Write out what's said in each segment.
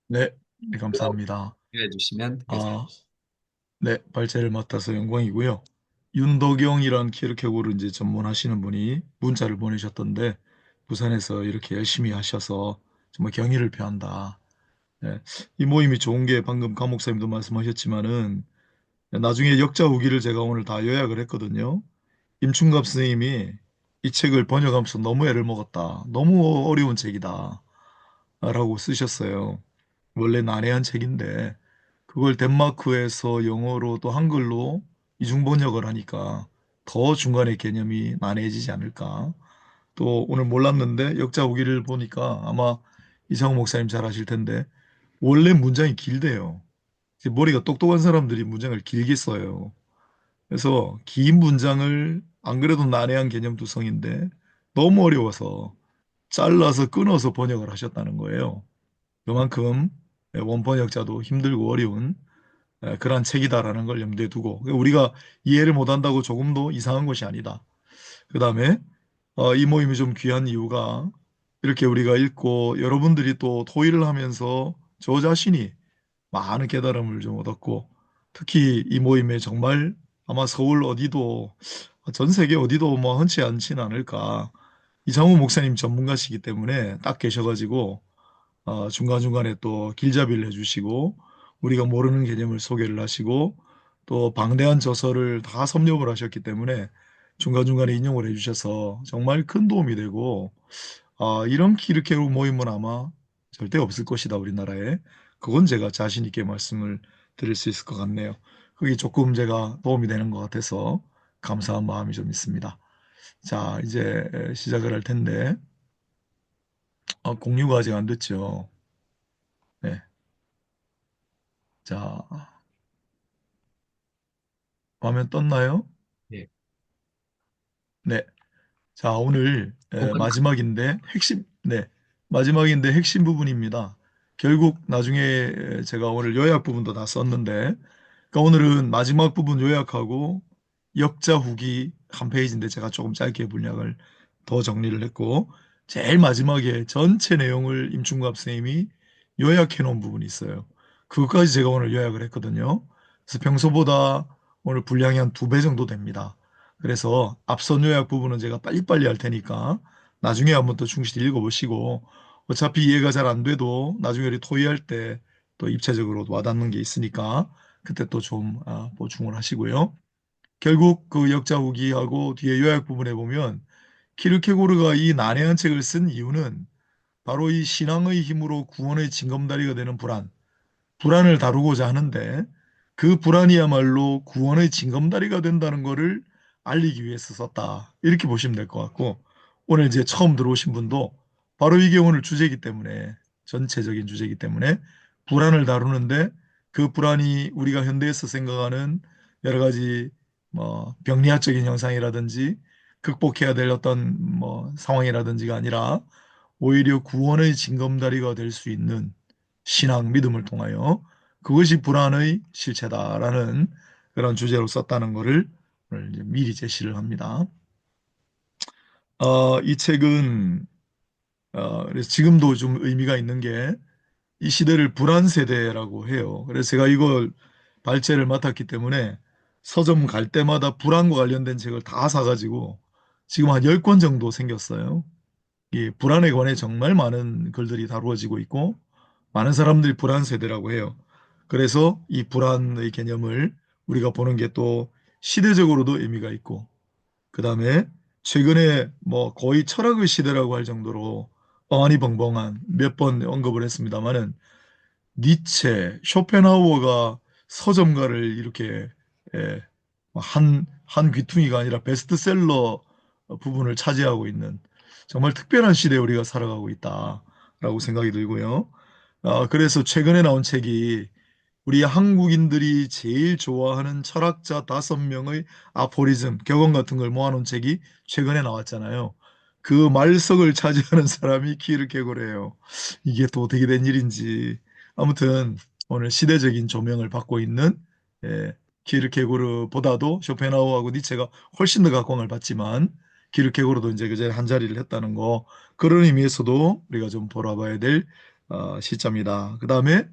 네, 네, 감사합니다. 해주시면 되겠습니다. 아, 네, 발제를 맡아서 영광이고요. 윤덕영이란 키르케고를 이제 전문하시는 분이 문자를 보내셨던데 부산에서 이렇게 열심히 하셔서 정말 경의를 표한다. 네, 이 모임이 좋은 게 방금 강 목사님도 말씀하셨지만은 나중에 역자 후기를 제가 오늘 다 요약을 했거든요. 임충갑 선생님이 이 책을 번역하면서 너무 애를 먹었다. 너무 어려운 책이다. 라고 쓰셨어요. 원래 난해한 책인데 그걸 덴마크에서 영어로 또 한글로 이중 번역을 하니까 더 중간에 개념이 난해지지 않을까. 또 오늘 몰랐는데 역자 후기를 보니까 아마 이상호 목사님 잘 아실 텐데 원래 문장이 길대요. 이제 머리가 똑똑한 사람들이 문장을 길게 써요. 그래서 긴 문장을 안 그래도 난해한 개념 구성인데 너무 어려워서 잘라서 끊어서 번역을 하셨다는 거예요. 그만큼 원번역자도 힘들고 어려운 그러한 책이다라는 걸 염두에 두고 우리가 이해를 못한다고 조금도 이상한 것이 아니다. 그 다음에 이 모임이 좀 귀한 이유가 이렇게 우리가 읽고 여러분들이 또 토의를 하면서 저 자신이 많은 깨달음을 좀 얻었고 특히 이 모임에 정말 아마 서울 어디도 전 세계 어디도 뭐 흔치 않지는 않을까. 이상우 목사님 전문가시기 때문에 딱 계셔가지고 중간중간에 또 길잡이를 해주시고 우리가 모르는 개념을 소개를 하시고 또 방대한 저서를 다 섭렵을 하셨기 때문에 중간중간에 인용을 해주셔서 정말 큰 도움이 되고 이런 키르케로 모임은 아마 절대 없을 것이다 우리나라에. 그건 제가 자신 있게 말씀을 드릴 수 있을 것 같네요. 그게 조금 제가 도움이 되는 것 같아서 감사한 마음이 좀 있습니다. 자, 이제 시작을 할 텐데 공유가 아직 안 됐죠. 네. 자, 화면 떴나요? 예. 네. 자, 오늘 혹은 마지막인데 네. 마지막인데 핵심 부분입니다. 결국 나중에 제가 오늘 요약 부분도 다 썼는데, 그러니까 오늘은 마지막 부분 요약하고 역자 후기 한 페이지인데 제가 조금 짧게 분량을 더 정리를 했고, 제일 마지막에 전체 내용을 임충갑 선생님이 요약해 놓은 부분이 있어요. 그것까지 제가 오늘 요약을 했거든요. 그래서 평소보다 오늘 분량이 한 2배 정도 됩니다. 그래서 앞선 요약 부분은 제가 빨리빨리 할 테니까 나중에 한번 더 충실히 읽어보시고 어차피 이해가 잘 안 돼도 나중에 우리 토의할 때 또 입체적으로 와닿는 게 있으니까 그때 또 좀 보충을 하시고요. 결국 그 역자 후기하고 뒤에 요약 부분에 보면 키르케고르가 이 난해한 책을 쓴 이유는 바로 이 신앙의 힘으로 구원의 징검다리가 되는 불안을 다루고자 하는데 그 불안이야말로 구원의 징검다리가 된다는 것을 알리기 위해서 썼다. 이렇게 보시면 될 것 같고 오늘 이제 처음 들어오신 분도 바로 이게 오늘 주제이기 때문에 전체적인 주제이기 때문에 불안을 다루는데 그 불안이 우리가 현대에서 생각하는 여러 가지 뭐 병리학적인 현상이라든지 극복해야 될 어떤 뭐 상황이라든지가 아니라 오히려 구원의 징검다리가 될 수 있는 신앙, 믿음을 통하여 그것이 불안의 실체다라는 그런 주제로 썼다는 것을 오늘 이제 미리 제시를 합니다. 이 책은 그래서 지금도 좀 의미가 있는 게 이 시대를 불안 세대라고 해요. 그래서 제가 이걸 발제를 맡았기 때문에 서점 갈 때마다 불안과 관련된 책을 다 사가지고 지금 한 10권 정도 생겼어요. 이 불안에 관해 정말 많은 글들이 다루어지고 있고 많은 사람들이 불안 세대라고 해요. 그래서 이 불안의 개념을 우리가 보는 게 또 시대적으로도 의미가 있고, 그 다음에 최근에 뭐 거의 철학의 시대라고 할 정도로 어안이벙벙한 몇 번 언급을 했습니다마는 니체, 쇼펜하우어가 서점가를 이렇게 예, 한 귀퉁이가 아니라 베스트셀러 부분을 차지하고 있는 정말 특별한 시대에 우리가 살아가고 있다라고 생각이 들고요. 그래서 최근에 나온 책이 우리 한국인들이 제일 좋아하는 철학자 5명의 아포리즘, 격언 같은 걸 모아놓은 책이 최근에 나왔잖아요. 그 말석을 차지하는 사람이 키르케고르예요. 이게 또 어떻게 된 일인지. 아무튼 오늘 시대적인 조명을 받고 있는 키르케고르보다도 쇼펜하우어하고 니체가 훨씬 더 각광을 받지만 키르케고르도 이제 그제 한 자리를 했다는 거 그런 의미에서도 우리가 좀 돌아봐야 될 시자입니다. 그 다음에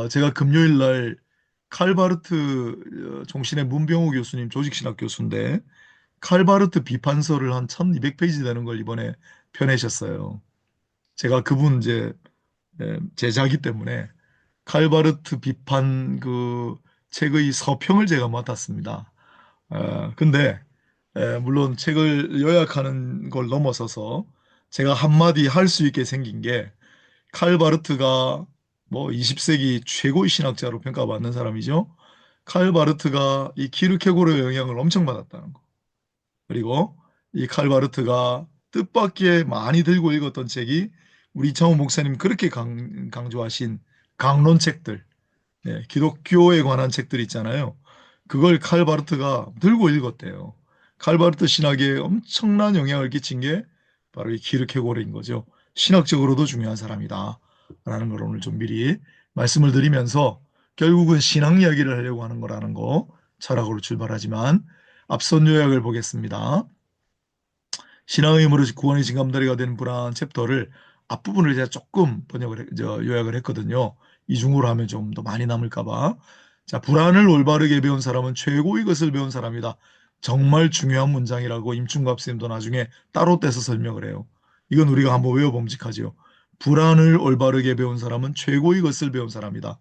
제가 금요일 날 칼바르트 종신의 문병우 교수님 조직신학 교수인데 칼바르트 비판서를 한 1200페이지 되는 걸 이번에 펴내셨어요. 제가 그분 이제 제자기 때문에 칼바르트 비판 그 책의 서평을 제가 맡았습니다. 근데 물론 책을 요약하는 걸 넘어서서 제가 한마디 할 수 있게 생긴 게 칼바르트가 뭐 20세기 최고의 신학자로 평가받는 사람이죠. 칼바르트가 이 키르케고르의 영향을 엄청 받았다는 거. 그리고 이 칼바르트가 뜻밖의 많이 들고 읽었던 책이 우리 이창호 목사님 그렇게 강조하신 강론책들, 기독교에 관한 책들 있잖아요. 그걸 칼바르트가 들고 읽었대요. 칼바르트 신학에 엄청난 영향을 끼친 게 바로 이 키르케고르인 거죠. 신학적으로도 중요한 사람이다. 라는 걸 오늘 좀 미리 말씀을 드리면서 결국은 신학 이야기를 하려고 하는 거라는 거 철학으로 출발하지만 앞선 요약을 보겠습니다. 신앙의 힘으로 구원의 징감다리가 되는 불안 챕터를 앞부분을 제가 조금 요약을 했거든요. 이중으로 하면 좀 더 많이 남을까 봐. 자, 불안을 올바르게 배운 사람은 최고의 것을 배운 사람이다. 정말 중요한 문장이라고 임충갑 쌤도 나중에 따로 떼서 설명을 해요. 이건 우리가 한번 외워봄직하죠. 불안을 올바르게 배운 사람은 최고의 것을 배운 사람이다.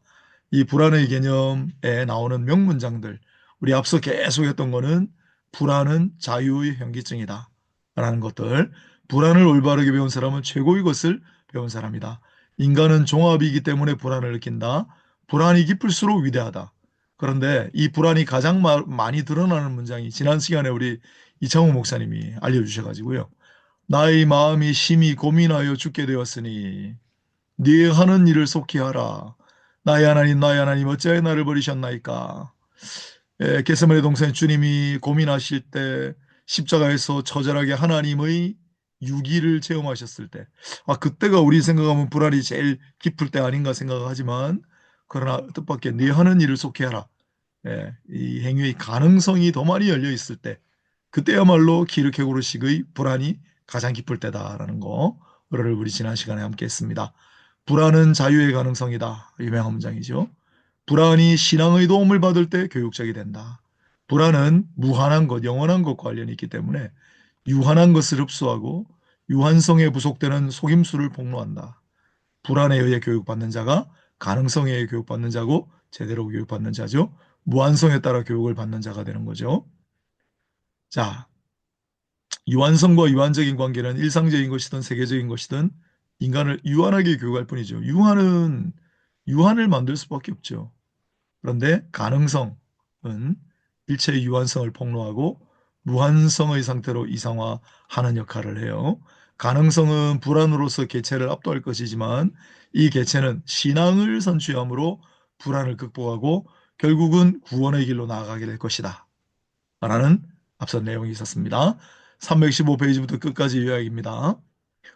이 불안의 개념에 나오는 명문장들, 우리 앞서 계속 했던 거는 불안은 자유의 현기증이다. 라는 것들, 불안을 올바르게 배운 사람은 최고의 것을 배운 사람이다. 인간은 종합이기 때문에 불안을 느낀다. 불안이 깊을수록 위대하다. 그런데 이 불안이 가장 많이 드러나는 문장이 지난 시간에 우리 이창호 목사님이 알려주셔가지고요. 나의 마음이 심히 고민하여 죽게 되었으니 네 하는 일을 속히 하라. 나의 하나님 어찌하여 나를 버리셨나이까. 겟세마네 동산 주님이 고민하실 때 십자가에서 처절하게 하나님의 유기를 체험하셨을 때, 그때가 우리 생각하면 불안이 제일 깊을 때 아닌가 생각하지만, 그러나 뜻밖의 네 하는 일을 속히 하라. 이 행위의 가능성이 더 많이 열려 있을 때, 그때야말로 키르케고르식의 불안이 가장 깊을 때다라는 거를 우리 지난 시간에 함께 했습니다. 불안은 자유의 가능성이다. 유명한 문장이죠. 불안이 신앙의 도움을 받을 때 교육적이 된다. 불안은 무한한 것, 영원한 것과 관련이 있기 때문에 유한한 것을 흡수하고 유한성에 부속되는 속임수를 폭로한다. 불안에 의해 교육받는 자가 가능성에 의해 교육받는 자고 제대로 교육받는 자죠. 무한성에 따라 교육을 받는 자가 되는 거죠. 자, 유한성과 유한적인 관계는 일상적인 것이든 세계적인 것이든 인간을 유한하게 교육할 뿐이죠. 유한을 만들 수밖에 없죠. 그런데 가능성은 일체의 유한성을 폭로하고 무한성의 상태로 이상화하는 역할을 해요. 가능성은 불안으로서 개체를 압도할 것이지만 이 개체는 신앙을 선취함으로 불안을 극복하고 결국은 구원의 길로 나아가게 될 것이다. 라는 앞선 내용이 있었습니다. 315페이지부터 끝까지 요약입니다.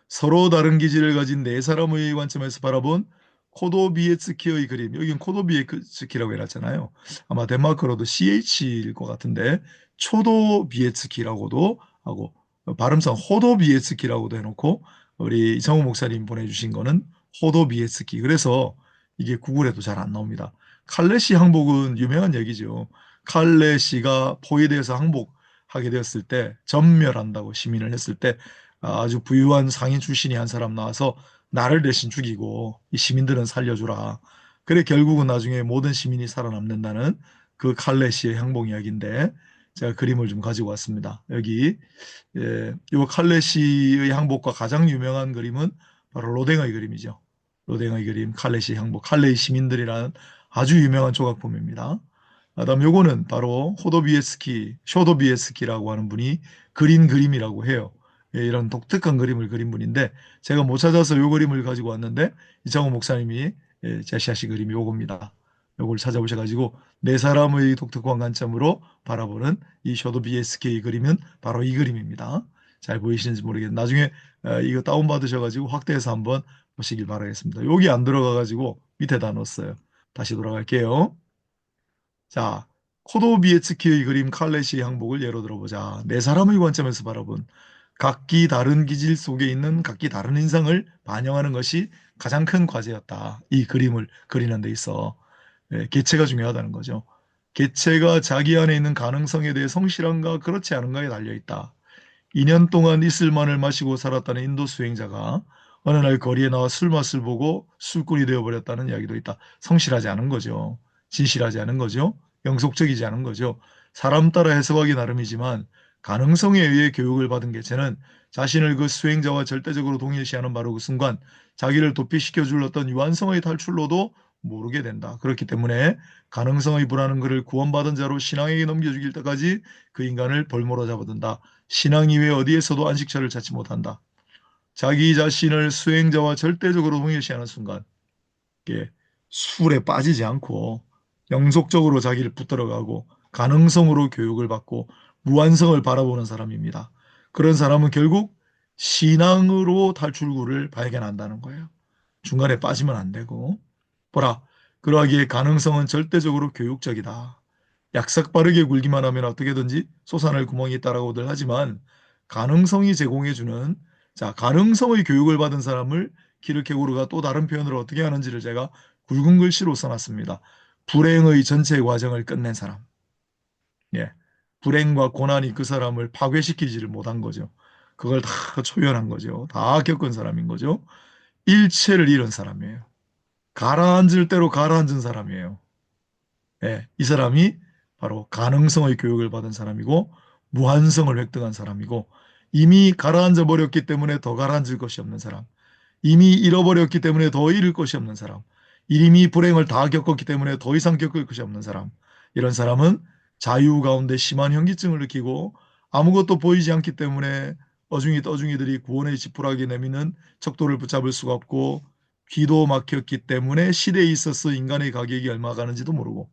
서로 다른 기질을 가진 네 사람의 관점에서 바라본 코도비에츠키의 그림. 여긴 코도비에츠키라고 해놨잖아요. 아마 덴마크로도 CH일 것 같은데 초도비에츠키라고도 하고 발음상 호도비에츠키라고도 해놓고 우리 이창호 목사님 보내주신 거는 호도비에츠키. 그래서 이게 구글에도 잘 안 나옵니다. 칼레시 항복은 유명한 얘기죠. 칼레시가 포위돼서 항복하게 되었을 때 전멸한다고 시민을 했을 때 아주 부유한 상인 출신이 한 사람 나와서 나를 대신 죽이고 이 시민들은 살려주라. 그래 결국은 나중에 모든 시민이 살아남는다는 그 칼레시의 항복 이야기인데 제가 그림을 좀 가지고 왔습니다. 여기 이 칼레시의 항복과 가장 유명한 그림은 바로 로댕의 그림이죠. 로댕의 그림, 칼레시 항복, 칼레의 시민들이라는 아주 유명한 조각품입니다. 그다음 요거는 바로 쇼도비에스키라고 하는 분이 그린 그림이라고 해요. 이런 독특한 그림을 그린 분인데 제가 못 찾아서 요 그림을 가지고 왔는데 이창호 목사님이 제시하신 그림이 요겁니다. 요걸 찾아보셔가지고 네 사람의 독특한 관점으로 바라보는 이 쇼도비에스키의 그림은 바로 이 그림입니다. 잘 보이시는지 모르겠는데 나중에 이거 다운받으셔가지고 확대해서 한번 보시길 바라겠습니다. 여기 안 들어가가지고 밑에다 넣었어요. 다시 돌아갈게요. 자, 코도비에츠키의 그림 칼레시의 항복을 예로 들어보자. 네 사람의 관점에서 바라본 각기 다른 기질 속에 있는 각기 다른 인상을 반영하는 것이 가장 큰 과제였다. 이 그림을 그리는 데 있어 개체가 중요하다는 거죠. 개체가 자기 안에 있는 가능성에 대해 성실한가 그렇지 않은가에 달려있다. 2년 동안 이슬만을 마시고 살았다는 인도 수행자가 어느 날 거리에 나와 술맛을 보고 술꾼이 되어버렸다는 이야기도 있다. 성실하지 않은 거죠. 진실하지 않은 거죠. 영속적이지 않은 거죠. 사람 따라 해석하기 나름이지만 가능성에 의해 교육을 받은 개체는 자신을 그 수행자와 절대적으로 동일시하는 바로 그 순간 자기를 도피시켜 줄 어떤 유한성의 탈출로도 모르게 된다. 그렇기 때문에 가능성의 불안은 그를 구원받은 자로 신앙에게 넘겨주길 때까지 그 인간을 볼모로 잡아둔다. 신앙 이외 어디에서도 안식처를 찾지 못한다. 자기 자신을 수행자와 절대적으로 동일시하는 순간 술에 빠지지 않고 영속적으로 자기를 붙들어가고 가능성으로 교육을 받고 무한성을 바라보는 사람입니다. 그런 사람은 결국 신앙으로 탈출구를 발견한다는 거예요. 중간에 빠지면 안 되고. 보라, 그러하기에 가능성은 절대적으로 교육적이다. 약삭 빠르게 굴기만 하면 어떻게든지 솟아날 구멍이 있다라고들 하지만 가능성이 제공해주는 가능성의 교육을 받은 사람을 키르케고르가 또 다른 표현으로 어떻게 하는지를 제가 굵은 글씨로 써놨습니다. 불행의 전체 과정을 끝낸 사람. 예. 불행과 고난이 그 사람을 파괴시키지를 못한 거죠. 그걸 다 초연한 거죠. 다 겪은 사람인 거죠. 일체를 잃은 사람이에요. 가라앉을 대로 가라앉은 사람이에요. 예, 이 사람이 바로 가능성의 교육을 받은 사람이고 무한성을 획득한 사람이고 이미 가라앉아 버렸기 때문에 더 가라앉을 것이 없는 사람, 이미 잃어버렸기 때문에 더 잃을 것이 없는 사람, 이미 불행을 다 겪었기 때문에 더 이상 겪을 것이 없는 사람. 이런 사람은 자유 가운데 심한 현기증을 느끼고 아무것도 보이지 않기 때문에 어중이 떠중이들이 구원의 지푸라기 내미는 척도를 붙잡을 수가 없고 귀도 막혔기 때문에 시대에 있어서 인간의 가격이 얼마 가는지도 모르고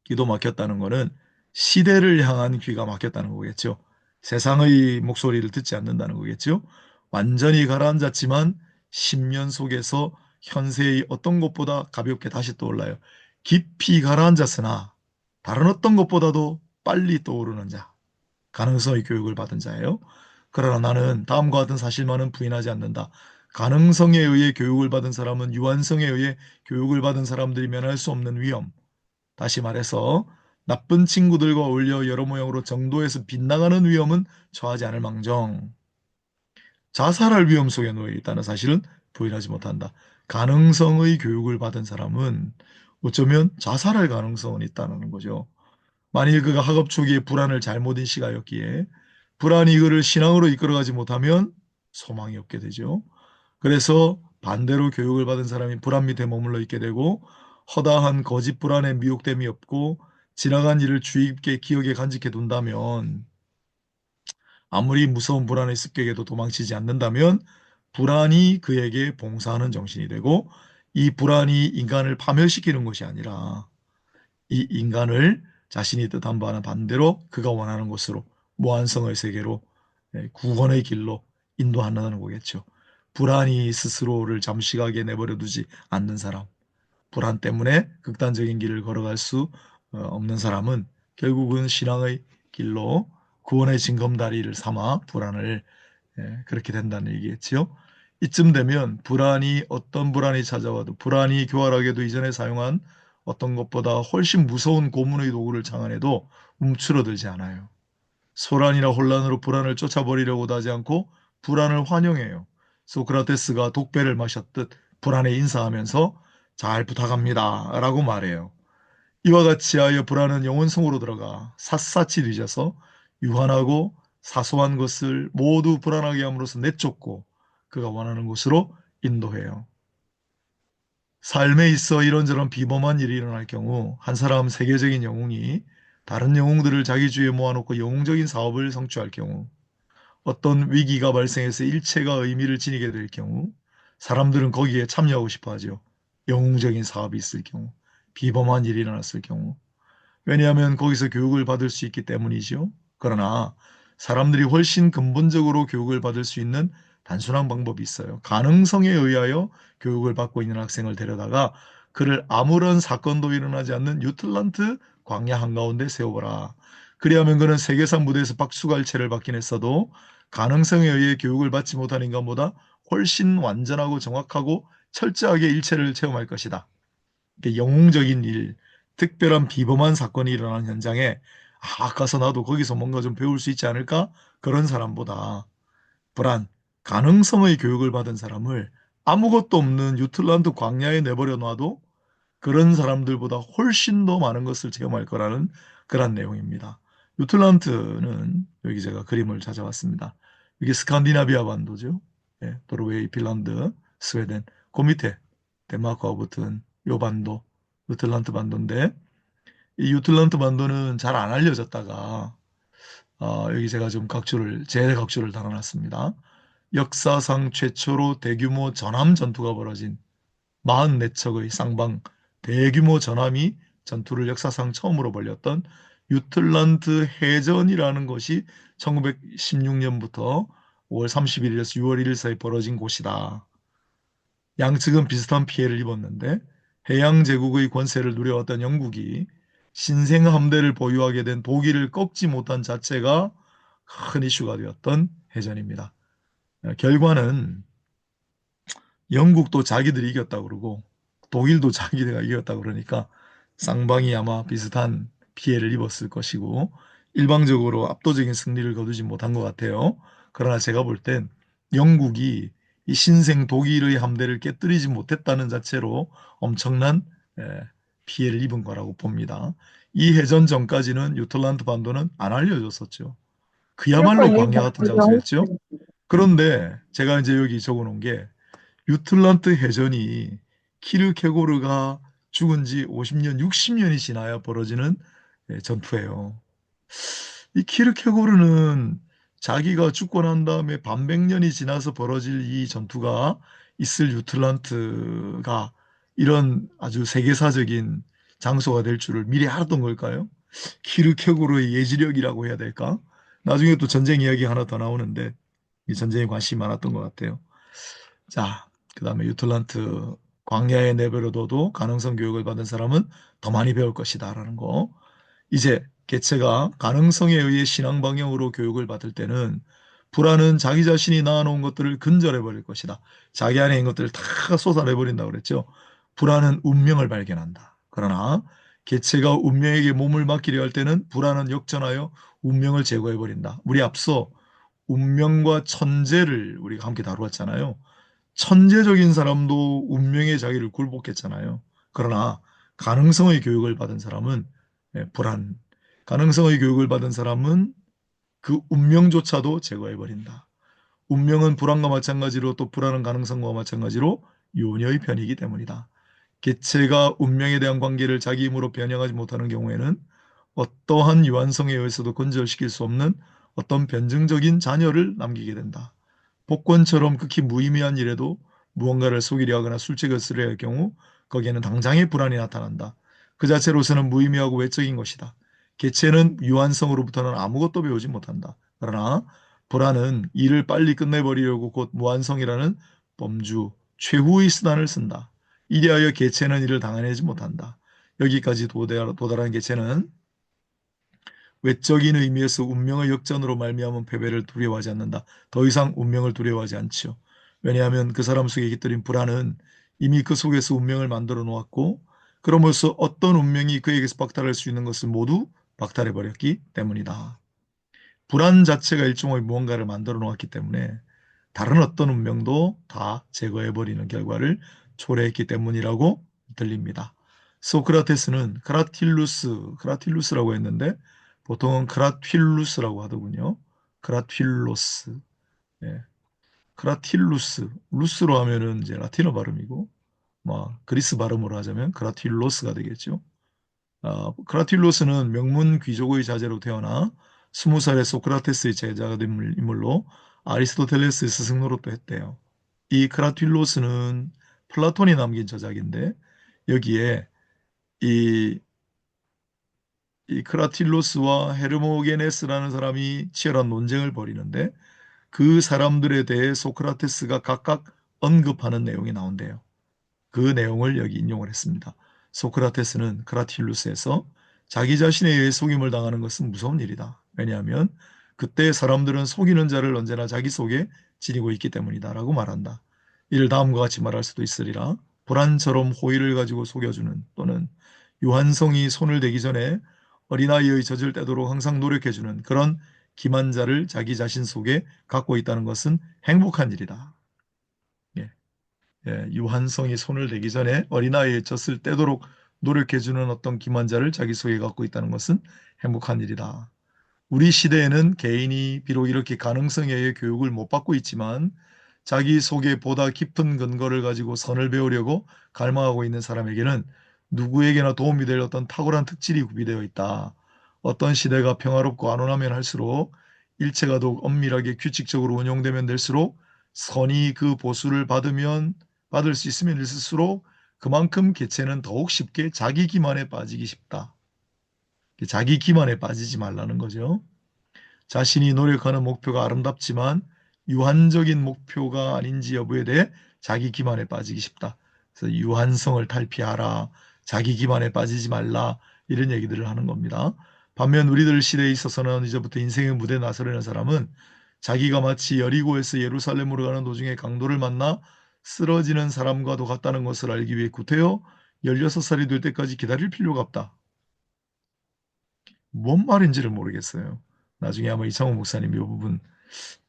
귀도 막혔다는 것은 시대를 향한 귀가 막혔다는 거겠죠. 세상의 목소리를 듣지 않는다는 거겠죠. 완전히 가라앉았지만 10년 속에서 현세의 어떤 것보다 가볍게 다시 떠올라요. 깊이 가라앉았으나 다른 어떤 것보다도 빨리 떠오르는 자. 가능성의 교육을 받은 자예요. 그러나 나는 다음과 같은 사실만은 부인하지 않는다. 가능성에 의해 교육을 받은 사람은 유한성에 의해 교육을 받은 사람들이 면할 수 없는 위험, 다시 말해서 나쁜 친구들과 어울려 여러 모양으로 정도에서 빗나가는 위험은 처하지 않을 망정 자살할 위험 속에 놓여 있다는 사실은 부인하지 못한다. 가능성의 교육을 받은 사람은 어쩌면 자살할 가능성은 있다는 거죠. 만일 그가 학업 초기에 불안을 잘못 인식하였기에 불안이 그를 신앙으로 이끌어가지 못하면 소망이 없게 되죠. 그래서 반대로 교육을 받은 사람이 불안 밑에 머물러 있게 되고 허다한 거짓 불안에 미혹됨이 없고 지나간 일을 주의 깊게 기억에 간직해 둔다면 아무리 무서운 불안의 습격에도 도망치지 않는다면 불안이 그에게 봉사하는 정신이 되고 이 불안이 인간을 파멸시키는 것이 아니라 이 인간을 자신이 뜻한 바는 반대로 그가 원하는 곳으로 무한성의 세계로 구원의 길로 인도한다는 거겠죠. 불안이 스스로를 잠시가게 내버려 두지 않는 사람, 불안 때문에 극단적인 길을 걸어갈 수 없는 사람은 결국은 신앙의 길로 구원의 징검다리를 삼아 불안을 그렇게 된다는 얘기겠지요. 이쯤 되면 불안이 어떤 불안이 찾아와도 불안이 교활하게도 이전에 사용한 어떤 것보다 훨씬 무서운 고문의 도구를 장안해도 움츠러들지 않아요. 소란이나 혼란으로 불안을 쫓아버리려고도 하지 않고 불안을 환영해요. 소크라테스가 독배를 마셨듯 불안에 인사하면서 잘 부탁합니다 라고 말해요. 이와 같이 하여 불안은 영혼 속으로 들어가 샅샅이 뒤져서 유한하고 사소한 것을 모두 불안하게 함으로써 내쫓고 그가 원하는 곳으로 인도해요. 삶에 있어 이런저런 비범한 일이 일어날 경우 한 사람 세계적인 영웅이 다른 영웅들을 자기 주위에 모아놓고 영웅적인 사업을 성취할 경우 어떤 위기가 발생해서 일체가 의미를 지니게 될 경우 사람들은 거기에 참여하고 싶어 하죠. 영웅적인 사업이 있을 경우, 비범한 일이 일어났을 경우. 왜냐하면 거기서 교육을 받을 수 있기 때문이죠. 그러나 사람들이 훨씬 근본적으로 교육을 받을 수 있는 단순한 방법이 있어요. 가능성에 의하여 교육을 받고 있는 학생을 데려다가 그를 아무런 사건도 일어나지 않는 유틀란트 광야 한가운데 세워보라. 그리하면 그는 세계사 무대에서 박수갈채를 받긴 했어도 가능성에 의해 교육을 받지 못한 인간보다 훨씬 완전하고 정확하고 철저하게 일체를 체험할 것이다. 영웅적인 일, 특별한 비범한 사건이 일어난 현장에 가서 나도 거기서 뭔가 좀 배울 수 있지 않을까? 그런 사람보다 불안, 가능성의 교육을 받은 사람을 아무것도 없는 유틀란드 광야에 내버려 놔도 그런 사람들보다 훨씬 더 많은 것을 체험할 거라는 그런 내용입니다. 유틀란트는 여기 제가 그림을 찾아왔습니다. 이게 스칸디나비아 반도죠. 예, 노르웨이, 핀란드, 스웨덴, 그 밑에 덴마크하고 붙은 요 반도, 유틀란트 반도인데 이 유틀란트 반도는 잘 안 알려졌다가 여기 제가 좀 재각주를 달아놨습니다. 역사상 최초로 대규모 전함 전투가 벌어진 44척의 쌍방 대규모 전함이 전투를 역사상 처음으로 벌였던 유틀란트 해전이라는 것이 1916년부터 5월 31일에서 6월 1일 사이 벌어진 곳이다. 양측은 비슷한 피해를 입었는데 해양 제국의 권세를 누려왔던 영국이 신생 함대를 보유하게 된 독일을 꺾지 못한 자체가 큰 이슈가 되었던 해전입니다. 결과는 영국도 자기들이 이겼다고 그러고 독일도 자기네가 이겼다고 그러니까 쌍방이 아마 비슷한 피해를 입었을 것이고 일방적으로 압도적인 승리를 거두지 못한 것 같아요. 그러나 제가 볼 땐 영국이 이 신생 독일의 함대를 깨뜨리지 못했다는 자체로 엄청난 피해를 입은 거라고 봅니다. 이 해전 전까지는 유틀란트 반도는 안 알려졌었죠. 그야말로 광야 같은 장소였죠. 그런데 제가 이제 여기 적어놓은 게 유틀란트 해전이 키르케고르가 죽은 지 50년, 60년이 지나야 벌어지는 전투예요. 이 키르케고르는 자기가 죽고 난 다음에 반백년이 지나서 벌어질 이 전투가 있을 유틀란트가 이런 아주 세계사적인 장소가 될 줄을 미리 알았던 걸까요? 키르케고르의 예지력이라고 해야 될까? 나중에 또 전쟁 이야기 하나 더 나오는데 이 전쟁에 관심이 많았던 것 같아요. 자, 그 다음에 유틀란트 광야에 내버려둬도 가능성 교육을 받은 사람은 더 많이 배울 것이다 라는 거. 이제 개체가 가능성에 의해 신앙 방향으로 교육을 받을 때는 불안은 자기 자신이 낳아놓은 것들을 근절해 버릴 것이다. 자기 안에 있는 것들을 다 쏟아내 버린다고 그랬죠. 불안은 운명을 발견한다. 그러나 개체가 운명에게 몸을 맡기려 할 때는 불안은 역전하여 운명을 제거해 버린다. 우리 앞서 운명과 천재를 우리가 함께 다루었잖아요. 천재적인 사람도 운명의 자기를 굴복했잖아요. 그러나 가능성의 교육을 받은 사람은 불안, 가능성의 교육을 받은 사람은 그 운명조차도 제거해버린다. 운명은 불안과 마찬가지로 또 불안한 가능성과 마찬가지로 요녀의 편이기 때문이다. 개체가 운명에 대한 관계를 자기 힘으로 변형하지 못하는 경우에는 어떠한 유한성에 의해서도 건절시킬 수 없는 어떤 변증적인 자녀를 남기게 된다. 복권처럼 극히 무의미한 일에도 무언가를 속이려 하거나 술책을 할 경우 거기에는 당장의 불안이 나타난다. 그 자체로서는 무의미하고 외적인 것이다. 개체는 유한성으로부터는 아무것도 배우지 못한다. 그러나 불안은 일을 빨리 끝내버리려고 곧 무한성이라는 범주, 최후의 수단을 쓴다. 이리하여 개체는 이를 당해내지 못한다. 여기까지 도달한 개체는 외적인 의미에서 운명의 역전으로 말미암은 패배를 두려워하지 않는다. 더 이상 운명을 두려워하지 않지요. 왜냐하면 그 사람 속에 깃들인 불안은 이미 그 속에서 운명을 만들어 놓았고 그러면서 어떤 운명이 그에게서 박탈할 수 있는 것을 모두 박탈해 버렸기 때문이다. 불안 자체가 일종의 무언가를 만들어 놓았기 때문에 다른 어떤 운명도 다 제거해 버리는 결과를 초래했기 때문이라고 들립니다. 소크라테스는 크라틸루스라고 했는데 보통은 크라튠루스라고 하더군요. 크라튠로스. 예. 크라틸루스. 루스로 하면은 이제 라틴어 발음이고, 뭐 그리스 발음으로 하자면 크라튠로스가 되겠죠. 크라튠로스는 명문 귀족의 자제로 태어나 20살에 소크라테스의 제자가 된 인물로 아리스토텔레스의 스승 노릇도 했대요. 이 크라튠로스는 플라톤이 남긴 저작인데 여기에 이, 이 크라틸로스와 헤르모게네스라는 사람이 치열한 논쟁을 벌이는데 그 사람들에 대해 소크라테스가 각각 언급하는 내용이 나온대요. 그 내용을 여기 인용을 했습니다. 소크라테스는 크라틸루스에서 자기 자신에 의해 속임을 당하는 것은 무서운 일이다. 왜냐하면 그때 사람들은 속이는 자를 언제나 자기 속에 지니고 있기 때문이다라고 말한다. 이를 다음과 같이 말할 수도 있으리라. 불안처럼 호의를 가지고 속여주는 또는 유한성이 손을 대기 전에 어린아이의 젖을 떼도록 항상 노력해주는 그런 기만자를 자기 자신 속에 갖고 있다는 것은 행복한 일이다. 예, 유한성이 손을 대기 전에 어린아이의 젖을 떼도록 노력해주는 어떤 기만자를 자기 속에 갖고 있다는 것은 행복한 일이다. 우리 시대에는 개인이 비록 이렇게 가능성에 의해 교육을 못 받고 있지만 자기 속에 보다 깊은 근거를 가지고 선을 배우려고 갈망하고 있는 사람에게는 누구에게나 도움이 될 어떤 탁월한 특질이 구비되어 있다. 어떤 시대가 평화롭고 안온하면 할수록 일체가 더욱 엄밀하게 규칙적으로 운영되면 될수록 선이 그 보수를 받을 수 있으면 있을수록 그만큼 개체는 더욱 쉽게 자기 기만에 빠지기 쉽다. 자기 기만에 빠지지 말라는 거죠. 자신이 노력하는 목표가 아름답지만 유한적인 목표가 아닌지 여부에 대해 자기 기만에 빠지기 쉽다. 그래서 유한성을 탈피하라. 자기 기만에 빠지지 말라. 이런 얘기들을 하는 겁니다. 반면 우리들 시대에 있어서는 이제부터 인생의 무대에 나서려는 사람은 자기가 마치 여리고에서 예루살렘으로 가는 도중에 강도를 만나 쓰러지는 사람과도 같다는 것을 알기 위해 구태여 16살이 될 때까지 기다릴 필요가 없다. 뭔 말인지를 모르겠어요. 나중에 아마 이창호 목사님이 이 부분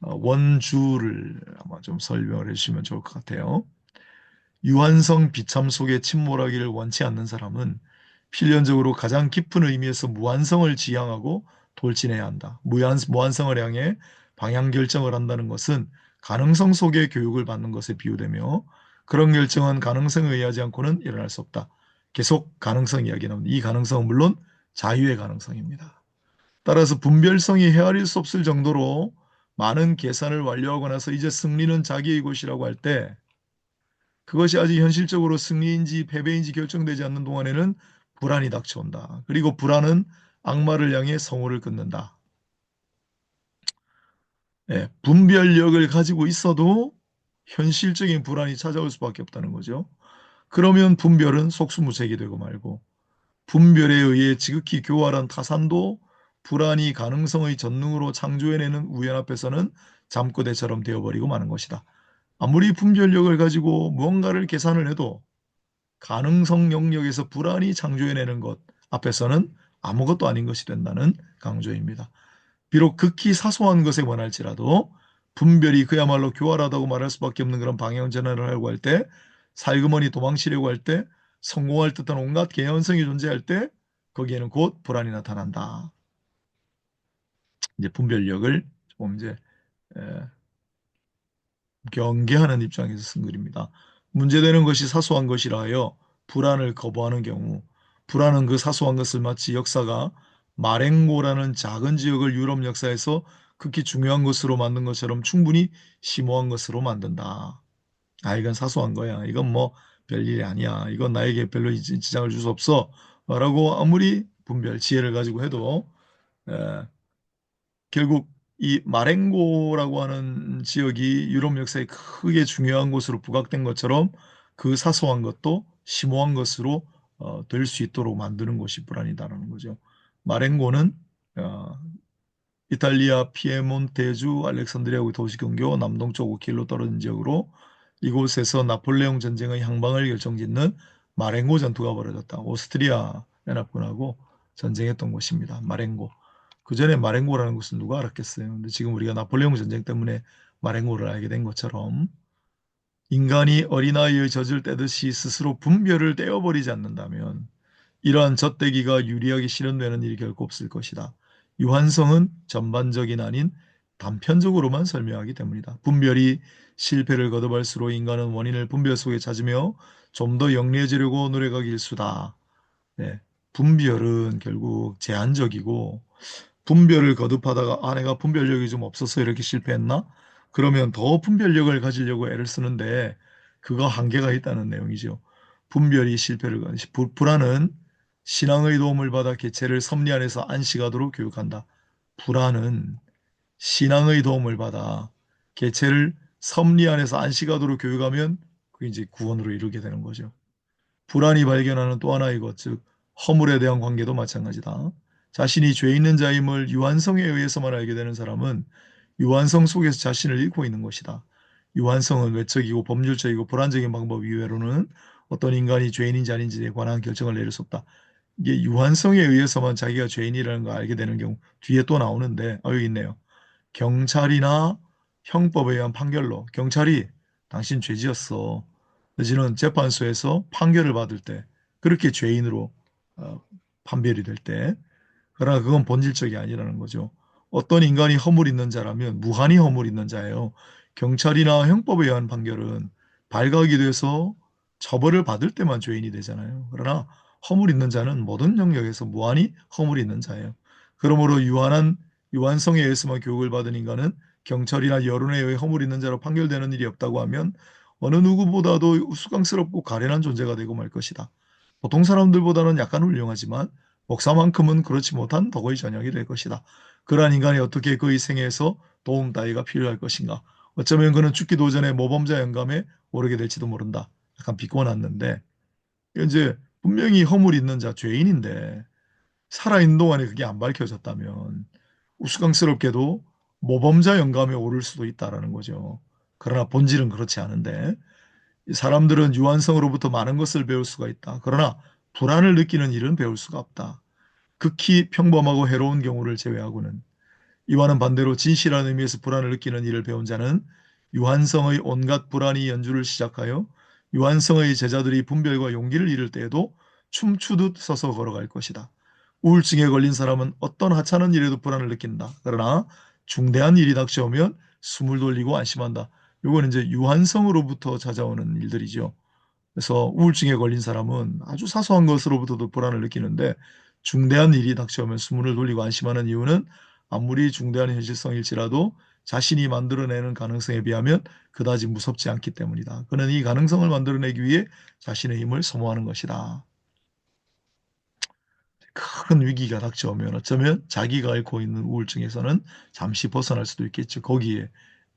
원주를 아마 좀 설명을 해주시면 좋을 것 같아요. 유한성 비참 속에 침몰하기를 원치 않는 사람은 필연적으로 가장 깊은 의미에서 무한성을 지향하고 돌진해야 한다. 무한성을 향해 방향 결정을 한다는 것은 가능성 속의 교육을 받는 것에 비유되며 그런 결정은 가능성에 의하지 않고는 일어날 수 없다. 계속 가능성 이야기 나옵니다. 이 가능성은 물론 자유의 가능성입니다. 따라서 분별성이 헤아릴 수 없을 정도로 많은 계산을 완료하고 나서 이제 승리는 자기의 것이라고 할 때 그것이 아직 현실적으로 승리인지 패배인지 결정되지 않는 동안에는 불안이 닥쳐온다. 그리고 불안은 악마를 향해 성호를 끊는다. 분별력을 가지고 있어도 현실적인 불안이 찾아올 수밖에 없다는 거죠. 그러면 분별은 속수무책이 되고 말고 분별에 의해 지극히 교활한 타산도 불안이 가능성의 전능으로 창조해내는 우연 앞에서는 잠꼬대처럼 되어버리고 마는 것이다. 아무리 분별력을 가지고 무언가를 계산을 해도 가능성 영역에서 불안이 창조해내는 것 앞에서는 아무것도 아닌 것이 된다는 강조입니다. 비록 극히 사소한 것에 원할지라도 분별이 그야말로 교활하다고 말할 수밖에 없는 그런 방향 전환을 하려고 할 때, 살그머니 도망치려고 할 때, 성공할 듯한 온갖 개연성이 존재할 때 거기에는 곧 불안이 나타난다. 이제 분별력을 조금 이제 경계하는 입장에서 쓴 글입니다. 문제되는 것이 사소한 것이라 하여 불안을 거부하는 경우 불안은 그 사소한 것을 마치 역사가 마렝고라는 작은 지역을 유럽 역사에서 극히 중요한 것으로 만든 것처럼 충분히 심오한 것으로 만든다. 아, 이건 사소한 거야. 이건 뭐 별일이 아니야. 이건 나에게 별로 지장을 줄 수 없어. 라고 아무리 분별, 지혜를 가지고 해도 에, 결국 이 마렝고라고 하는 지역이 유럽 역사에 크게 중요한 곳으로 부각된 것처럼 그 사소한 것도 심오한 것으로 될 수 있도록 만드는 것이 불안이다라는 거죠. 마렝고는 어, 이탈리아 피에몬테주 알렉산드리아의 도시 근교 남동쪽 5km 떨어진 지역으로 이곳에서 나폴레옹 전쟁의 향방을 결정짓는 마렝고 전투가 벌어졌다. 오스트리아 연합군하고 전쟁했던 곳입니다. 마렝고. 그 전에 마렝고라는 것은 누가 알았겠어요. 근데 지금 우리가 나폴레옹 전쟁 때문에 마렝고를 알게 된 것처럼 인간이 어린아이의 젖을 떼듯이 스스로 분별을 떼어버리지 않는다면 이러한 젖대기가 유리하게 실현되는 일이 결코 없을 것이다. 유한성은 전반적인 아닌 단편적으로만 설명하기 때문이다. 분별이 실패를 거듭할수록 인간은 원인을 분별 속에 찾으며 좀 더 영리해지려고 노력하기 일수다. 네. 분별은 결국 제한적이고 분별을 거듭하다가 내가 분별력이 좀 없어서 이렇게 실패했나? 그러면 더 분별력을 가지려고 애를 쓰는데 그거 한계가 있다는 내용이죠. 분별이 실패를 불안은 신앙의 도움을 받아 개체를 섭리 안에서 안식하도록 교육한다. 불안은 신앙의 도움을 받아 개체를 섭리 안에서 안식하도록 교육하면 그게 이제 구원으로 이루게 되는 거죠. 불안이 발견하는 또 하나의 것, 즉 허물에 대한 관계도 마찬가지다. 자신이 죄 있는 자임을 유한성에 의해서만 알게 되는 사람은 유한성 속에서 자신을 잃고 있는 것이다. 유한성은 외적이고 법률적이고 불안적인 방법 이외로는 어떤 인간이 죄인인지 아닌지에 관한 결정을 내릴 수 없다. 이게 유한성에 의해서만 자기가 죄인이라는 걸 알게 되는 경우 뒤에 또 나오는데 여기 있네요. 경찰이나 형법에 의한 판결로 경찰이 당신 죄 지었어. 내지는 재판소에서 판결을 받을 때 그렇게 죄인으로 판별이 될 때 그러나 그건 본질적이 아니라는 거죠. 어떤 인간이 허물 있는 자라면 무한히 허물 있는 자예요. 경찰이나 형법에 의한 판결은 발각이 돼서 처벌을 받을 때만 죄인이 되잖아요. 그러나 허물 있는 자는 모든 영역에서 무한히 허물 있는 자예요. 그러므로 유한성에 의해서만 교육을 받은 인간은 경찰이나 여론에 의해 허물 있는 자로 판결되는 일이 없다고 하면 어느 누구보다도 수강스럽고 가련한 존재가 되고 말 것이다. 보통 사람들보다는 약간 훌륭하지만 목사만큼은 그렇지 못한 덕의 전형이 될 것이다. 그러한 인간이 어떻게 그의 생애에서 도움 따위가 필요할 것인가. 어쩌면 그는 죽기도 전에 모범자 영감에 오르게 될지도 모른다. 약간 비꼬놨는데 이제 분명히 허물 있는 자 죄인인데 살아있는 동안에 그게 안 밝혀졌다면 우스꽝스럽게도 모범자 영감에 오를 수도 있다라는 거죠. 그러나 본질은 그렇지 않은데 사람들은 유한성으로부터 많은 것을 배울 수가 있다. 그러나 불안을 느끼는 일은 배울 수가 없다. 극히 평범하고 해로운 경우를 제외하고는 이와는 반대로 진실한 의미에서 불안을 느끼는 일을 배운 자는 유한성의 온갖 불안이 연주를 시작하여 유한성의 제자들이 분별과 용기를 잃을 때에도 춤추듯 서서 걸어갈 것이다. 우울증에 걸린 사람은 어떤 하찮은 일에도 불안을 느낀다. 그러나 중대한 일이 닥쳐오면 숨을 돌리고 안심한다. 이건 이제 유한성으로부터 찾아오는 일들이죠. 그래서 우울증에 걸린 사람은 아주 사소한 것으로부터도 불안을 느끼는데 중대한 일이 닥쳐오면 숨을 돌리고 안심하는 이유는 아무리 중대한 현실성일지라도 자신이 만들어내는 가능성에 비하면 그다지 무섭지 않기 때문이다. 그는 이 가능성을 만들어내기 위해 자신의 힘을 소모하는 것이다. 큰 위기가 닥쳐오면 어쩌면 자기가 앓고 있는 우울증에서는 잠시 벗어날 수도 있겠죠. 거기에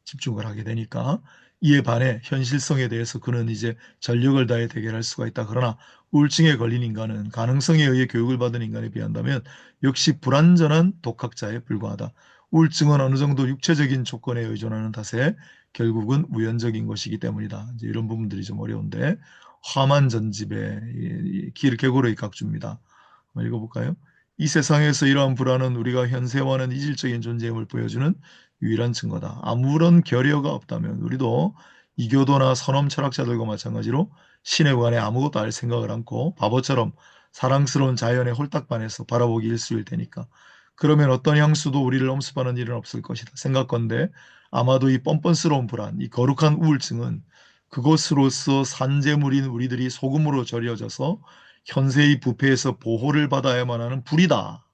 집중을 하게 되니까 이에 반해 현실성에 대해서 그는 이제 전력을 다해 대결할 수가 있다. 그러나 우울증에 걸린 인간은 가능성에 의해 교육을 받은 인간에 비한다면 역시 불완전한 독학자에 불과하다. 우울증은 어느 정도 육체적인 조건에 의존하는 탓에 결국은 우연적인 것이기 때문이다. 이제 이런 부분들이 좀 어려운데 화만 전집의 기르케고르의 각주입니다. 한번 읽어볼까요? 이 세상에서 이러한 불안은 우리가 현세와는 이질적인 존재임을 보여주는 유일한 증거다. 아무런 결여가 없다면 우리도 이교도나 선험 철학자들과 마찬가지로 신에 관해 아무것도 알 생각을 않고 바보처럼 사랑스러운 자연에 홀딱 반해서 바라보기 일쑤일 테니까. 그러면 어떤 향수도 우리를 엄습하는 일은 없을 것이다. 생각건대 아마도 이 뻔뻔스러운 불안, 이 거룩한 우울증은 그것으로서 산재물인 우리들이 소금으로 절여져서 현세의 부패에서 보호를 받아야만 하는 불이다.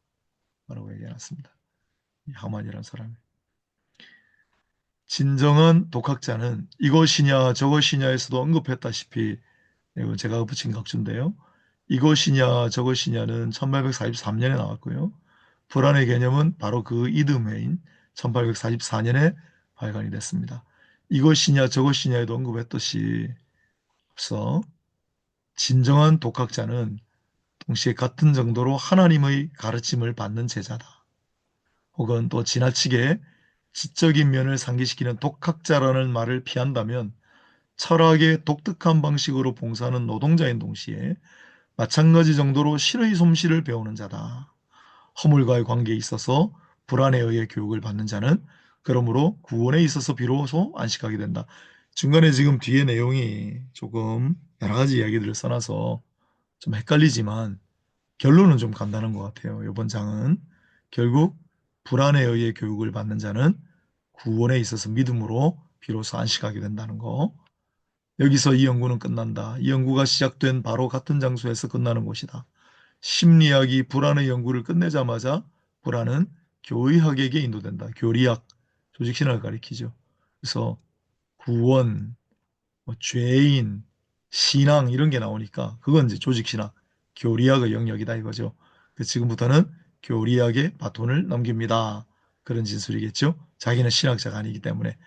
라고 얘기해놨습니다. 하만이라는 사람이. 진정한 독학자는 이것이냐 저것이냐에서도 언급했다시피 이건 제가 붙인 각주인데요. 이것이냐 저것이냐는 1843년에 나왔고요. 불안의 개념은 바로 그 이듬해인 1844년에 발간이 됐습니다. 이것이냐 저것이냐에도 언급했듯이 앞서 진정한 독학자는 동시에 같은 정도로 하나님의 가르침을 받는 제자다. 혹은 또 지나치게 지적인 면을 상기시키는 독학자라는 말을 피한다면 철학의 독특한 방식으로 봉사하는 노동자인 동시에 마찬가지 정도로 실의 솜씨를 배우는 자다. 허물과의 관계에 있어서 불안에 의해 교육을 받는 자는 그러므로 구원에 있어서 비로소 안식하게 된다. 중간에 지금 뒤에 내용이 조금 여러 가지 이야기들을 써놔서 좀 헷갈리지만 결론은 좀 간단한 것 같아요. 이번 장은 결국 불안에 의해 교육을 받는 자는 구원에 있어서 믿음으로 비로소 안식하게 된다는 거. 여기서 이 연구는 끝난다. 이 연구가 시작된 바로 같은 장소에서 끝나는 곳이다. 심리학이 불안의 연구를 끝내자마자 불안은 교의학에게 인도된다. 교리학, 조직신학을 가리키죠. 그래서 구원, 뭐 죄인, 신앙 이런 게 나오니까 그건 이제 조직신학, 교리학의 영역이다 이거죠. 지금부터는 교리학에 바톤을 넘깁니다. 그런 진술이겠죠. 자기는 신학자가 아니기 때문에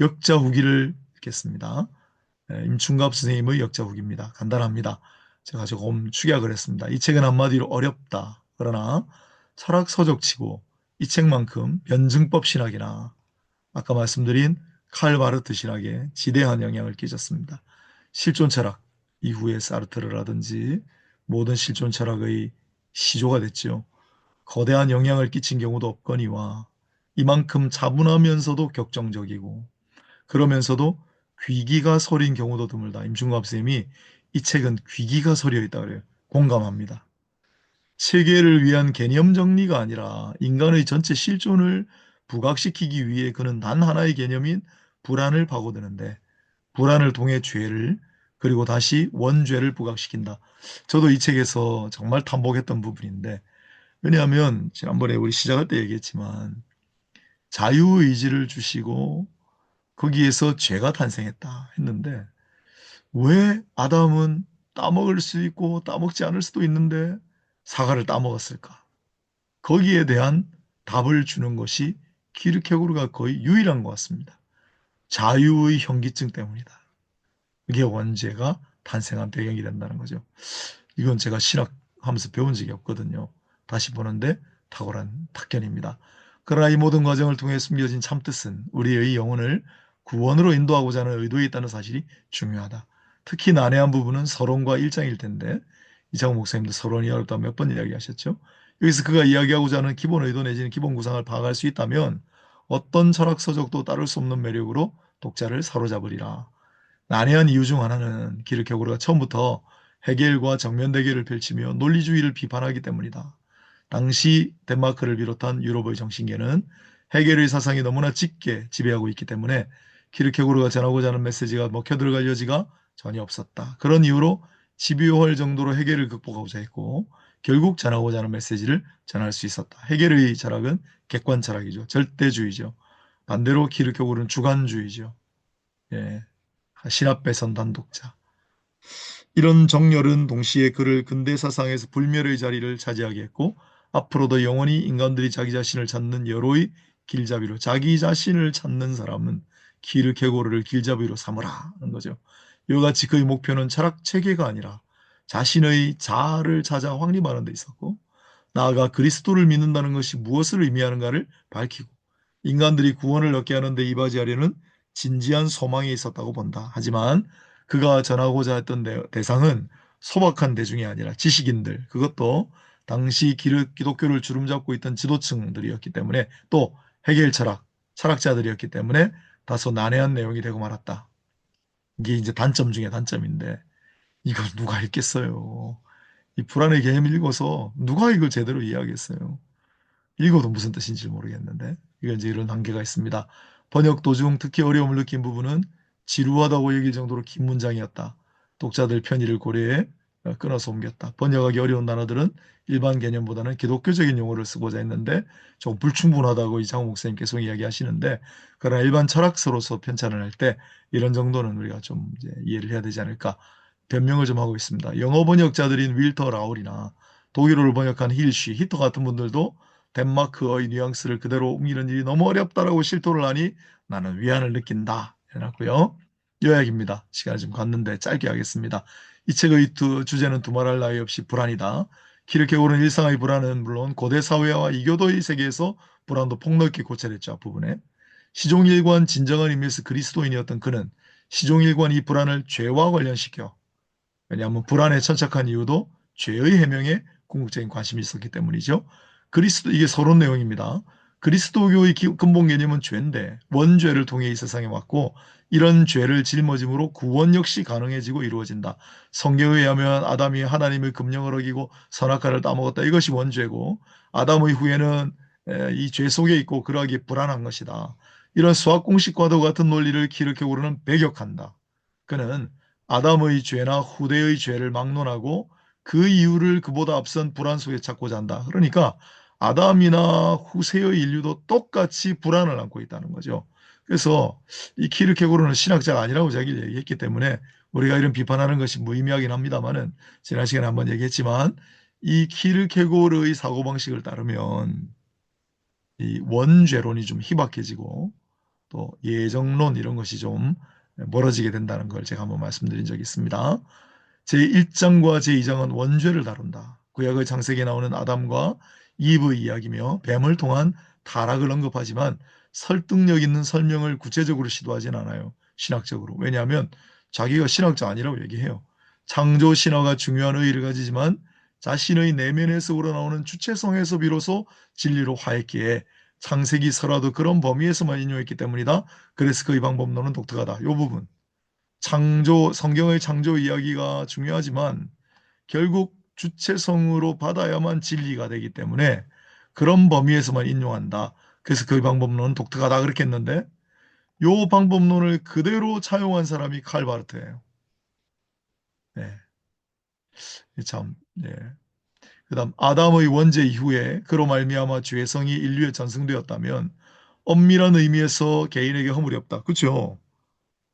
역자 후기를 읽겠습니다. 임충갑 선생님의 역자 후기입니다. 간단합니다. 제가 조금 축약을 했습니다. 이 책은 한마디로 어렵다. 그러나 철학 서적치고 이 책만큼 변증법 신학이나 아까 말씀드린 칼 바르트 신학에 지대한 영향을 끼쳤습니다. 실존 철학 이후에 사르트르라든지 모든 실존 철학의 시조가 됐죠. 거대한 영향을 끼친 경우도 없거니와 이만큼 차분하면서도 격정적이고 그러면서도 귀기가 서린 경우도 드물다. 임충갑 쌤이 이 책은 귀기가 서려 있다 그래요. 공감합니다. 세계를 위한 개념 정리가 아니라 인간의 전체 실존을 부각시키기 위해 그는 단 하나의 개념인 불안을 파고드는데 불안을 통해 죄를 그리고 다시 원죄를 부각시킨다. 저도 이 책에서 정말 탐복했던 부분인데 왜냐하면 지난번에 우리 시작할 때 얘기했지만 자유의지를 주시고 거기에서 죄가 탄생했다 했는데 왜 아담은 따먹을 수 있고 따먹지 않을 수도 있는데 사과를 따먹었을까? 거기에 대한 답을 주는 것이 키르케고르가 거의 유일한 것 같습니다. 자유의 현기증 때문이다. 이게 원죄가 탄생한 배경이 된다는 거죠. 이건 제가 신학하면서 배운 적이 없거든요. 다시 보는데 탁월한 탁견입니다. 그러나 이 모든 과정을 통해 숨겨진 참뜻은 우리의 영혼을 구원으로 인도하고자 하는 의도에 있다는 사실이 중요하다. 특히 난해한 부분은 서론과 일장일 텐데 이창호 목사님도 서론이 어렵다고 몇 번 이야기하셨죠. 여기서 그가 이야기하고자 하는 기본 의도 내지는 기본 구상을 파악할 수 있다면 어떤 철학 서적도 따를 수 없는 매력으로 독자를 사로잡으리라. 난해한 이유 중 하나는 기르케고르가 처음부터 헤겔과 정면 대결을 펼치며 논리주의를 비판하기 때문이다. 당시 덴마크를 비롯한 유럽의 정신계는 헤겔의 사상이 너무나 짙게 지배하고 있기 때문에 키르케고르가 전하고자 하는 메시지가 먹혀들어갈 여지가 전혀 없었다. 그런 이유로 집요할 정도로 헤겔을 극복하고자 했고 결국 전하고자 하는 메시지를 전할 수 있었다. 헤겔의 철학은 객관 철학이죠. 절대주의죠. 반대로 키르케고르는 주관주의죠. 예, 신압배선 단독자. 이런 정렬은 동시에 그를 근대 사상에서 불멸의 자리를 차지하게 했고 앞으로도 영원히 인간들이 자기 자신을 찾는 여로의 길잡이로 자기 자신을 찾는 사람은 키르케고르를 길잡이로 삼으라는 거죠. 이와 같이 그의 목표는 철학 체계가 아니라 자신의 자아를 찾아 확립하는 데 있었고 나아가 그리스도를 믿는다는 것이 무엇을 의미하는가를 밝히고 인간들이 구원을 얻게 하는데 이바지하려는 진지한 소망이 있었다고 본다. 하지만 그가 전하고자 했던 대상은 소박한 대중이 아니라 지식인들, 그것도 당시 기독교를 주름잡고 있던 지도층들이었기 때문에 또 해겔 철학자들이었기 때문에 다소 난해한 내용이 되고 말았다. 이게 이제 단점 중에 단점인데 이걸 누가 읽겠어요. 이 불안의 개념 읽어서 누가 이걸 제대로 이해하겠어요. 읽어도 무슨 뜻인지 모르겠는데 이건 이제 이런 한계가 있습니다. 번역 도중 특히 어려움을 느낀 부분은 지루하다고 여길 정도로 긴 문장이었다. 독자들 편의를 고려해 끊어서 옮겼다. 번역하기 어려운 단어들은 일반 개념보다는 기독교적인 용어를 쓰고자 했는데 좀 불충분하다고 이장호 목사님 계속 이야기하시는데 그러나 일반 철학서로서 편찬을 할 때 이런 정도는 우리가 좀 이제 이해를 해야 되지 않을까 변명을 좀 하고 있습니다. 영어 번역자들인 윌터 라울이나 독일어를 번역한 힐쉬, 히터 같은 분들도 덴마크어의 뉘앙스를 그대로 옮기는 일이 너무 어렵다라고 실토를 하니 나는 위안을 느낀다 해놨고요. 요약입니다. 시간이 좀 갔는데 짧게 하겠습니다. 이 책의 주제는 두말할 나위 없이 불안이다. 키르케고르는 일상의 불안은 물론 고대 사회와 이교도의 세계에서 불안도 폭넓게 고찰했죠. 앞부분에. 시종일관 진정한 의미에서 그리스도인이었던 그는 시종일관 이 불안을 죄와 관련시켜 왜냐하면 불안에 천착한 이유도 죄의 해명에 궁극적인 관심이 있었기 때문이죠. 그리스도 이게 서론 내용입니다. 그리스도교의 근본 개념은 죄인데 원죄를 통해 이 세상에 왔고 이런 죄를 짊어짐으로 구원 역시 가능해지고 이루어진다. 성경에 의하면 아담이 하나님의 금령을 어기고 선악과를 따먹었다. 이것이 원죄고 아담의 후에는 이 죄 속에 있고 그러하기에 불안한 것이다. 이런 수학 공식과도 같은 논리를 키르케고르는 배격한다. 그는 아담의 죄나 후대의 죄를 막론하고 그 이유를 그보다 앞선 불안 속에 찾고자 한다. 그러니까 아담이나 후세의 인류도 똑같이 불안을 안고 있다는 거죠. 그래서 이 키르케고르는 신학자가 아니라고 자기를 얘기했기 때문에 우리가 이런 비판하는 것이 무의미하긴 합니다만은 지난 시간에 한번 얘기했지만 이 키르케고르의 사고방식을 따르면 이 원죄론이 좀 희박해지고 또 예정론 이런 것이 좀 멀어지게 된다는 걸 제가 한번 말씀드린 적이 있습니다. 제1장과 제2장은 원죄를 다룬다. 구약의 창세기에 나오는 아담과 이브의 이야기며 뱀을 통한 타락을 언급하지만 설득력 있는 설명을 구체적으로 시도하진 않아요. 신학적으로. 왜냐하면 자기가 신학자 아니라고 얘기해요. 창조 신화가 중요한 의의를 가지지만 자신의 내면에서 우러나오는 주체성에서 비로소 진리로 화했기에 창세기 설화도 그런 범위에서만 인용했기 때문이다. 그래서 그의 방법론은 독특하다. 이 부분. 성경의 창조 이야기가 중요하지만 결국 주체성으로 받아야만 진리가 되기 때문에 그런 범위에서만 인용한다. 그래서 그 방법론은 독특하다 그렇게 했는데 이 방법론을 그대로 차용한 사람이 칼바르트예요. 네, 참. 네. 그다음 아담의 원죄 이후에 그로 말미암아 죄성이 인류에 전승되었다면 엄밀한 의미에서 개인에게 허물이 없다. 그렇죠?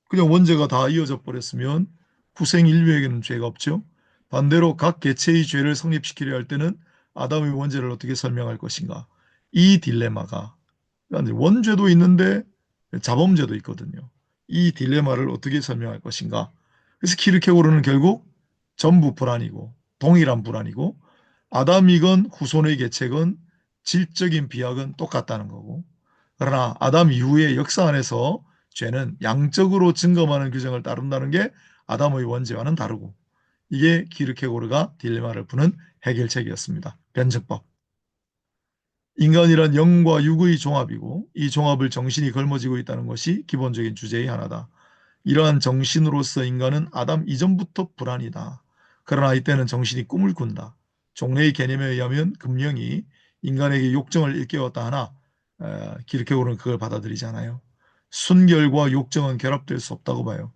그냥 원죄가 다 이어져 버렸으면 후생 인류에게는 죄가 없죠. 반대로 각 개체의 죄를 성립시키려 할 때는 아담의 원죄를 어떻게 설명할 것인가. 이 딜레마가 원죄도 있는데 자범죄도 있거든요. 이 딜레마를 어떻게 설명할 것인가. 그래서 키르케고르는 결국 전부 불안이고 동일한 불안이고 아담이건 후손의 계책은 질적인 비약은 똑같다는 거고 그러나 아담 이후의 역사 안에서 죄는 양적으로 증거하는 규정을 따른다는 게 아담의 원죄와는 다르고 이게 키르케고르가 딜레마를 푸는 해결책이었습니다. 변증법. 인간이란 영과 육의 종합이고 이 종합을 정신이 걸머지고 있다는 것이 기본적인 주제의 하나다. 이러한 정신으로서 인간은 아담 이전부터 불안이다. 그러나 이때는 정신이 꿈을 꾼다. 종래의 개념에 의하면 금령이 인간에게 욕정을 일깨웠다 하나 기르케고는 그걸 받아들이지 않아요. 순결과 욕정은 결합될 수 없다고 봐요.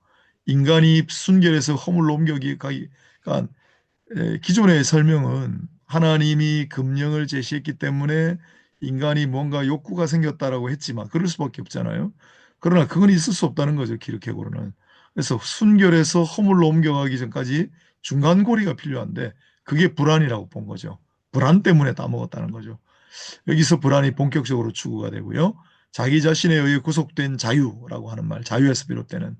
인간이 순결에서 허물로 옮겨가기 기존의 설명은 하나님이 금령을 제시했기 때문에 인간이 뭔가 욕구가 생겼다라고 했지만 그럴 수밖에 없잖아요. 그러나 그건 있을 수 없다는 거죠. 기르케고르는. 그래서 순결에서 허물로 옮겨가기 전까지 중간고리가 필요한데 그게 불안이라고 본 거죠. 불안 때문에 따먹었다는 거죠. 여기서 불안이 본격적으로 추구가 되고요. 자기 자신에 의해 구속된 자유라고 하는 말, 자유에서 비롯되는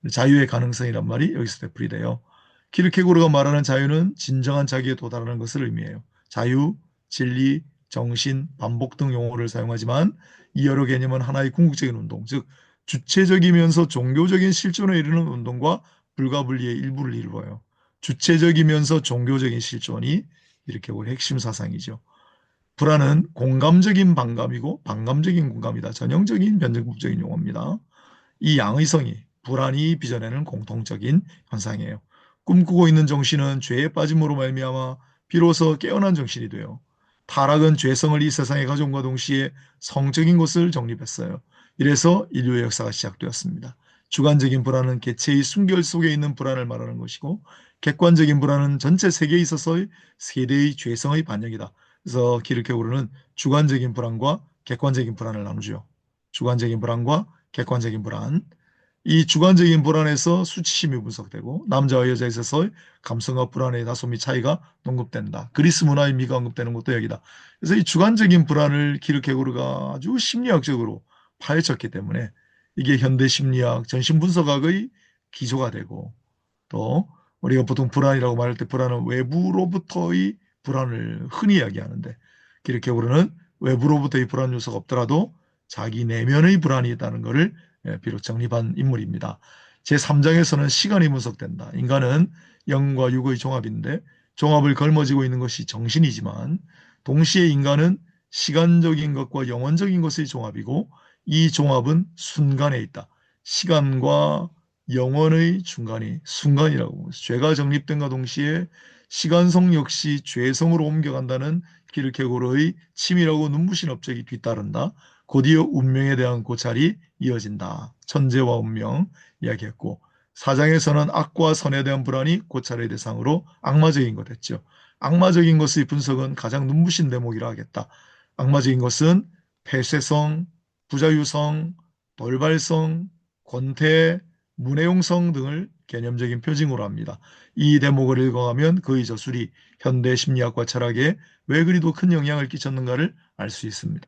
자유의 가능성이란 말이 여기서 되풀이 돼요. 키르케고르가 말하는 자유는 진정한 자기에 도달하는 것을 의미해요. 자유, 진리, 정신, 반복 등 용어를 사용하지만 이 여러 개념은 하나의 궁극적인 운동, 즉 주체적이면서 종교적인 실존에 이르는 운동과 불가분리의 일부를 이루어요. 주체적이면서 종교적인 실존이 이렇게 우리 핵심 사상이죠. 불안은 공감적인 반감이고 반감적인 공감이다. 전형적인 변증법적인 용어입니다. 이 양의성이 불안이 빚어내는 공통적인 현상이에요. 꿈꾸고 있는 정신은 죄에 빠짐으로 말미암아 비로소 깨어난 정신이 돼요. 타락은 죄성을 이 세상에 가져온과 동시에 성적인 것을 정립했어요. 이래서 인류의 역사가 시작되었습니다. 주관적인 불안은 개체의 순결 속에 있는 불안을 말하는 것이고 객관적인 불안은 전체 세계에 있어서의 세대의 죄성의 반영이다. 그래서 기르케고르는 주관적인 불안과 객관적인 불안을 나누죠. 주관적인 불안과 객관적인 불안. 이 주관적인 불안에서 수치심이 분석되고 남자와 여자에 있어서 감성과 불안의 다소 및 차이가 언급된다. 그리스 문화의 미가 언급되는 것도 여기다. 그래서 이 주관적인 불안을 키르케고르가 아주 심리학적으로 파헤쳤기 때문에 이게 현대 심리학, 정신분석학의 기초가 되고 또 우리가 보통 불안이라고 말할 때 불안은 외부로부터의 불안을 흔히 이야기하는데 키르케고르는 외부로부터의 불안 요소가 없더라도 자기 내면의 불안이 있다는 것을 비록 정립한 인물입니다. 제3장에서는 시간이 분석된다. 인간은 영과 육의 종합인데 종합을 걸머지고 있는 것이 정신이지만 동시에 인간은 시간적인 것과 영원적인 것의 종합이고 이 종합은 순간에 있다. 시간과 영원의 중간이 순간이라고. 죄가 정립된과 동시에 시간성 역시 죄성으로 옮겨간다는 키르케고르의 치밀하고 눈부신 업적이 뒤따른다. 곧이어 운명에 대한 고찰이 이어진다. 천재와 운명 이야기했고 4장에서는 악과 선에 대한 불안이 고찰의 대상으로 악마적인 것 했죠. 악마적인 것의 분석은 가장 눈부신 대목이라 하겠다. 악마적인 것은 폐쇄성, 부자유성, 돌발성, 권태, 문해용성 등을 개념적인 표징으로 합니다. 이 대목을 읽어가면 그의 저술이 현대 심리학과 철학에 왜 그리도 큰 영향을 끼쳤는가를 알 수 있습니다.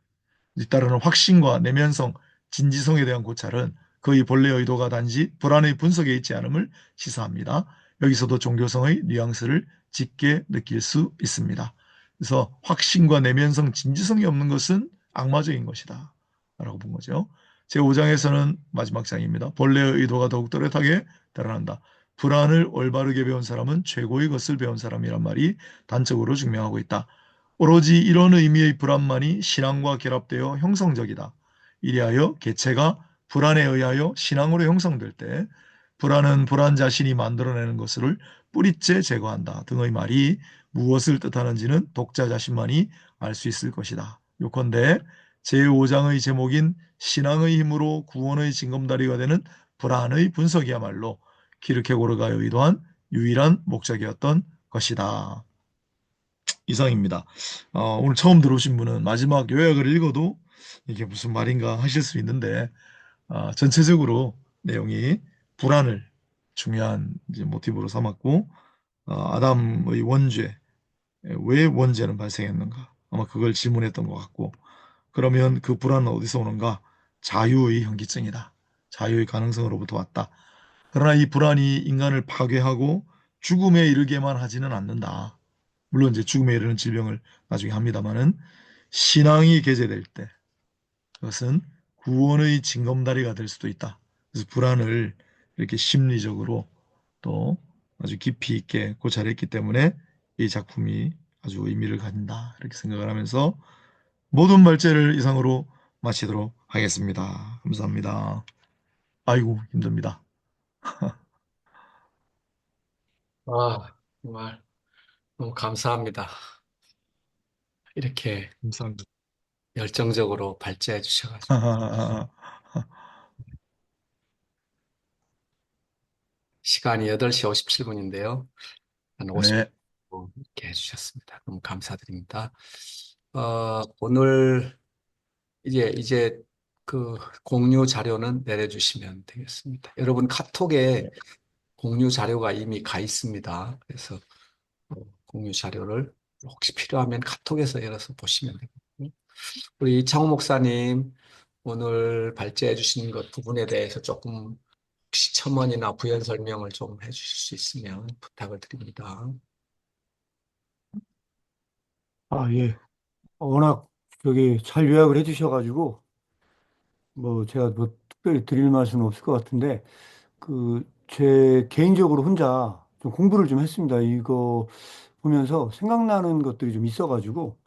뒤따르는 확신과 내면성, 진지성에 대한 고찰은 그의 본래 의도가 단지 불안의 분석에 있지 않음을 시사합니다. 여기서도 종교성의 뉘앙스를 짙게 느낄 수 있습니다. 그래서 확신과 내면성, 진지성이 없는 것은 악마적인 것이다 라고 본 거죠. 제5장에서는 마지막 장입니다. 본래의 의도가 더욱 또렷하게 드러난다. 불안을 올바르게 배운 사람은 최고의 것을 배운 사람이란 말이 단적으로 증명하고 있다. 오로지 이런 의미의 불안만이 신앙과 결합되어 형성적이다. 이리하여 개체가 불안에 의하여 신앙으로 형성될 때 불안은 불안 자신이 만들어내는 것을 뿌리째 제거한다 등의 말이 무엇을 뜻하는지는 독자 자신만이 알 수 있을 것이다. 요컨대 제5장의 제목인 신앙의 힘으로 구원의 징검다리가 되는 불안의 분석이야말로 키르케고르가 의도한 유일한 목적이었던 것이다. 이상입니다. 오늘 처음 들어오신 분은 마지막 요약을 읽어도 이게 무슨 말인가 하실 수 있는데 전체적으로 내용이 불안을 중요한 이제 모티브로 삼았고 아담의 원죄, 왜 원죄는 발생했는가 아마 그걸 질문했던 것 같고 그러면 그 불안은 어디서 오는가? 자유의 현기증이다. 자유의 가능성으로부터 왔다. 그러나 이 불안이 인간을 파괴하고 죽음에 이르게만 하지는 않는다. 물론 이제 죽음에 이르는 질병을 나중에 합니다만은 신앙이 개재될 때 그것은 구원의 징검다리가 될 수도 있다. 그래서 불안을 이렇게 심리적으로 또 아주 깊이 있게 고찰했기 때문에 이 작품이 아주 의미를 가진다. 이렇게 생각을 하면서 모든 말제를 이상으로 마치도록 하겠습니다. 감사합니다. 아이고 힘듭니다. 아, 정말 너무 감사합니다. 이렇게 감사합니다. 열정적으로 발제해 주셔가지고. 시간이 8시 57분인데요. 한 네, 50분 이렇게 해주셨습니다. 너무 감사드립니다. 오늘 이제 그 공유 자료는 내려주시면 되겠습니다. 여러분 카톡에 공유 자료가 이미 가 있습니다. 그래서 공유 자료를 혹시 필요하면 카톡에서 열어서 보시면 되거든요. 우리 이창호 목사님 오늘 발제해 주신 것 부분에 대해서 조금 혹시 첨언이나 부연 설명을 좀 해주실 수 있으면 부탁을 드립니다. 아, 예. 워낙 저기 잘 요약을 해주셔가지고 뭐 제가 뭐 특별히 드릴 말씀은 없을 것 같은데 그 제 개인적으로 혼자 좀 공부를 좀 했습니다. 이거 보면서 생각나는 것들이 좀 있어가지고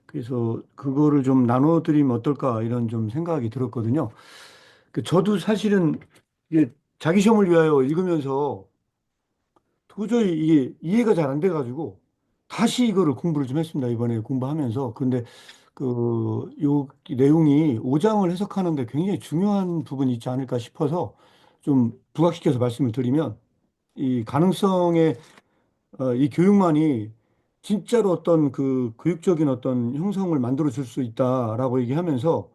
그래서 그거를 좀 나눠드리면 어떨까 이런 좀 생각이 들었거든요. 그 저도 사실은 이게 자기 시험을 위하여 읽으면서 도저히 이게 이해가 잘 안 돼가지고 다시 이거를 공부를 좀 했습니다. 이번에 공부하면서. 근데 요 내용이 5장을 해석하는데 굉장히 중요한 부분이 있지 않을까 싶어서 좀 부각시켜서 말씀을 드리면 이 가능성의 이 교육만이 진짜로 어떤 그 교육적인 어떤 형성을 만들어 줄 수 있다라고 얘기하면서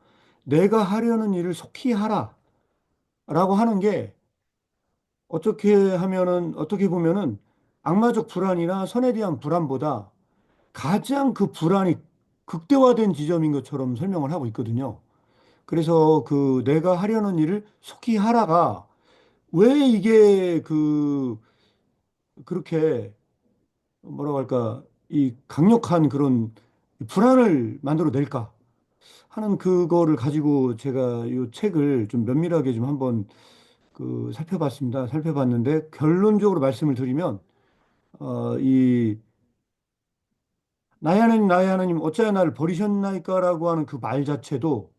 내가 하려는 일을 속히 하라라고 하는 게 어떻게 하면은 어떻게 보면은 악마적 불안이나 선에 대한 불안보다 가장 그 불안이 극대화된 지점인 것처럼 설명을 하고 있거든요. 그래서 그 내가 하려는 일을 속히 하라가 왜 이게 그렇게 뭐라고 할까 이 강력한 그런 불안을 만들어낼까 하는 그거를 가지고 제가 이 책을 좀 면밀하게 좀 한번 살펴봤습니다. 살펴봤는데 결론적으로 말씀을 드리면 이 나의 하나님 어찌하여 나를 버리셨나이까라고 하는 그 말 자체도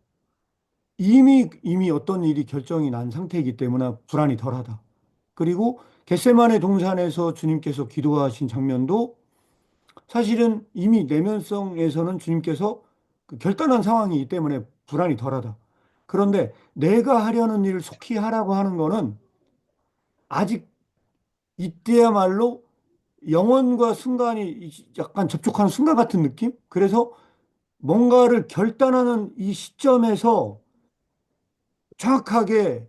이미 어떤 일이 결정이 난 상태이기 때문에 불안이 덜하다. 그리고 겟세마네 동산에서 주님께서 기도하신 장면도 사실은 이미 내면성에서는 주님께서 그 결단한 상황이기 때문에 불안이 덜하다. 그런데 내가 하려는 일을 속히 하라고 하는 거는 아직 이때야말로 영혼과 순간이 약간 접촉하는 순간 같은 느낌? 그래서 뭔가를 결단하는 이 시점에서 정확하게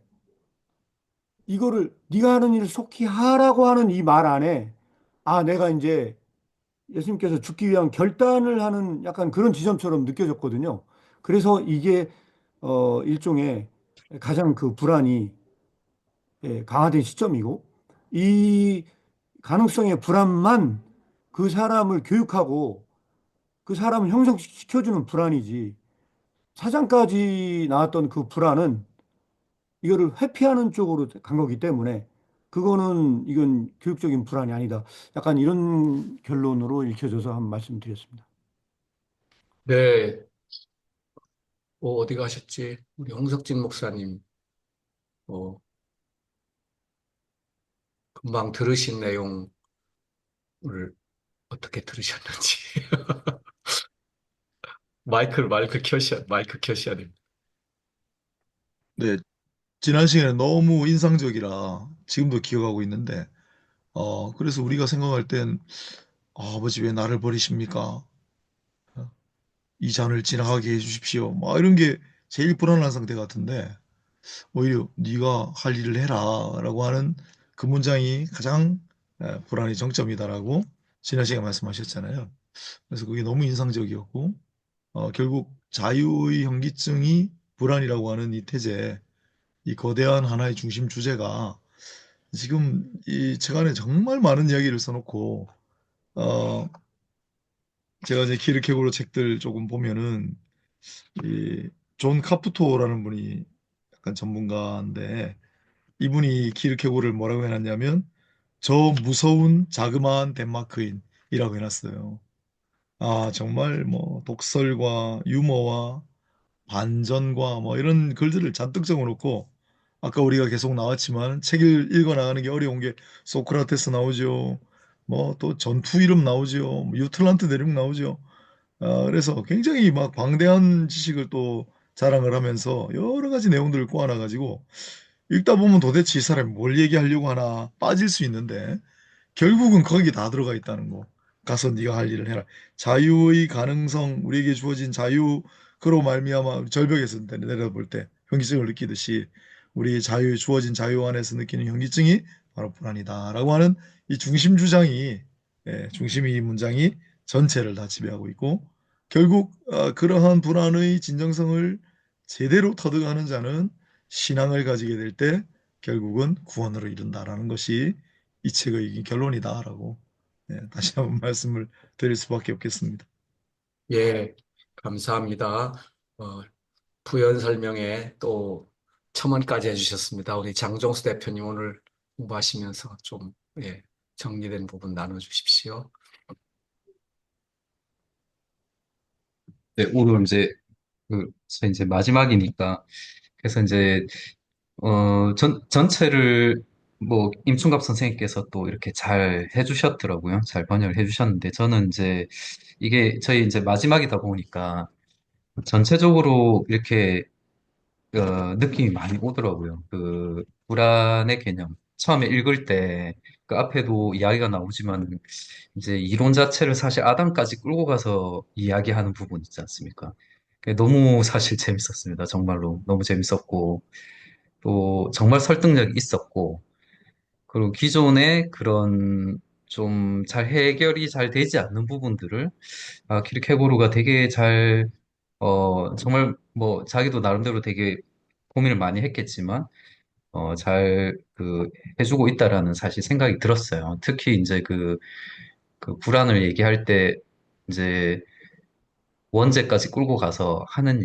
이거를 네가 하는 일을 속히 하라고 하는 이 말 안에 내가 이제 예수님께서 죽기 위한 결단을 하는 약간 그런 지점처럼 느껴졌거든요. 그래서 이게 일종의 가장 그 불안이 강화된 시점이고 이 가능성의 불안만 그 사람을 교육하고 그 사람을 형성시켜주는 불안이지. 사장까지 나왔던 그 불안은 이거를 회피하는 쪽으로 간 거기 때문에 그거는 이건 교육적인 불안이 아니다. 약간 이런 결론으로 읽혀져서 한 말씀 드렸습니다. 네, 어디 가셨지? 우리 홍석진 목사님, 어, 금방 들으신 내용을 어떻게 들으셨는지. 마이크 켜셔야 됩니다. 네, 지난 시간에 너무 인상적이라 지금도 기억하고 있는데, 그래서 우리가 생각할 땐, 아버지 왜 나를 버리십니까? 이 잔을 지나가게 해주십시오. 뭐 이런 게 제일 불안한 상태 같은데, 오히려 네가 할 일을 해라라고 하는 그 문장이 가장 불안의 정점이다라고 지난 시간에 말씀하셨잖아요. 그래서 그게 너무 인상적이었고, 결국 자유의 현기증이 불안이라고 하는 이 태제, 이 거대한 하나의 중심 주제가 지금 이 책 안에 정말 많은 이야기를 써놓고, 어, 제가 이제 키르케고르 책들 조금 보면은 이 존 카푸토라는 분이 약간 전문가인데, 이분이 키르케고르를 뭐라고 해놨냐면 저 무서운 자그마한 덴마크인이라고 해놨어요. 아, 정말 뭐 독설과 유머와 반전과 뭐 이런 글들을 잔뜩 적어놓고, 아까 우리가 계속 나왔지만 책을 읽어 나가는 게 어려운 게 소크라테스 나오죠. 뭐 또 전투 이름 나오죠. 뭐 유틀란트 대륙 나오죠. 그래서 굉장히 막 방대한 지식을 또 자랑을 하면서 여러 가지 내용들을 꼬아놔 가지고 읽다 보면 도대체 이 사람이 뭘 얘기하려고 하나 빠질 수 있는데, 결국은 거기 다 들어가 있다는 거. 가서 네가 할 일을 해라. 자유의 가능성, 우리에게 주어진 자유, 그로 말미암아 절벽에서 내려볼 때 현기증을 느끼듯이 우리 자유에 주어진 자유 안에서 느끼는 현기증이 바로 불안이다라고 하는 이 중심 주장이, 중심이 이 문장이 전체를 다 지배하고 있고, 결국 그러한 불안의 진정성을 제대로 터득하는 자는 신앙을 가지게 될 때 결국은 구원으로 이른다라는 것이 이 책의 결론이다라고, 다시 한번 말씀을 드릴 수밖에 없겠습니다. 예, 감사합니다. 어, 부연 설명에 또 첨언까지 해주셨습니다. 우리 장정수 대표님 오늘 공부하시면서 좀, 예, 정리된 부분 나눠주십시오. 네, 오늘 이제 저희 이제 마지막이니까 그래서 이제 전체를 뭐 임충갑 선생님께서 또 이렇게 잘 해주셨더라고요. 잘 번역을 해주셨는데 저는 이제 이게 저희 이제 마지막이다 보니까 전체적으로 이렇게 느낌이 많이 오더라고요. 그 불안의 개념 처음에 읽을 때 그 앞에도 이야기가 나오지만 이제 이론 자체를 사실 아담까지 끌고 가서 이야기하는 부분 있지 않습니까? 그게 너무 사실 재밌었습니다. 정말로 너무 재밌었고 또 정말 설득력이 있었고 그리고 기존의 그런 좀 잘 해결이 잘 되지 않는 부분들을 키르케고르가 되게 잘 정말 뭐 자기도 나름대로 되게 고민을 많이 했겠지만 잘 해주고 있다라는 사실 생각이 들었어요. 특히 이제 그 불안을 얘기할 때 이제 원죄까지 끌고 가서 하는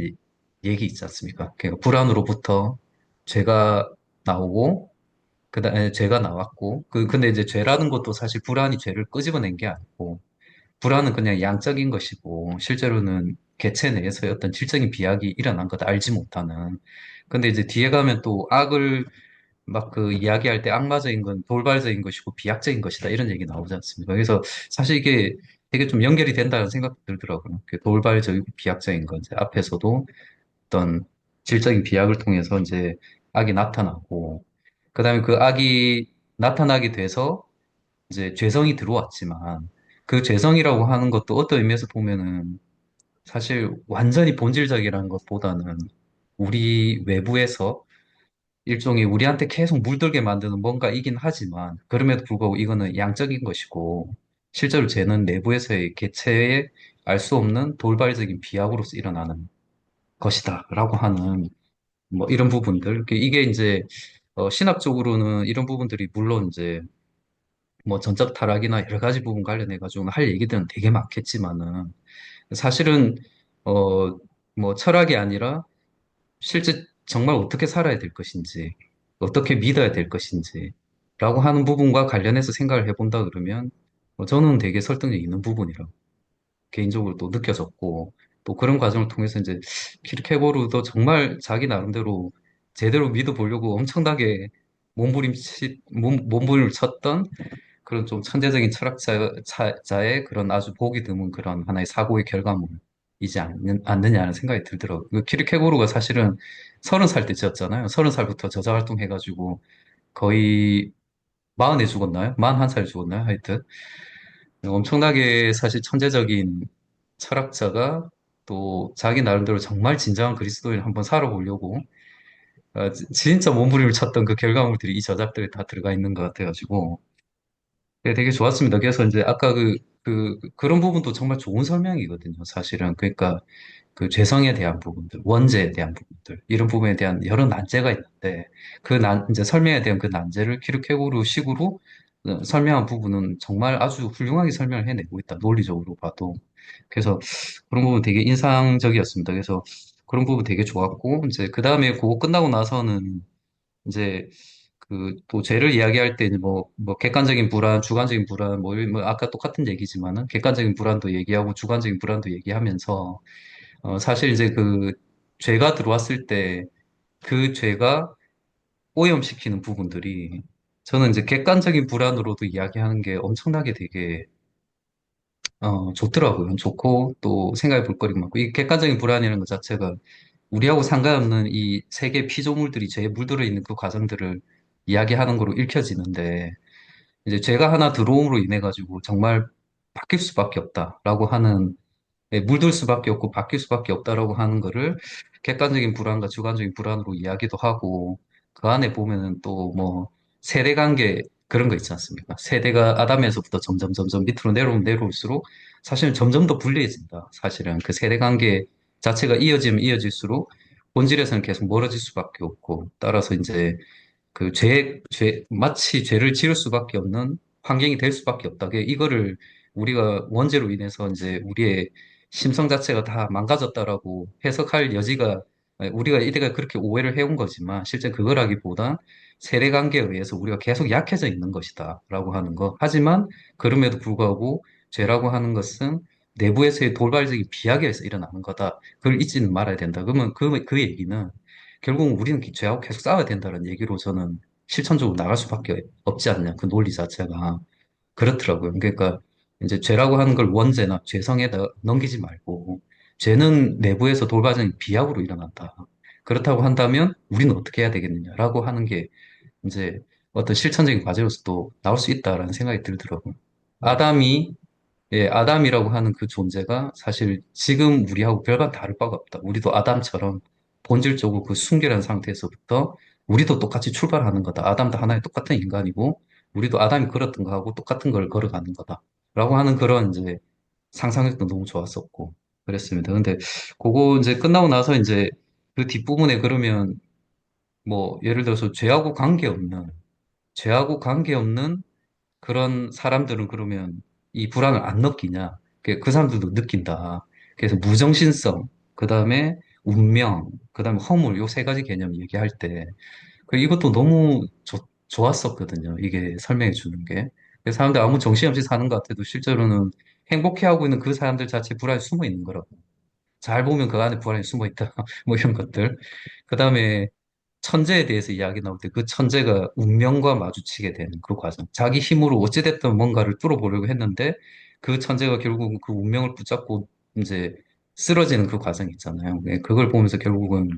얘기 있지 않습니까? 그러니까 불안으로부터 죄가 나오고 그다음에 죄가 나왔고 근데 이제 죄라는 것도 사실 불안이 죄를 끄집어낸 게 아니고 불안은 그냥 양적인 것이고 실제로는 개체 내에서의 어떤 질적인 비약이 일어난 것 알지 못하는. 근데 이제 뒤에 가면 또 악을 막 그 이야기할 때 악마적인 건 돌발적인 것이고 비약적인 것이다 이런 얘기 나오지 않습니까? 그래서 사실 이게 되게 좀 연결이 된다는 생각도 들더라고요. 그 돌발적이고 비약적인 건 이제 앞에서도 어떤 질적인 비약을 통해서 이제 악이 나타나고 그다음에 그 악이 나타나게 돼서 이제 죄성이 들어왔지만 그 죄성이라고 하는 것도 어떤 의미에서 보면은 사실 완전히 본질적이라는 것보다는 우리 외부에서 일종의 우리한테 계속 물들게 만드는 뭔가이긴 하지만 그럼에도 불구하고 이거는 양적인 것이고 실제로 죄는 내부에서의 개체의 알 수 없는 돌발적인 비약으로서 일어나는 것이다라고 하는 뭐 이런 부분들 이게 이제 신학적으로는 이런 부분들이 물론 이제 뭐 전적 타락이나 여러 가지 부분 관련해 가지고는 할 얘기들은 되게 많겠지만은 사실은 어 뭐 철학이 아니라 실제 정말 어떻게 살아야 될 것인지, 어떻게 믿어야 될 것인지, 라고 하는 부분과 관련해서 생각을 해본다 그러면, 저는 되게 설득력 있는 부분이라고 개인적으로 또 느껴졌고, 또 그런 과정을 통해서 이제 키르케고르도 정말 자기 나름대로 제대로 믿어보려고 엄청나게 몸부림을 쳤던 그런 좀 천재적인 철학자의 그런 아주 보기 드문 그런 하나의 사고의 결과물이지 않느냐는 생각이 들더라고요. 그 키르케고르가 사실은 30살 때 지었잖아요. 30살부터 저자 활동해가지고 거의 40에 죽었나요? 41살에 죽었나요? 하여튼. 엄청나게 사실 천재적인 철학자가 또 자기 나름대로 정말 진정한 그리스도인을 한번 살아보려고 진짜 몸부림을 쳤던 그 결과물들이 이 저작들에 다 들어가 있는 것 같아가지고 네, 되게 좋았습니다. 그래서 이제 아까 그런 부분도 정말 좋은 설명이거든요. 사실은. 그러니까 그 죄성에 대한 부분들, 원죄에 대한 부분들, 이런 부분에 대한 여러 난제가 있는데, 이제 설명에 대한 그 난제를 키르케고르 식으로 설명한 부분은 정말 아주 훌륭하게 설명을 해내고 있다. 논리적으로 봐도. 그래서 그런 부분 되게 인상적이었습니다. 그래서 그런 부분 되게 좋았고, 이제 그 다음에 그거 끝나고 나서는 이제 또 죄를 이야기할 때 뭐 객관적인 불안, 주관적인 불안 뭐 아까 똑같은 얘기지만은 객관적인 불안도 얘기하고 주관적인 불안도 얘기하면서 사실 이제 죄가 들어왔을 때 그 죄가 오염시키는 부분들이 저는 이제 객관적인 불안으로도 이야기하는 게 엄청나게 되게 좋더라고요. 좋고 또 생각해 볼 거리가 많고 이 객관적인 불안이라는 것 자체가 우리하고 상관없는 이 세계 피조물들이 죄에 물들어 있는 그 과정들을 이야기하는 거로 읽혀지는데 이제 죄가 하나 들어옴으로 인해 가지고 정말 바뀔 수밖에 없다라고 하는 물들 수밖에 없고 바뀔 수밖에 없다라고 하는 거를 객관적인 불안과 주관적인 불안으로 이야기도 하고 그 안에 보면은 또 뭐 세대 관계 그런 거 있지 않습니까? 세대가 아담에서부터 점점 점점 밑으로 내려오면 내려올수록 사실은 점점 더 불리해진다. 사실은 그 세대 관계 자체가 이어지면 이어질수록 본질에서는 계속 멀어질 수밖에 없고 따라서 이제 마치 죄를 지을 수밖에 없는 환경이 될 수밖에 없다. 이거를 우리가 원죄로 인해서 이제 우리의 심성 자체가 다 망가졌다라고 해석할 여지가, 우리가 이때가 그렇게 오해를 해온 거지만, 실제 그거라기보단 세대 관계에 의해서 우리가 계속 약해져 있는 것이다. 라고 하는 거. 하지만, 그럼에도 불구하고, 죄라고 하는 것은 내부에서의 돌발적인 비약에서 일어나는 거다. 그걸 잊지는 말아야 된다. 그러면 그 얘기는 결국은 우리는 죄하고 계속 싸워야 된다는 얘기로 저는 실천적으로 나갈 수밖에 없지 않냐. 그 논리 자체가. 그렇더라고요. 그러니까 이제 죄라고 하는 걸 원죄나 죄성에다 넘기지 말고 죄는 내부에서 돌발적인 비약으로 일어난다. 그렇다고 한다면 우리는 어떻게 해야 되겠느냐라고 하는 게 이제 어떤 실천적인 과제로서 또 나올 수 있다라는 생각이 들더라고요. 아담이 아담이라고 하는 그 존재가 사실 지금 우리하고 별반 다를 바가 없다. 우리도 아담처럼 본질적으로 그 순결한 상태에서부터 우리도 똑같이 출발하는 거다. 아담도 하나의 똑같은 인간이고 우리도 아담이 걸었던 거하고 똑같은 걸 걸어가는 거다. 라고 하는 그런 이제 상상력도 너무 좋았었고 그랬습니다. 근데 그거 이제 끝나고 나서 이제 그 뒷부분에 그러면 뭐 예를 들어서 죄하고 관계없는 그런 사람들은 그러면 이 불안을 안 느끼냐? 그 사람들도 느낀다. 그래서 무정신성, 그 다음에 운명, 그 다음에 허물, 요 세 가지 개념 얘기할 때, 이것도 너무 좋았었거든요. 이게 설명해 주는 게. 사람들 아무 정신없이 사는 것 같아도 실제로는 행복해하고 있는 그 사람들 자체 불안이 숨어 있는 거라고. 잘 보면 그 안에 불안이 숨어 있다. 뭐 이런 것들. 그 다음에 천재에 대해서 이야기 나올 때 그 천재가 운명과 마주치게 되는 그 과정. 자기 힘으로 어찌됐든 뭔가를 뚫어보려고 했는데 그 천재가 결국 그 운명을 붙잡고 이제 쓰러지는 그 과정 있잖아요. 그걸 보면서 결국은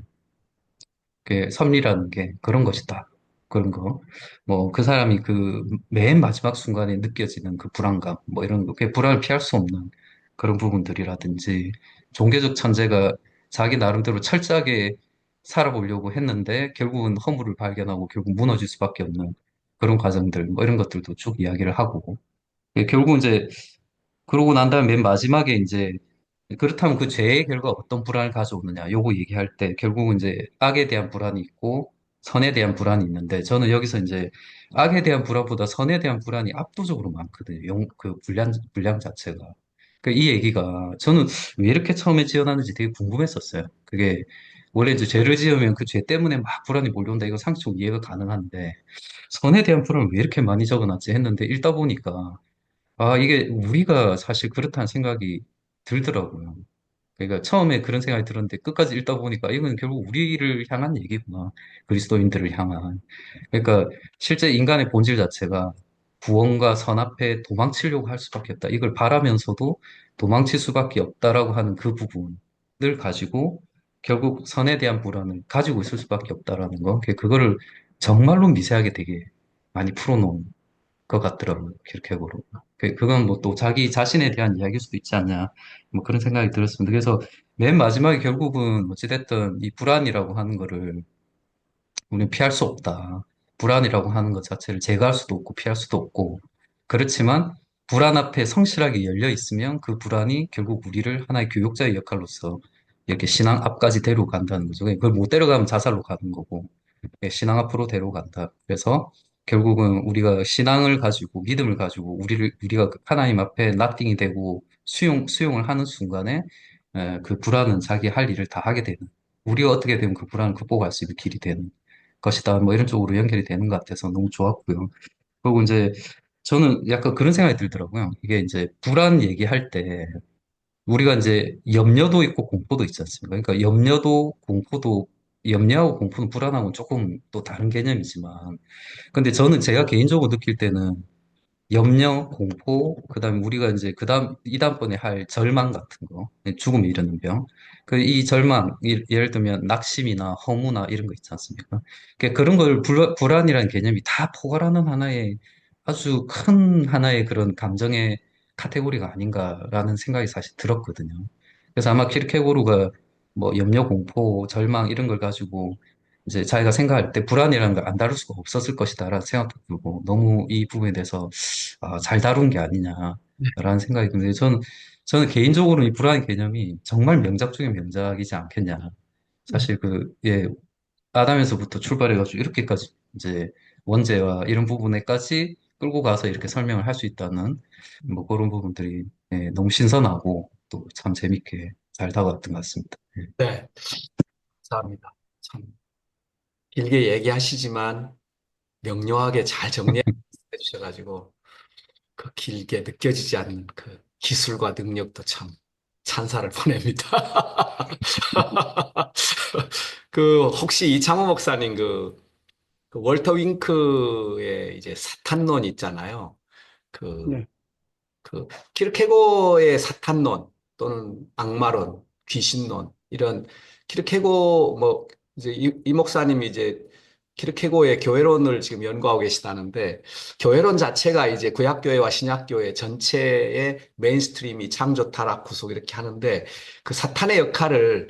섭리라는 게 그런 것이다. 그런 거. 뭐 그 사람이 그 맨 마지막 순간에 느껴지는 그 불안감, 뭐 이런 거, 그 불안을 피할 수 없는 그런 부분들이라든지 종교적 천재가 자기 나름대로 철저하게 살아보려고 했는데 결국은 허물을 발견하고 결국 무너질 수밖에 없는 그런 과정들, 뭐 이런 것들도 쭉 이야기를 하고 결국 이제 그러고 난 다음에 맨 마지막에 이제 그렇다면 그 죄의 결과 어떤 불안을 가져오느냐 요거 얘기할 때 결국은 이제 악에 대한 불안이 있고 선에 대한 불안이 있는데 저는 여기서 이제 악에 대한 불안보다 선에 대한 불안이 압도적으로 많거든요. 그 분량 자체가. 그 이 얘기가 저는 왜 이렇게 처음에 지어놨는지 되게 궁금했었어요. 그게 원래 이제 죄를 지으면 그 죄 때문에 막 불안이 몰려온다. 이거 상식적으로 이해가 가능한데 선에 대한 불안을 왜 이렇게 많이 적어놨지 했는데 읽다 보니까 아, 이게 우리가 사실 그렇다는 생각이 들더라고요. 그러니까 처음에 그런 생각이 들었는데 끝까지 읽다 보니까 이건 결국 우리를 향한 얘기구나. 그리스도인들을 향한. 그러니까 실제 인간의 본질 자체가 구원과 선 앞에 도망치려고 할 수밖에 없다. 이걸 바라면서도 도망칠 수밖에 없다라고 하는 그 부분을 가지고 결국 선에 대한 불안을 가지고 있을 수밖에 없다라는 거. 그거를 정말로 미세하게 되게 많이 풀어놓은 것 같더라고요. 키르케고르. 그건 뭐 또 자기 자신에 대한 이야기일 수도 있지 않냐. 뭐 그런 생각이 들었습니다. 그래서 맨 마지막에 결국은 어찌됐든 이 불안이라고 하는 거를 우리는 피할 수 없다. 불안이라고 하는 것 자체를 제거할 수도 없고 피할 수도 없고. 그렇지만 불안 앞에 성실하게 열려 있으면 그 불안이 결국 우리를 하나의 교육자의 역할로서 이렇게 신앙 앞까지 데려간다는 거죠. 그걸 못 데려가면 자살로 가는 거고. 신앙 앞으로 데려간다. 그래서 결국은 우리가 신앙을 가지고 믿음을 가지고 우리가 하나님 앞에 납ting이 되고 수용을 하는 순간에 그 불안은 자기 할 일을 다 하게 되는 우리가 어떻게 되면 그 불안을 극복할 수 있는 길이 되는 것이다. 뭐 이런 쪽으로 연결이 되는 것 같아서 너무 좋았고요. 그리고 이제 저는 약간 그런 생각이 들더라고요. 이게 이제 불안 얘기할 때 우리가 이제 염려도 있고 공포도 있지 않습니까? 그러니까 염려하고 공포는 불안하고는 조금 또 다른 개념이지만, 근데 저는 제가 개인적으로 느낄 때는 염려, 공포, 그다음에 우리가 이제 이 다음번에 할 절망 같은 거, 죽음에 이르는 병, 이 절망, 예를 들면 낙심이나 허무나 이런 거 있지 않습니까? 그런 걸 불안이라는 개념이 다 포괄하는 하나의 아주 큰 하나의 그런 감정의 카테고리가 아닌가라는 생각이 사실 들었거든요. 그래서 아마 키르케고르가 뭐 염려, 공포, 절망 이런 걸 가지고 이제 자기가 생각할 때 불안이라는 걸 안 다룰 수가 없었을 것이다라는 생각도 들고 너무 이 부분에 대해서 잘 다룬 게 아니냐라는 생각이 드는데 저는 개인적으로 이 불안 개념이 정말 명작 중에 명작이지 않겠냐. 사실 예, 아담에서부터 출발해가지고 이렇게까지 이제 원죄와 이런 부분에까지 끌고 가서 이렇게 설명을 할 수 있다는 뭐 그런 부분들이 너무 신선하고 또 참 재밌게 잘 다가왔던 것 같습니다. 네, 감사합니다. 참 길게 얘기하시지만 명료하게 잘 정리해 주셔가지고 그 길게 느껴지지 않는 그 기술과 능력도 참 찬사를 보냅니다. 그 혹시 이창호 목사님 그 월터 윙크의 이제 사탄론 있잖아요. 그 네. 그 키르케고의 사탄론 또는 악마론, 귀신론 이런 키르케고 뭐 이제 이 목사님이 이제 키르케고의 교회론을 지금 연구하고 계시다는데 교회론 자체가 이제 구약교회와 신약교회 전체의 메인스트림이 창조, 타락, 구속 이렇게 하는데 그 사탄의 역할을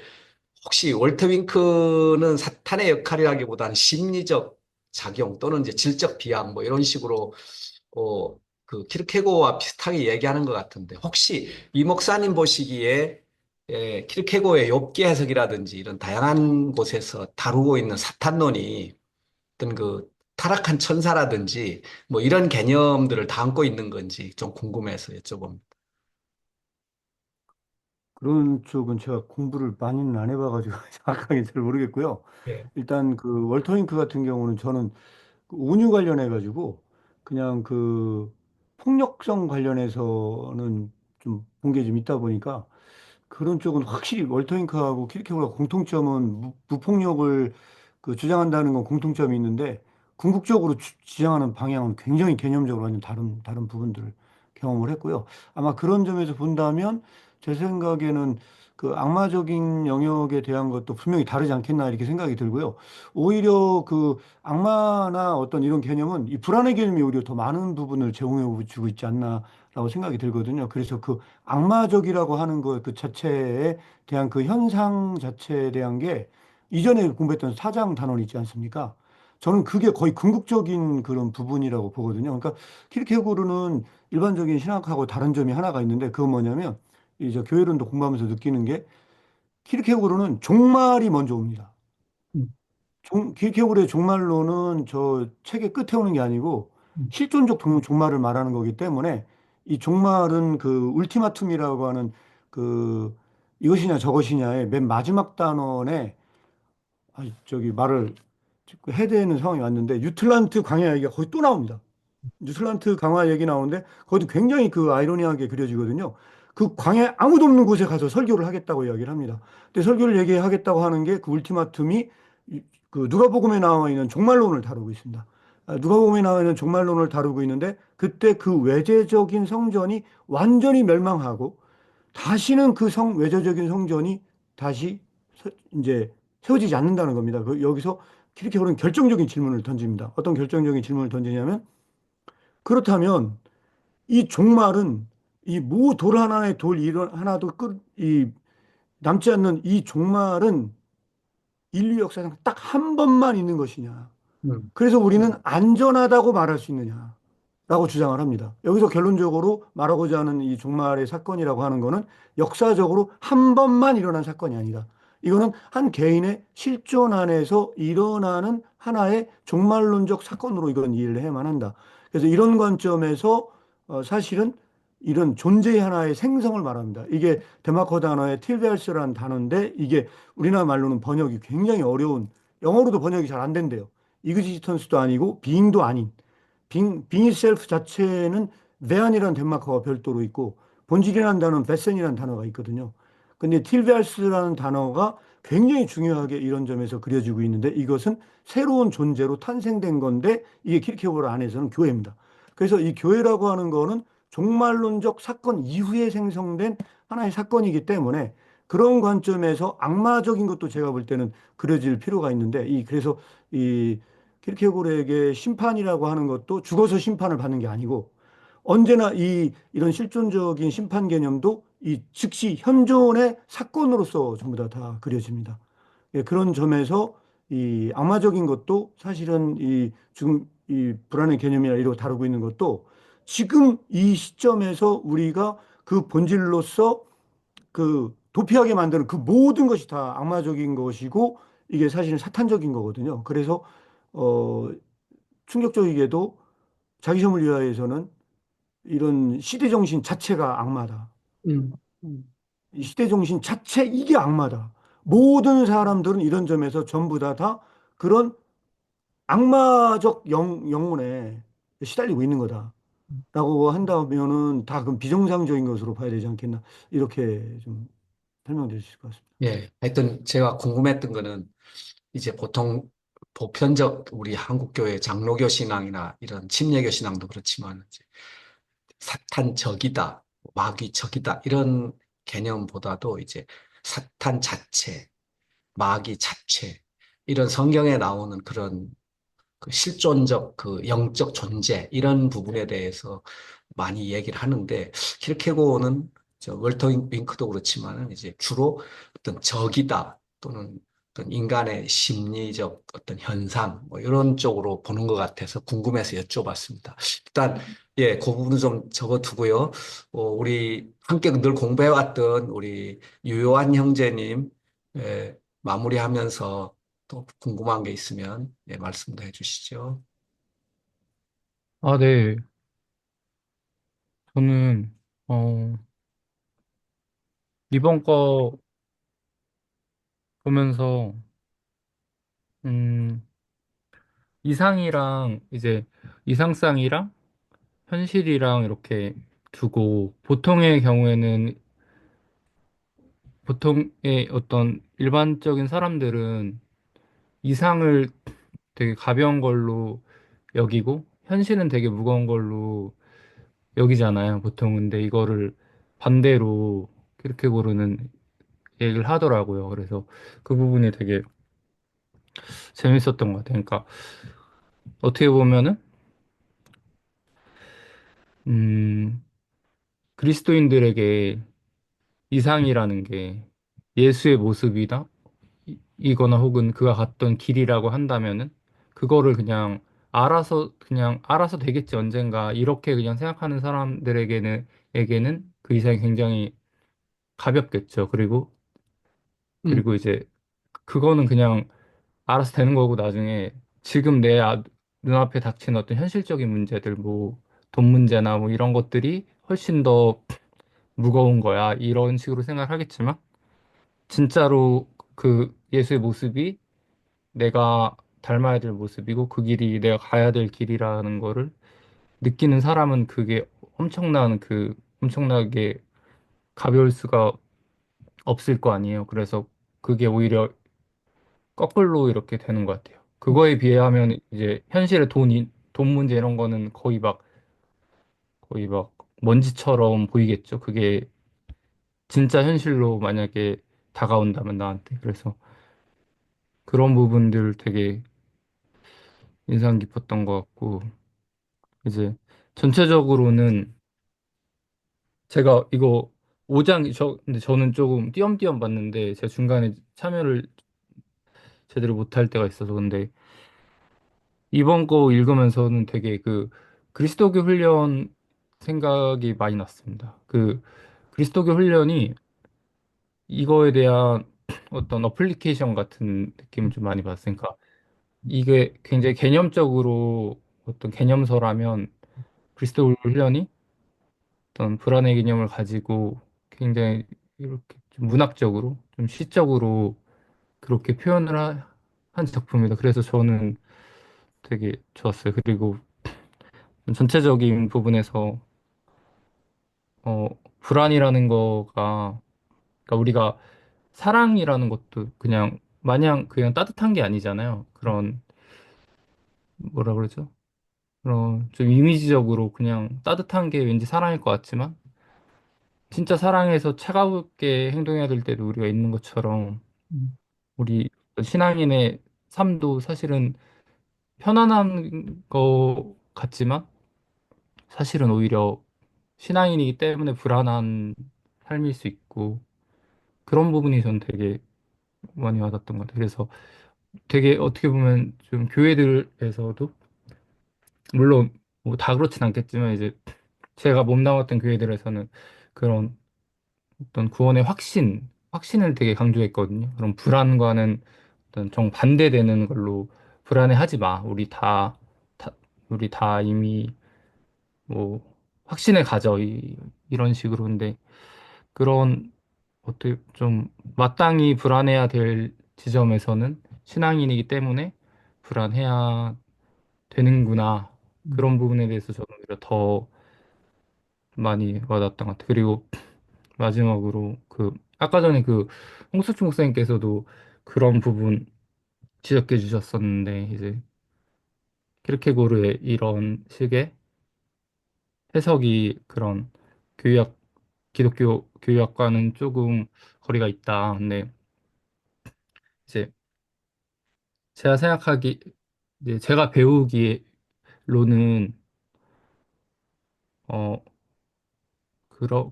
혹시 월터 윙크는 사탄의 역할이라기보다는 심리적 작용 또는 이제 질적 비양 뭐 이런 식으로 그 키르케고와 비슷하게 얘기하는 것 같은데 혹시 이 목사님 보시기에 키르케고의 욥기 해석이라든지 이런 다양한 곳에서 다루고 있는 사탄론이 어떤 그 타락한 천사라든지 뭐 이런 개념들을 담고 있는 건지 좀 궁금해서 여쭤봅니다. 그런 쪽은 제가 공부를 많이는 안 해봐가지고 정확하게 잘 모르겠고요. 예. 일단 그 월터 윙크 같은 경우는 저는 그 운유 관련해가지고 그냥 그 폭력성 관련해서는 좀 본 게 좀 있다 보니까 그런 쪽은 확실히 월터잉크하고 키르케고르가 공통점은 무폭력을 그 주장한다는 건 공통점이 있는데 궁극적으로 지향하는 방향은 굉장히 개념적으로 완전 다른 부분들을 경험을 했고요. 아마 그런 점에서 본다면 제 생각에는 그 악마적인 영역에 대한 것도 분명히 다르지 않겠나 이렇게 생각이 들고요. 오히려 그 악마나 어떤 이런 개념은 이 불안의 개념이 오히려 더 많은 부분을 제공해 주고 있지 않나라고 생각이 들거든요. 그래서 그 악마적이라고 하는 것 그 자체에 대한 그 현상 자체에 대한 게 이전에 공부했던 사장 단원 있지 않습니까? 저는 그게 거의 궁극적인 그런 부분이라고 보거든요. 그러니까 키르케고르는 일반적인 신학하고 다른 점이 하나가 있는데 그건 뭐냐면 이제 교회론도 공부하면서 느끼는 게 키르케고르는 종말이 먼저 옵니다. 길케고르의 종말론은 저 책의 끝에 오는 게 아니고 실존적 종말을 말하는 거기 때문에 이 종말은 그 울티마툼이라고 하는 그 이것이냐 저것이냐의 맨 마지막 단원에 저기 말을 해야 되는 상황이 왔는데 유틀란트 광야 얘기가 거의 또 나옵니다. 뉴질랜드 강화 얘기 나오는데 거기도 굉장히 그 아이러니하게 그려지거든요. 그 광야에 아무도 없는 곳에 가서 설교를 하겠다고 이야기를 합니다. 근데 설교를 얘기하겠다고 하는 게 그 울티마툼이 그 누가복음에 나와 있는 종말론을 다루고 있습니다. 누가복음에 나와 있는 종말론을 다루고 있는데 그때 그 외제적인 성전이 완전히 멸망하고 다시는 그 외제적인 성전이 다시 이제 세워지지 않는다는 겁니다. 여기서 키르케고르는 결정적인 질문을 던집니다. 어떤 결정적인 질문을 던지냐면 그렇다면 이 종말은 이 모 돌 하나에 돌 하나도 남지 않는 이 종말은 인류 역사상 딱 한 번만 있는 것이냐. 음, 그래서 우리는 안전하다고 말할 수 있느냐. 라고 주장을 합니다. 여기서 결론적으로 말하고자 하는 이 종말의 사건이라고 하는 거는 역사적으로 한 번만 일어난 사건이 아니다. 이거는 한 개인의 실존 안에서 일어나는 하나의 종말론적 사건으로 이건 이해를 해야만 한다. 그래서 이런 관점에서 사실은 이런 존재의 하나의 생성을 말합니다. 이게 데마커 단어의 틸베알스라는 단어인데 이게 우리나라 말로는 번역이 굉장히 어려운 영어로도 번역이 잘 안 된대요. 이그지스턴스도 아니고 비잉도 아닌 빙이셀프 자체는 베안이라는 덴마크가 별도로 있고 본질이라는 단어는 베센이라는 단어가 있거든요. 근데 틸베알스라는 단어가 굉장히 중요하게 이런 점에서 그려지고 있는데 이것은 새로운 존재로 탄생된 건데 이게 키르케고르 안에서는 교회입니다. 그래서 이 교회라고 하는 거는 종말론적 사건 이후에 생성된 하나의 사건이기 때문에 그런 관점에서 악마적인 것도 제가 볼 때는 그려질 필요가 있는데 그래서 이 키르케고르에게 심판이라고 하는 것도 죽어서 심판을 받는 게 아니고 언제나 이런 실존적인 심판 개념도 이 즉시 현존의 사건으로서 전부 다 그려집니다. 예, 그런 점에서 이 악마적인 것도 사실은 지금 이 불안의 개념이나 이런 거 다루고 있는 것도 지금 이 시점에서 우리가 그 본질로서 그 도피하게 만드는 그 모든 것이 다 악마적인 것이고 이게 사실은 사탄적인 거거든요. 그래서 어, 충격적이게도 자기 시험을 위하여서는 이런 시대 정신 자체가 악마다. 음, 음, 이 시대 정신 자체 이게 악마다. 모든 사람들은 이런 점에서 전부 다 그런 악마적 영혼에 시달리고 있는 거다라고 한다면은 다 그럼 비정상적인 것으로 봐야 되지 않겠나 이렇게 좀 설명드릴 수 있을 것 같습니다. 예. 하여튼 제가 궁금했던 거는 이제 보통 보편적 우리 한국교회 장로교 신앙이나 이런 침례교 신앙도 그렇지만 이제 사탄 적이다, 마귀 적이다 이런 개념보다도 이제 사탄 자체, 마귀 자체 이런 성경에 나오는 그런 그 실존적 그 영적 존재 이런 부분에 대해서 많이 얘기를 하는데 킬케고는 저 월터 윙크도 그렇지만은 이제 주로 어떤 적이다 또는 어떤 인간의 심리적 어떤 현상 뭐 이런 쪽으로 보는 것 같아서 궁금해서 여쭤봤습니다. 일단 예, 그 부분은 좀 적어두고요. 우리 함께 늘 공부해왔던 우리 유요한 형제님 마무리하면서 또 궁금한 게 있으면 예, 말씀도 해주시죠. 아, 네. 저는, 어, 이번 거 보면서, 음, 이상이랑, 이제, 이상상이랑 현실이랑 이렇게 두고, 보통의 어떤 일반적인 사람들은 이상을 되게 가벼운 걸로 여기고, 현실은 되게 무거운 걸로 여기잖아요, 보통. 근데 이거를 반대로 그렇게 고르는 얘기를 하더라고요. 그래서 그 부분이 되게 재밌었던 것 같아요. 그러니까 어떻게 보면은 음, 그리스도인들에게 이상이라는 게 예수의 모습이다 이거나 혹은 그가 갔던 길이라고 한다면은 그거를 그냥 알아서 되겠지 언젠가 이렇게 그냥 생각하는 사람들에게는 그 이상이 굉장히 가볍겠죠. 그리고 음, 이제 그거는 그냥 알아서 되는 거고 나중에 지금 내 눈앞에 닥친 어떤 현실적인 문제들 뭐 돈 문제나 뭐 이런 것들이 훨씬 더 무거운 거야. 이런 식으로 생각하겠지만 진짜로 그 예수의 모습이 내가 닮아야 될 모습이고 그 길이 내가 가야 될 길이라는 거를 느끼는 사람은 그게 엄청나게 가벼울 수가 없을 거 아니에요. 그래서 그게 오히려 거꾸로 이렇게 되는 것 같아요. 그거에 비하면 이제 현실의 돈 문제 이런 거는 거의 막 먼지처럼 보이겠죠. 그게 진짜 현실로 만약에 다가온다면 나한테. 그래서 그런 부분들 되게 인상 깊었던 것 같고, 이제 전체적으로는 제가 이거 근데 저는 조금 띄엄띄엄 봤는데 제가 중간에 참여를 제대로 못할 때가 있어서 근데 이번 거 읽으면서는 되게 그 그리스도교 훈련 생각이 많이 났습니다. 그 그리스도교 훈련이 이거에 대한 어떤 어플리케이션 같은 느낌을 좀 많이 받았으니까 이게 굉장히 개념적으로 어떤 개념서라면 그리스도 훈련이 어떤 불안의 개념을 가지고 굉장히 이렇게 좀 문학적으로 좀 시적으로 그렇게 한 작품이다. 그래서 저는 되게 좋았어요. 그리고 전체적인 부분에서 어, 불안이라는 거가 그러니까 우리가 사랑이라는 것도 그냥 마냥 그냥 따뜻한 게 아니잖아요. 그런 뭐라 그러죠? 그런 좀 이미지적으로 그냥 따뜻한 게 왠지 사랑일 것 같지만 진짜 사랑해서 차가우게 행동해야 될 때도 우리가 있는 것처럼 우리 신앙인의 삶도 사실은 편안한 거 같지만 사실은 오히려 신앙인이기 때문에 불안한 삶일 수 있고 그런 부분이 전 되게 많이 와닿던 것 같아요. 그래서 되게 어떻게 보면 좀 교회들에서도 물론 뭐 다 그렇진 않겠지만 이제 제가 몸담았던 교회들에서는 그런 어떤 구원의 확신을 되게 강조했거든요. 그런 불안과는 어떤 정반대되는 걸로 불안해하지 마. 다, 우리 다 이미 뭐 확신을 가져. 이런 식으로. 근데 그런 어떻게 좀 마땅히 불안해야 될 지점에서는 신앙인이기 때문에 불안해야 되는구나. 그런 부분에 대해서 저는 오히려 더 많이 와닿았던 것 같아요. 그리고 마지막으로 그 아까 전에 그 홍수충 목사님께서도 그런 부분 지적해 주셨었는데 이제 키르케고르의 이런 식의 해석이 그런 교육 기독교 교육과는 조금 거리가 있다. 근데 이제 제가 생각하기 이제 제가 배우기로는 어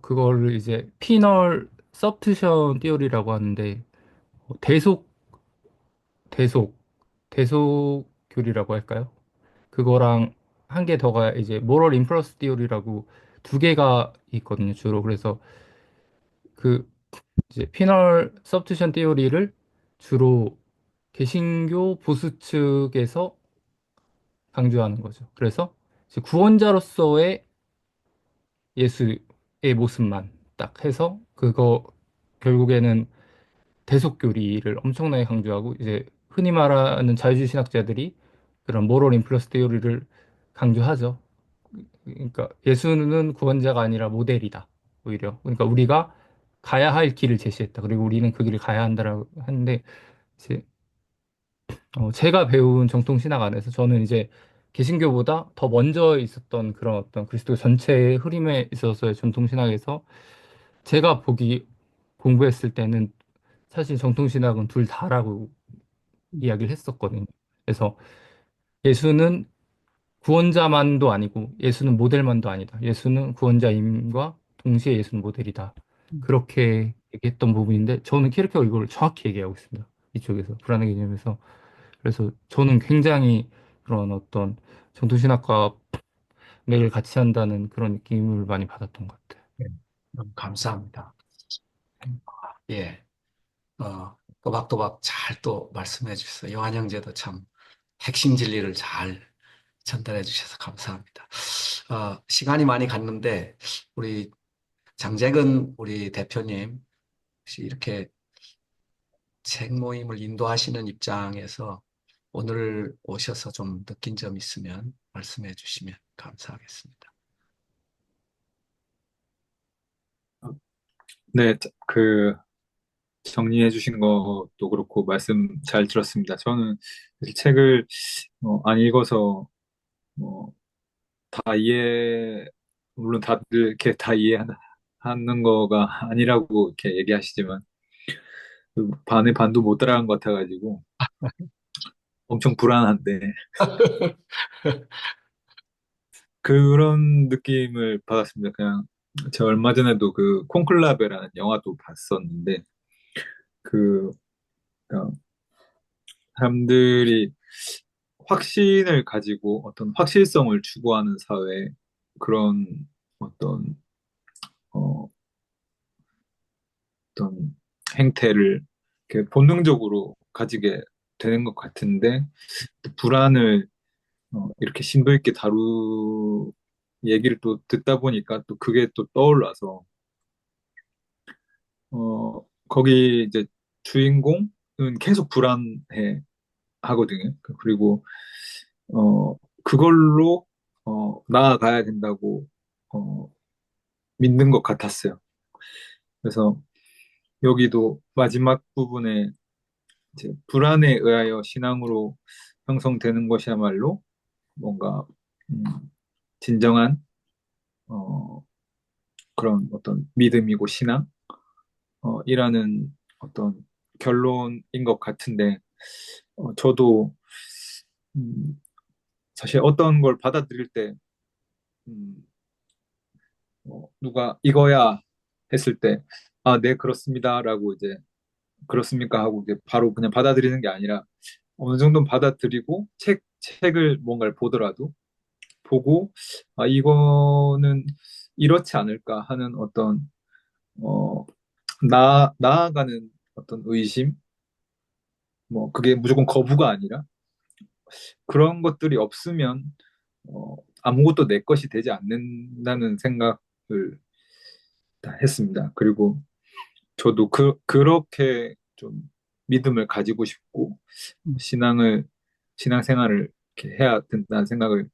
그거를 이제 피널 서브스티션 띠오리라고 하는데 대속 대속 대속교리라고 할까요? 그거랑 한 개 더가 이제 모럴 인플러스 띠오리라고 두 개가 있거든요, 주로. 그래서 그 이제 피널 서브스티션 띠오리를 주로 개신교 보수 측에서 강조하는 거죠. 그래서 이제 구원자로서의 예수의 모습만 딱 해서 그거 결국에는 대속교리를 엄청나게 강조하고 이제 흔히 말하는 자유주의 신학자들이 그런 모럴 인플러스 테오리를 강조하죠. 그러니까 예수는 구원자가 아니라 모델이다. 오히려. 그러니까 우리가 가야 할 길을 제시했다. 그리고 우리는 그 길을 가야 한다라고 하는데 이제 제가 배운 정통 신학 안에서 저는 이제 개신교보다 더 먼저 있었던 그런 어떤 그리스도 전체의 흐름에 있어서의 전통 신학에서 제가 공부했을 때는 사실 정통 신학은 둘 다라고 이야기를 했었거든요. 그래서 예수는 구원자만도 아니고 예수는 모델만도 아니다. 예수는 구원자임과 동시에 예수는 모델이다. 그렇게 얘기했던 부분인데 저는 키르케가 이걸 정확히 얘기하고 있습니다. 이쪽에서 불안의 개념에서. 그래서 저는 굉장히 그런 어떤 정통신학과 맥을 같이 한다는 그런 느낌을 많이 받았던 것 같아요. 너무 감사합니다. 예. 어, 또박또박 잘 또 말씀해 주셔서 요한 형제도 참 핵심 진리를 잘 전달해 주셔서 감사합니다. 시간이 많이 갔는데 우리 장재근 우리 대표님 혹시 이렇게 책 모임을 인도하시는 입장에서 오늘 오셔서 좀 느낀 점 있으면 말씀해 주시면 감사하겠습니다. 네, 그 정리해 주신 것도 그렇고 말씀 잘 들었습니다. 저는 사실 책을 안 읽어서 뭐 다 물론 다들 이렇게 다 이해하는 거가 아니라고 이렇게 얘기하시지만 그 반의 반도 못 따라간 것 같아가지고 엄청 불안한데 그런 느낌을 받았습니다. 그냥 제가 얼마 전에도 그 콘클라베라는 영화도 봤었는데 그 그러니까 사람들이 확신을 가지고 어떤 확실성을 추구하는 사회 그런 어떤 어, 어떤 행태를 이렇게 본능적으로 가지게 되는 것 같은데 또 불안을 이렇게 심도 있게 얘기를 또 듣다 보니까 또 그게 또 떠올라서 거기 이제 주인공은 계속 불안해 하거든요. 그리고 그걸로 나아가야 된다고 어, 믿는 것 같았어요. 그래서 여기도 마지막 부분에 이제 불안에 의하여 신앙으로 형성되는 것이야말로 뭔가 음, 진정한 어, 그런 어떤 믿음이고 신앙 이라는 어떤 결론인 것 같은데 저도 음, 사실 어떤 걸 받아들일 때 음, 누가 이거야 했을 때 아, 네, 그렇습니다라고 이제 그렇습니까 하고 이제 바로 그냥 받아들이는 게 아니라 어느 정도는 받아들이고 책을 뭔가를 보더라도 보고 아, 이거는 이렇지 않을까 하는 어떤 어, 나아가는 어떤 의심 뭐 그게 무조건 거부가 아니라 그런 것들이 없으면 아무것도 내 것이 되지 않는다는 생각을 했습니다. 그리고 저도 그렇게 좀 믿음을 가지고 싶고 신앙생활을 이렇게 해야 된다는 생각을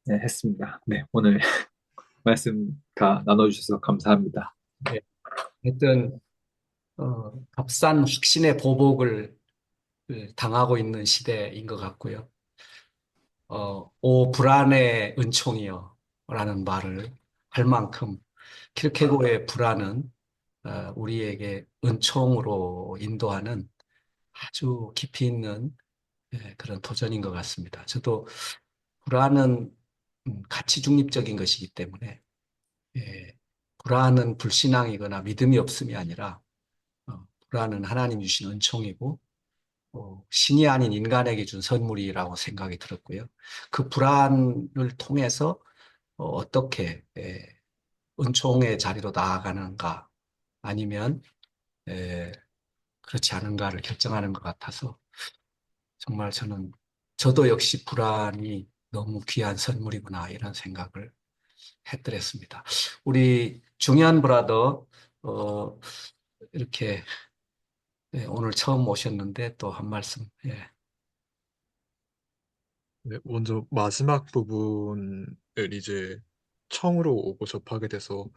네, 했습니다. 네, 오늘 말씀 다 나눠주셔서 감사합니다. 네. 하여튼 값싼 확신의 보복을 당하고 있는 시대인 것 같고요. 오 불안의 은총이여 라는 말을 할 만큼 킬케고의 불안은 우리에게 은총으로 인도하는 아주 깊이 있는 그런 도전인 것 같습니다. 저도 불안은 가치 중립적인 것이기 때문에 예, 불안은 불신앙이거나 믿음이 없음이 아니라 불안은 하나님 주신 은총이고 신이 아닌 인간에게 준 선물이라고 생각이 들었고요. 그 불안을 통해서 어떻게 은총의 자리로 나아가는가 아니면 에, 그렇지 않은가를 결정하는 것 같아서 정말 저도 역시 불안이 너무 귀한 선물이구나 이런 생각을 했더랬습니다. 우리 중요한 브라더 어, 이렇게 오늘 처음 오셨는데 또 한 말씀. 예. 네, 먼저 마지막 부분을 이제 처음으로 오고 접하게 돼서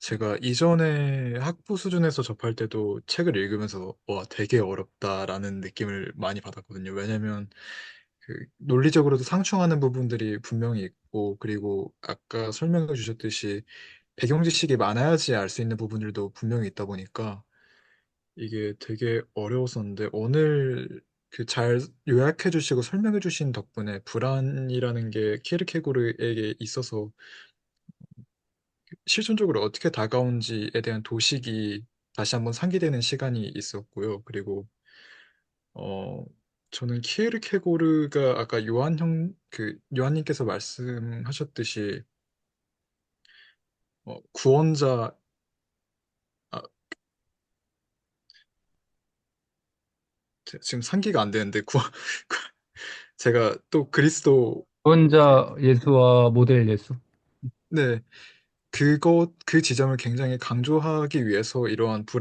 제가 이전에 학부 수준에서 접할 때도 책을 읽으면서 와, 되게 어렵다라는 느낌을 많이 받았거든요. 왜냐면 그 논리적으로도 상충하는 부분들이 분명히 있고 그리고 아까 설명해 주셨듯이 배경 지식이 많아야지 알 수 있는 부분들도 분명히 있다 보니까 이게 되게 어려웠었는데 오늘 그 잘 요약해 주시고 설명해 주신 덕분에 불안이라는 게 키르케고르에게 있어서 실존적으로 어떻게 다가온지에 대한 도식이 다시 한번 상기되는 시간이 있었고요. 그리고 어 저는 키르케고르가 아까 요한님께서 말씀하셨듯이 구원자 아, 지금 상기가 안 되는데 제가 또 그리스도 구원자 예수와 모델 예수. 네, 그 지점을 굉장히 강조하기 위해서 이러한 그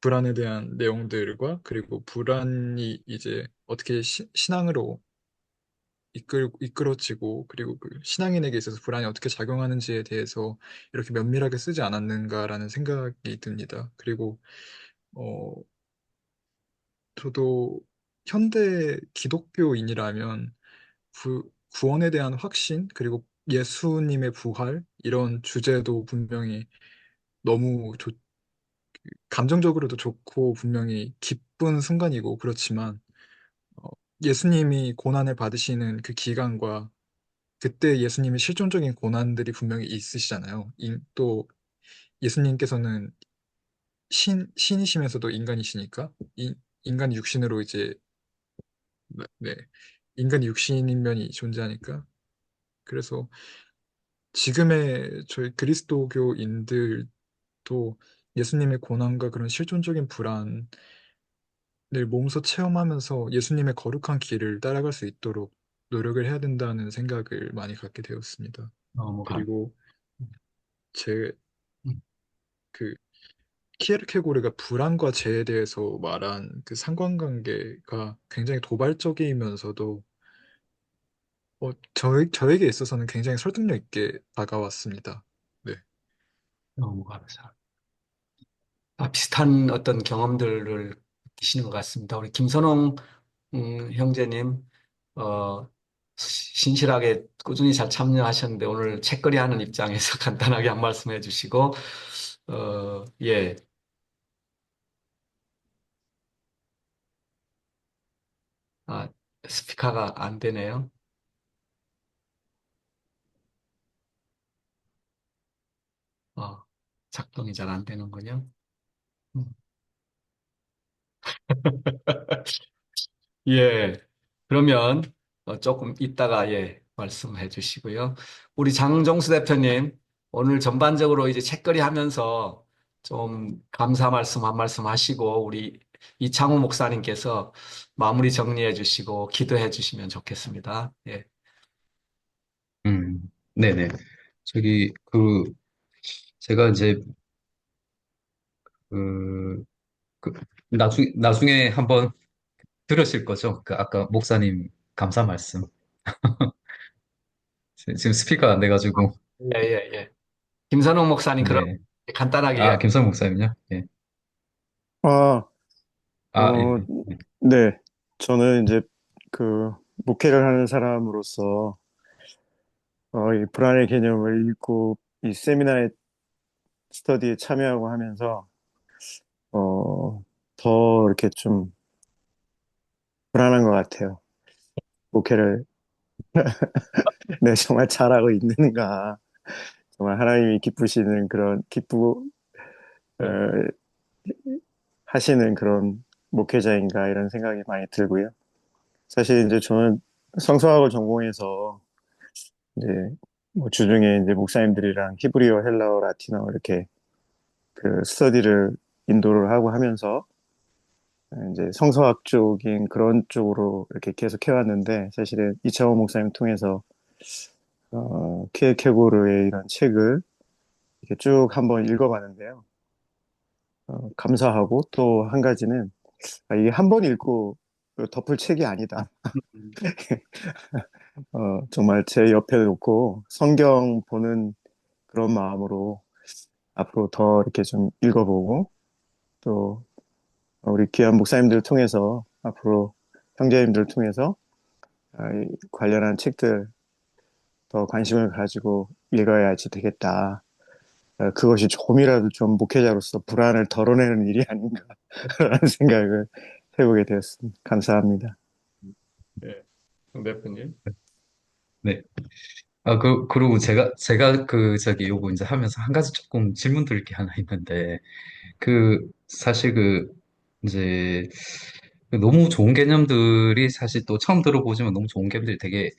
불안에 대한 내용들과 그리고 불안이 이제 어떻게 신앙으로 이끌어지고 그리고 그 신앙인에게 있어서 불안이 어떻게 작용하는지에 대해서 이렇게 면밀하게 쓰지 않았는가라는 생각이 듭니다. 그리고 어, 저도 현대 기독교인이라면 구원에 대한 확신 그리고 예수님의 부활 이런 주제도 분명히 너무 감정적으로도 좋고 분명히 기쁜 순간이고 그렇지만 어, 예수님이 고난을 받으시는 그 기간과 그때 예수님의 실존적인 고난들이 분명히 있으시잖아요. 또 예수님께서는 신이시면서도 인간이시니까 인간 육신으로 이제 네, 인간 육신인 면이 존재하니까 그래서 지금의 저희 그리스도교인들도 예수님의 고난과 그런 실존적인 불안을 몸소 체험하면서 예수님의 거룩한 길을 따라갈 수 있도록 노력을 해야 된다는 생각을 많이 갖게 되었습니다. 너무 그리고 제 음, 그 키에르케고르가 불안과 재에 대해서 말한 그 상관관계가 굉장히 도발적이면서도 저에게 있어서는 굉장히 설득력 있게 다가왔습니다. 네. 너무 감사합니다. 비슷한 어떤 경험들을 느끼시는 것 같습니다. 우리 김선홍 형제님, 어, 신실하게 꾸준히 잘 참여하셨는데 오늘 책거리 하는 입장에서 간단하게 한 말씀 해주시고, 예, 아, 스피커가 안 되네요. 어, 작동이 잘 안 되는군요. 음. 예, 그러면 조금 이따가 예, 말씀해 주시고요. 우리 장정수 대표님, 오늘 전반적으로 이제 책거리 하면서 좀 감사 말씀 한 말씀 하시고, 우리 이창호 목사님께서 마무리 정리해 주시고, 기도해 주시면 좋겠습니다. 예. 네네. 저기, 제가 이제, 그, 그, 나중에 한번 들으실 거죠? 그, 아까 목사님 감사 말씀. 지금 스피커가 안 돼가지고. 예, 예, 예. 김선홍 목사님, 그럼 네. 간단하게 아, 김성 목사님요? 예. 아, 아, 예. 어, 예. 네. 저는 이제 그 목회를 하는 사람으로서 이 불안의 개념을 읽고 이 세미나의 스터디에 참여하고 하면서 더 이렇게 좀 불안한 것 같아요. 목회를 네, 정말 잘하고 있는가. 정말 하나님이 기쁘시는 그런 어, 하시는 그런 목회자인가 이런 생각이 많이 들고요. 사실 이제 저는 성서학을 전공해서 이제 뭐 주중에 이제 목사님들이랑 히브리어, 헬라어, 라틴어 이렇게 그 스터디를 인도를 하고 하면서 이제 성서학 쪽인 그런 쪽으로 이렇게 계속 해왔는데 사실은 이창호 목사님 통해서 키에케고르의 이런 책을 이렇게 쭉 한번 읽어봤는데요. 감사하고 또 한 가지는 이게 한 번 읽고 덮을 책이 아니다. 정말 제 옆에 놓고 성경 보는 그런 마음으로 앞으로 더 이렇게 좀 읽어보고 또 우리 귀한 목사님들을 통해서 앞으로 형제님들을 통해서 이 관련한 책들 더 관심을 가지고 읽어야지 되겠다. 그것이 조금이라도 좀 목회자로서 불안을 덜어내는 일이 아닌가라는 생각을 해보게 되었습니다. 감사합니다. 예, 송 대표님. 네. 그리고 요거 이제 하면서 한 가지 조금 질문 드릴 게 하나 있는데, 사실 이제, 너무 좋은 개념들이 사실 또 처음 들어보지만 너무 좋은 개념들이 되게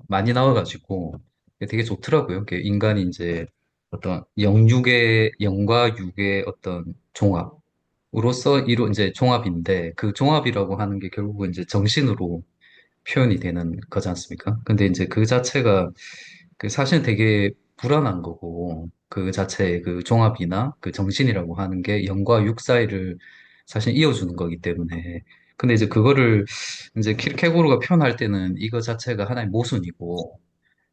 많이 나와가지고, 되게 좋더라고요. 인간이 이제 어떤 영과 육의 어떤 종합. 이제 종합인데 그 종합이라고 하는 게 결국은 이제 정신으로 표현이 되는 거지 않습니까? 근데 이제 그 자체가 그 사실은 되게 불안한 거고 그 자체의 그 종합이나 그 정신이라고 하는 게 영과 육 사이를 사실 이어주는 거기 때문에 근데 이제 그거를 이제 키르케고르가 표현할 때는 이거 자체가 하나의 모순이고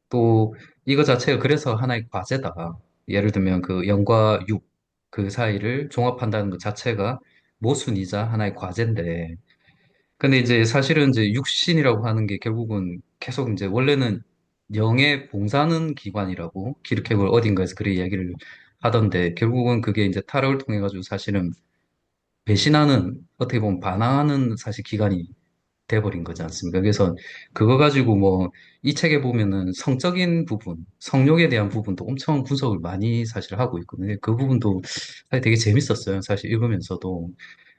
또 이거 자체가 그래서 하나의 과제다. 예를 들면 그 영과 육 그 사이를 종합한다는 것 자체가 모순이자 하나의 과제인데 근데 이제 사실은 이제 육신이라고 하는 게 결국은 계속 이제 원래는 영에 봉사하는 기관이라고 기르케고르 어딘가에서 그렇게 이야기를 하던데 결국은 그게 이제 타락을 통해 가지고 사실은 배신하는 어떻게 보면 반항하는 사실 기관이 돼버린 거지 않습니까? 그래서 그거 가지고 뭐 이 책에 보면은 성적인 부분, 성욕에 대한 부분도 엄청 분석을 많이 사실 하고 있거든요. 그 부분도 사실 되게 재밌었어요. 사실 읽으면서도.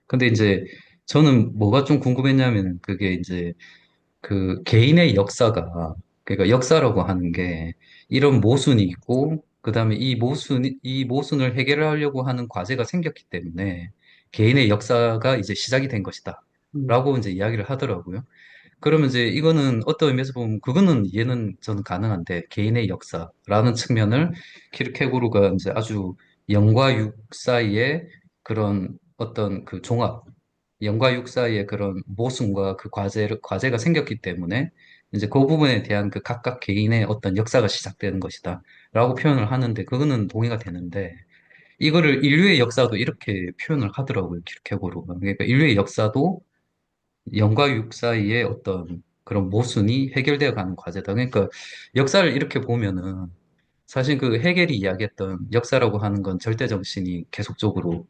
근데 이제 저는 뭐가 좀 궁금했냐면 그게 이제 그 개인의 역사가 그러니까 역사라고 하는 게 이런 모순이 있고 그다음에 이 모순을 해결하려고 하는 과제가 생겼기 때문에 개인의 역사가 이제 시작이 된 것이다. 라고 이제 이야기를 하더라고요. 그러면 이제 이거는 어떤 의미에서 보면 그거는 이해는 저는 가능한데 개인의 역사라는 측면을 키르케고르가 이제 아주 영과 육 사이의 그런 어떤 그 종합, 영과 육 사이의 그런 모순과 그 과제가 생겼기 때문에 이제 그 부분에 대한 그 각각 개인의 어떤 역사가 시작되는 것이다. 라고 표현을 하는데 그거는 동의가 되는데 이거를 인류의 역사도 이렇게 표현을 하더라고요. 키르케고르가. 그러니까 인류의 역사도 영과 육 사이의 어떤 그런 모순이 해결되어 가는 과제다. 그러니까 역사를 이렇게 보면은 사실 그 헤겔이 이야기했던 역사라고 하는 건 절대 정신이 계속적으로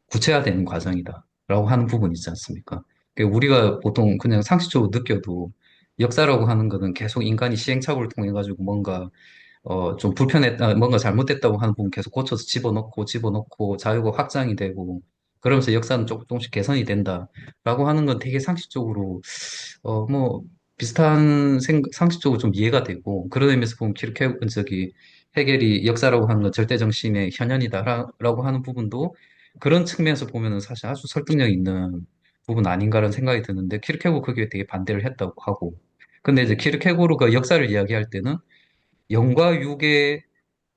구체화되는 과정이다. 라고 하는 부분이 있지 않습니까? 그러니까 우리가 보통 그냥 상식적으로 느껴도 역사라고 하는 거는 계속 인간이 시행착오를 통해 가지고 뭔가 좀 불편했다, 뭔가 잘못됐다고 하는 부분 계속 고쳐서 집어넣고 자유가 확장이 되고 그러면서 역사는 조금씩 개선이 된다라고 하는 건 되게 상식적으로 뭐 비슷한 상식적으로 좀 이해가 되고 그런 의미에서 보면 저기 헤겔이 역사라고 하는 건 절대 정신의 현현이다라고 하는 부분도 그런 측면에서 보면은 사실 아주 설득력 있는 부분 아닌가라는 생각이 드는데 키르케고르 그게 되게 반대를 했다고 하고 근데 이제 키르케고르가 역사를 이야기할 때는 영과 육의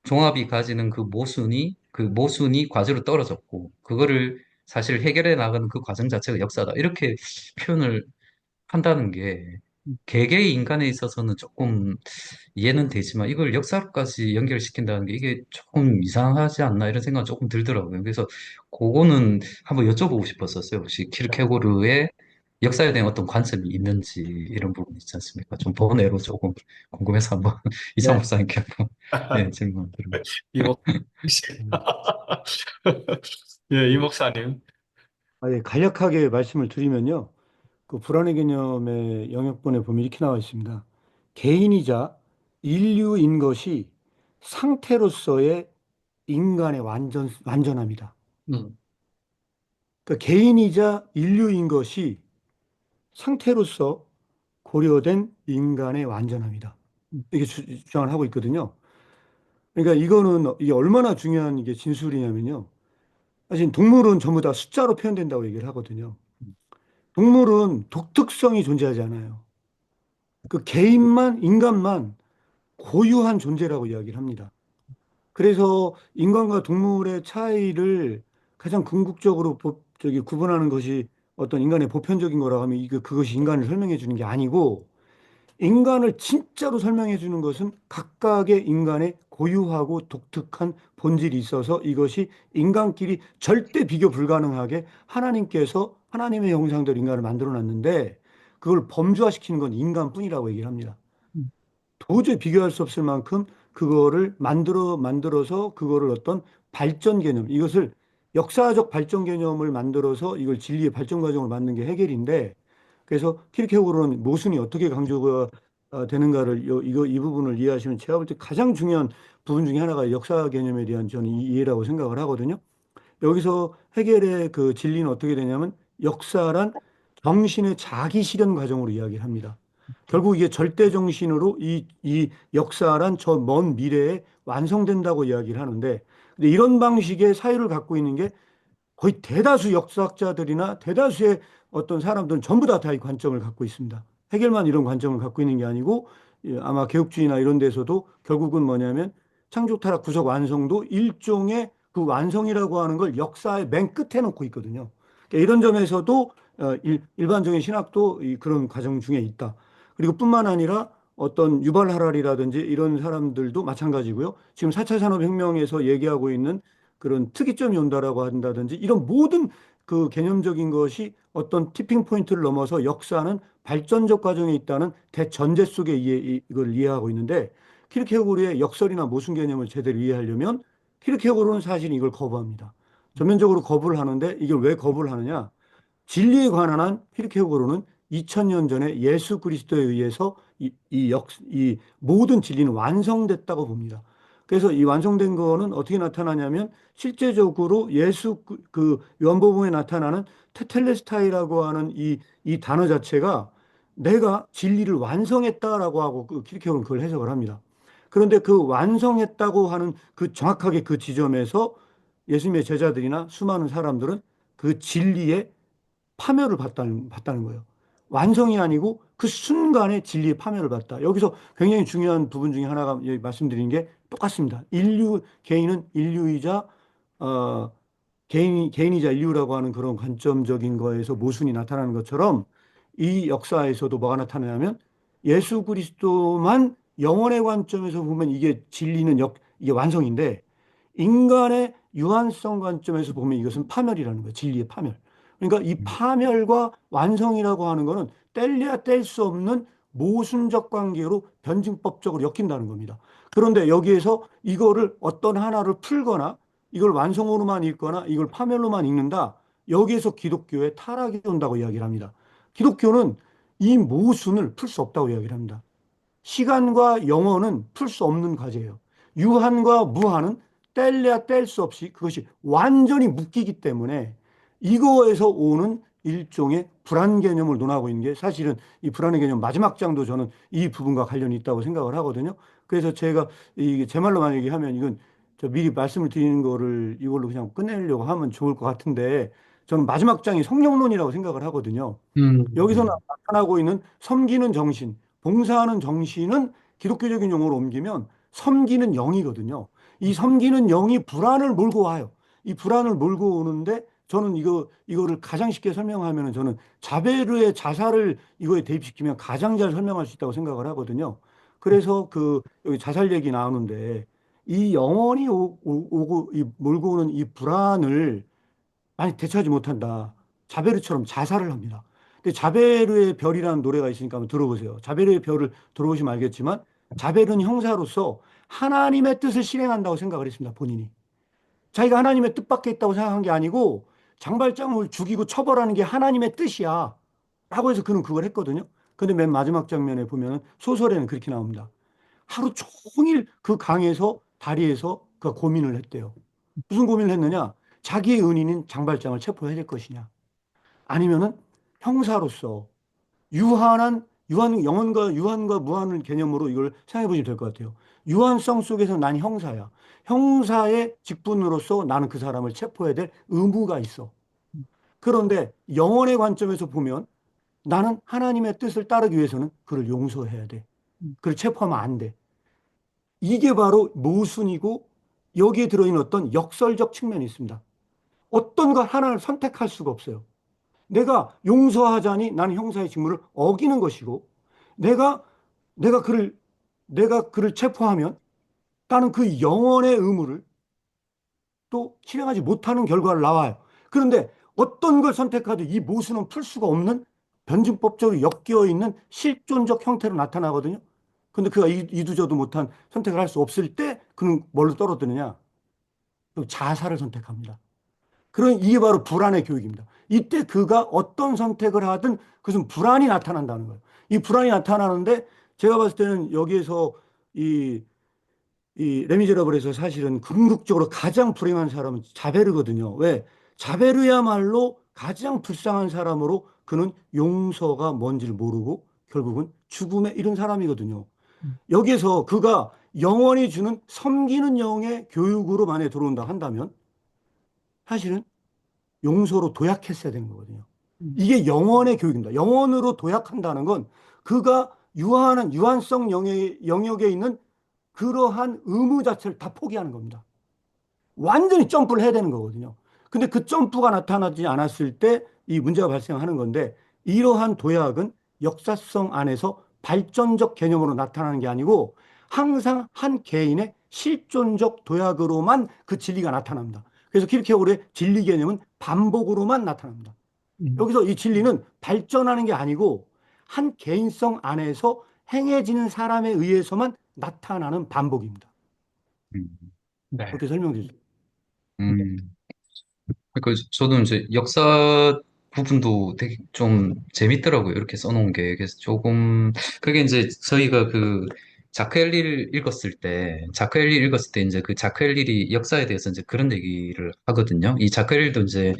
종합이 가지는 그 모순이 과제로 떨어졌고, 그거를 사실 해결해 나가는 그 과정 자체가 역사다. 이렇게 표현을 한다는 게 개개의 인간에 있어서는 조금 이해는 되지만 이걸 역사로까지 연결시킨다는 게 이게 조금 이상하지 않나 이런 생각이 조금 들더라고요. 그래서 그거는 한번 여쭤보고 싶었었어요. 혹시 키르케고르의 역사에 대한 어떤 관점이 있는지 이런 부분 있지 않습니까? 좀 번외로 조금 궁금해서 한번 이창 네. 목사님께 한번 예, 질문 드립니다. 이목 예, 이 목사님. 예, 간략하게 말씀을 드리면요. 그 불안의 개념의 영역본에 보면 이렇게 나와 있습니다. 개인이자 인류인 것이 상태로서의 인간의 완전함이다. 음, 그러니까 개인이자 인류인 것이 상태로서 고려된 인간의 완전함이다. 이게 주장을 하고 있거든요. 그러니까 이게 얼마나 중요한 이게 진술이냐면요. 사실 동물은 전부 다 숫자로 표현된다고 얘기를 하거든요. 동물은 독특성이 존재하지 않아요. 그 개인만, 인간만 고유한 존재라고 이야기를 합니다. 그래서 인간과 동물의 차이를 가장 궁극적으로 구분하는 것이 어떤 인간의 보편적인 거라고 하면 그것이 인간을 설명해 주는 게 아니고 인간을 진짜로 설명해 주는 것은 각각의 인간의 고유하고 독특한 본질이 있어서 이것이 인간끼리 절대 비교 불가능하게 하나님께서 하나님의 형상대로 인간을 만들어 놨는데 그걸 범주화시키는 건 인간뿐이라고 얘기를 합니다. 도저히 비교할 수 없을 만큼 그거를 만들어서 그거를 어떤 발전 개념, 이것을 역사적 발전 개념을 만들어서 이걸 진리의 발전 과정을 만든 게 해결인데 그래서 키르케고르는 모순이 어떻게 강조가 되는가를 이 부분을 이해하시면 제가 볼 때 가장 중요한 부분 중에 하나가 역사 개념에 대한 저는 이해라고 생각을 하거든요. 여기서 해결의 그 진리는 어떻게 되냐면 역사란 정신의 자기 실현 과정으로 이야기를 합니다. 결국 이게 절대 정신으로 이 역사란 저 먼 미래에 완성된다고 이야기를 하는데 근데 이런 방식의 사유를 갖고 있는 게 거의 대다수 역사학자들이나 대다수의 어떤 사람들은 전부 다 이 관점을 갖고 있습니다. 해겔만 이런 관점을 갖고 있는 게 아니고 아마 개혁주의나 이런 데서도 결국은 뭐냐면 창조 타락 구속 완성도 일종의 그 완성이라고 하는 걸 역사의 맨 끝에 놓고 있거든요. 그러니까 이런 점에서도 일반적인 신학도 그런 과정 중에 있다. 그리고 뿐만 아니라 어떤 유발 하랄이라든지 이런 사람들도 마찬가지고요. 지금 4차 산업혁명에서 얘기하고 있는 그런 특이점이 온다라고 한다든지 이런 모든 그 개념적인 것이 어떤 티핑 포인트를 넘어서 역사는 발전적 과정에 있다는 대전제 속에 이걸 이해하고 있는데 키르케고르의 역설이나 모순 개념을 제대로 이해하려면 키르케고르는 사실 이걸 거부합니다. 전면적으로 거부를 하는데 이걸 왜 거부를 하느냐? 진리에 관한 한 키르케고르는 2000년 전에 예수 그리스도에 의해서 이 모든 진리는 완성됐다고 봅니다. 그래서 이 완성된 거는 어떻게 나타나냐면 실제적으로 예수 그 요한복음에 나타나는 테텔레스타이라고 하는 이 단어 자체가 내가 진리를 완성했다라고 하고 그 키르케고르는 그걸 해석을 합니다. 그런데 그 완성했다고 하는 그 정확하게 그 지점에서 예수님의 제자들이나 수많은 사람들은 그 진리의 파멸을 봤다는 거예요. 완성이 아니고 그 순간에 진리의 파멸을 봤다. 여기서 굉장히 중요한 부분 중에 하나가 여기 말씀드린 게 똑같습니다. 개인은 인류이자 어, 개인이자 인류라고 하는 그런 관점적인 거에서 모순이 나타나는 것처럼 이 역사에서도 뭐가 나타나냐면 예수 그리스도만 영혼의 관점에서 보면 이게 진리는 이게 완성인데 인간의 유한성 관점에서 보면 이것은 파멸이라는 거예요. 진리의 파멸. 그러니까 이 파멸과 완성이라고 하는 거는 뗄래야 뗄 수 없는 모순적 관계로 변증법적으로 엮인다는 겁니다. 그런데 여기에서 이거를 어떤 하나를 풀거나 이걸 완성으로만 읽거나 이걸 파멸로만 읽는다. 여기에서 기독교의 타락이 온다고 이야기를 합니다. 기독교는 이 모순을 풀 수 없다고 이야기를 합니다. 시간과 영혼은 풀 수 없는 과제예요. 유한과 무한은 뗄래야 뗄 수 없이 그것이 완전히 묶이기 때문에 이거에서 오는 일종의 불안 개념을 논하고 있는 게 사실은 이 불안의 개념 마지막 장도 저는 이 부분과 관련이 있다고 생각을 하거든요. 그래서 제가 이게 제 말로 만약에 하면 이건 저 미리 말씀을 드리는 거를 이걸로 그냥 끝내려고 하면 좋을 것 같은데 저는 마지막 장이 성령론이라고 생각을 하거든요. 여기서 나타나고 있는 섬기는 정신, 봉사하는 정신은 기독교적인 용어로 옮기면 섬기는 영이거든요. 이 섬기는 영이 불안을 몰고 와요. 이 불안을 몰고 오는데 저는 이거를 가장 쉽게 설명하면 저는 자베르의 자살을 이거에 대입시키면 가장 잘 설명할 수 있다고 생각을 하거든요. 그래서 여기 자살 얘기 나오는데 이 영혼이 오고 몰고 오는 이 불안을 많이 대처하지 못한다. 자베르처럼 자살을 합니다. 근데 자베르의 별이라는 노래가 있으니까 한번 들어보세요. 자베르의 별을 들어보시면 알겠지만 자베르는 형사로서 하나님의 뜻을 실행한다고 생각을 했습니다. 본인이. 자기가 하나님의 뜻밖에 있다고 생각한 게 아니고 장발장을 죽이고 처벌하는 게 하나님의 뜻이야. 라고 해서 그는 그걸 했거든요. 근데 맨 마지막 장면에 보면 소설에는 그렇게 나옵니다. 하루 종일 그 강에서 다리에서 그 고민을 했대요. 무슨 고민을 했느냐? 자기의 은인인 장발장을 체포해야 될 것이냐? 아니면은 형사로서 영혼과 유한과 무한을 개념으로 이걸 생각해 보시면 될 것 같아요. 유한성 속에서 난 형사야. 형사의 직분으로서 나는 그 사람을 체포해야 될 의무가 있어. 그런데 영혼의 관점에서 보면 나는 하나님의 뜻을 따르기 위해서는 그를 용서해야 돼. 그를 체포하면 안 돼. 이게 바로 모순이고 여기에 들어있는 어떤 역설적 측면이 있습니다. 어떤 것 하나를 선택할 수가 없어요. 내가 용서하자니 나는 형사의 직무를 어기는 것이고 내가 내가 그를 내가 그를 체포하면 나는 그 영혼의 의무를 또 실행하지 못하는 결과를 나와요. 그런데 어떤 걸 선택하도 이 모순은 풀 수가 없는 변증법적으로 엮여 있는 실존적 형태로 나타나거든요. 근데 그가 이두저도 못한 선택을 할 수 없을 때 그는 뭘로 떨어뜨느냐? 자살을 선택합니다. 그런 이게 바로 불안의 교육입니다. 이때 그가 어떤 선택을 하든 그것은 불안이 나타난다는 거예요. 이 불안이 나타나는데 제가 봤을 때는 여기에서 이 레미제라블에서 사실은 궁극적으로 가장 불행한 사람은 자베르거든요. 왜? 자베르야말로 가장 불쌍한 사람으로 그는 용서가 뭔지를 모르고 결국은 죽음에 이른 사람이거든요. 여기에서 그가 영원히 주는 섬기는 영의 교육으로 만에 들어온다 한다면 사실은 용서로 도약했어야 되는 거거든요. 이게 영원의 교육입니다. 영원으로 도약한다는 건 그가 유한한 유한성 영역에 있는 그러한 의무 자체를 다 포기하는 겁니다. 완전히 점프를 해야 되는 거거든요. 근데 그 점프가 나타나지 않았을 때 이 문제가 발생하는 건데, 이러한 도약은 역사성 안에서 발전적 개념으로 나타나는 게 아니고 항상 한 개인의 실존적 도약으로만 그 진리가 나타납니다. 그래서 키르케고르의 진리 개념은 반복으로만 나타납니다. 여기서 이 진리는 발전하는 게 아니고 한 개인성 안에서 행해지는 사람에 의해서만 나타나는 반복입니다. 음, 네. 그렇게 설명드리죠. 음. 그러니까 저도 이제 역사 부분도 되게 좀 재밌더라고요. 이렇게 써놓은 게. 그래서 조금, 그게 이제 저희가 그 자크 엘릴 읽었을 때 이제 그 자크 엘릴이 역사에 대해서 이제 그런 얘기를 하거든요. 이 자크 엘릴도 이제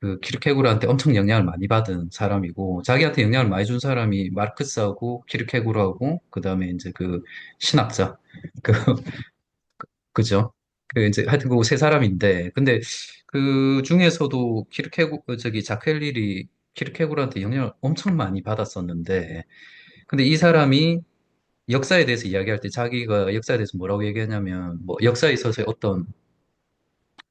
그 키르케고르한테 엄청 영향을 많이 받은 사람이고, 자기한테 영향을 많이 준 사람이 마르크스하고 키르케고르하고, 그 다음에 이제 그 신학자, 그 그죠? 그 이제 하여튼 그 세 사람인데 근데 그 중에서도 저기 자켈릴이 키르케고르한테 영향을 엄청 많이 받았었는데 근데 이 사람이 역사에 대해서 이야기할 때 자기가 역사에 대해서 뭐라고 얘기하냐면 뭐 역사에 있어서의 어떤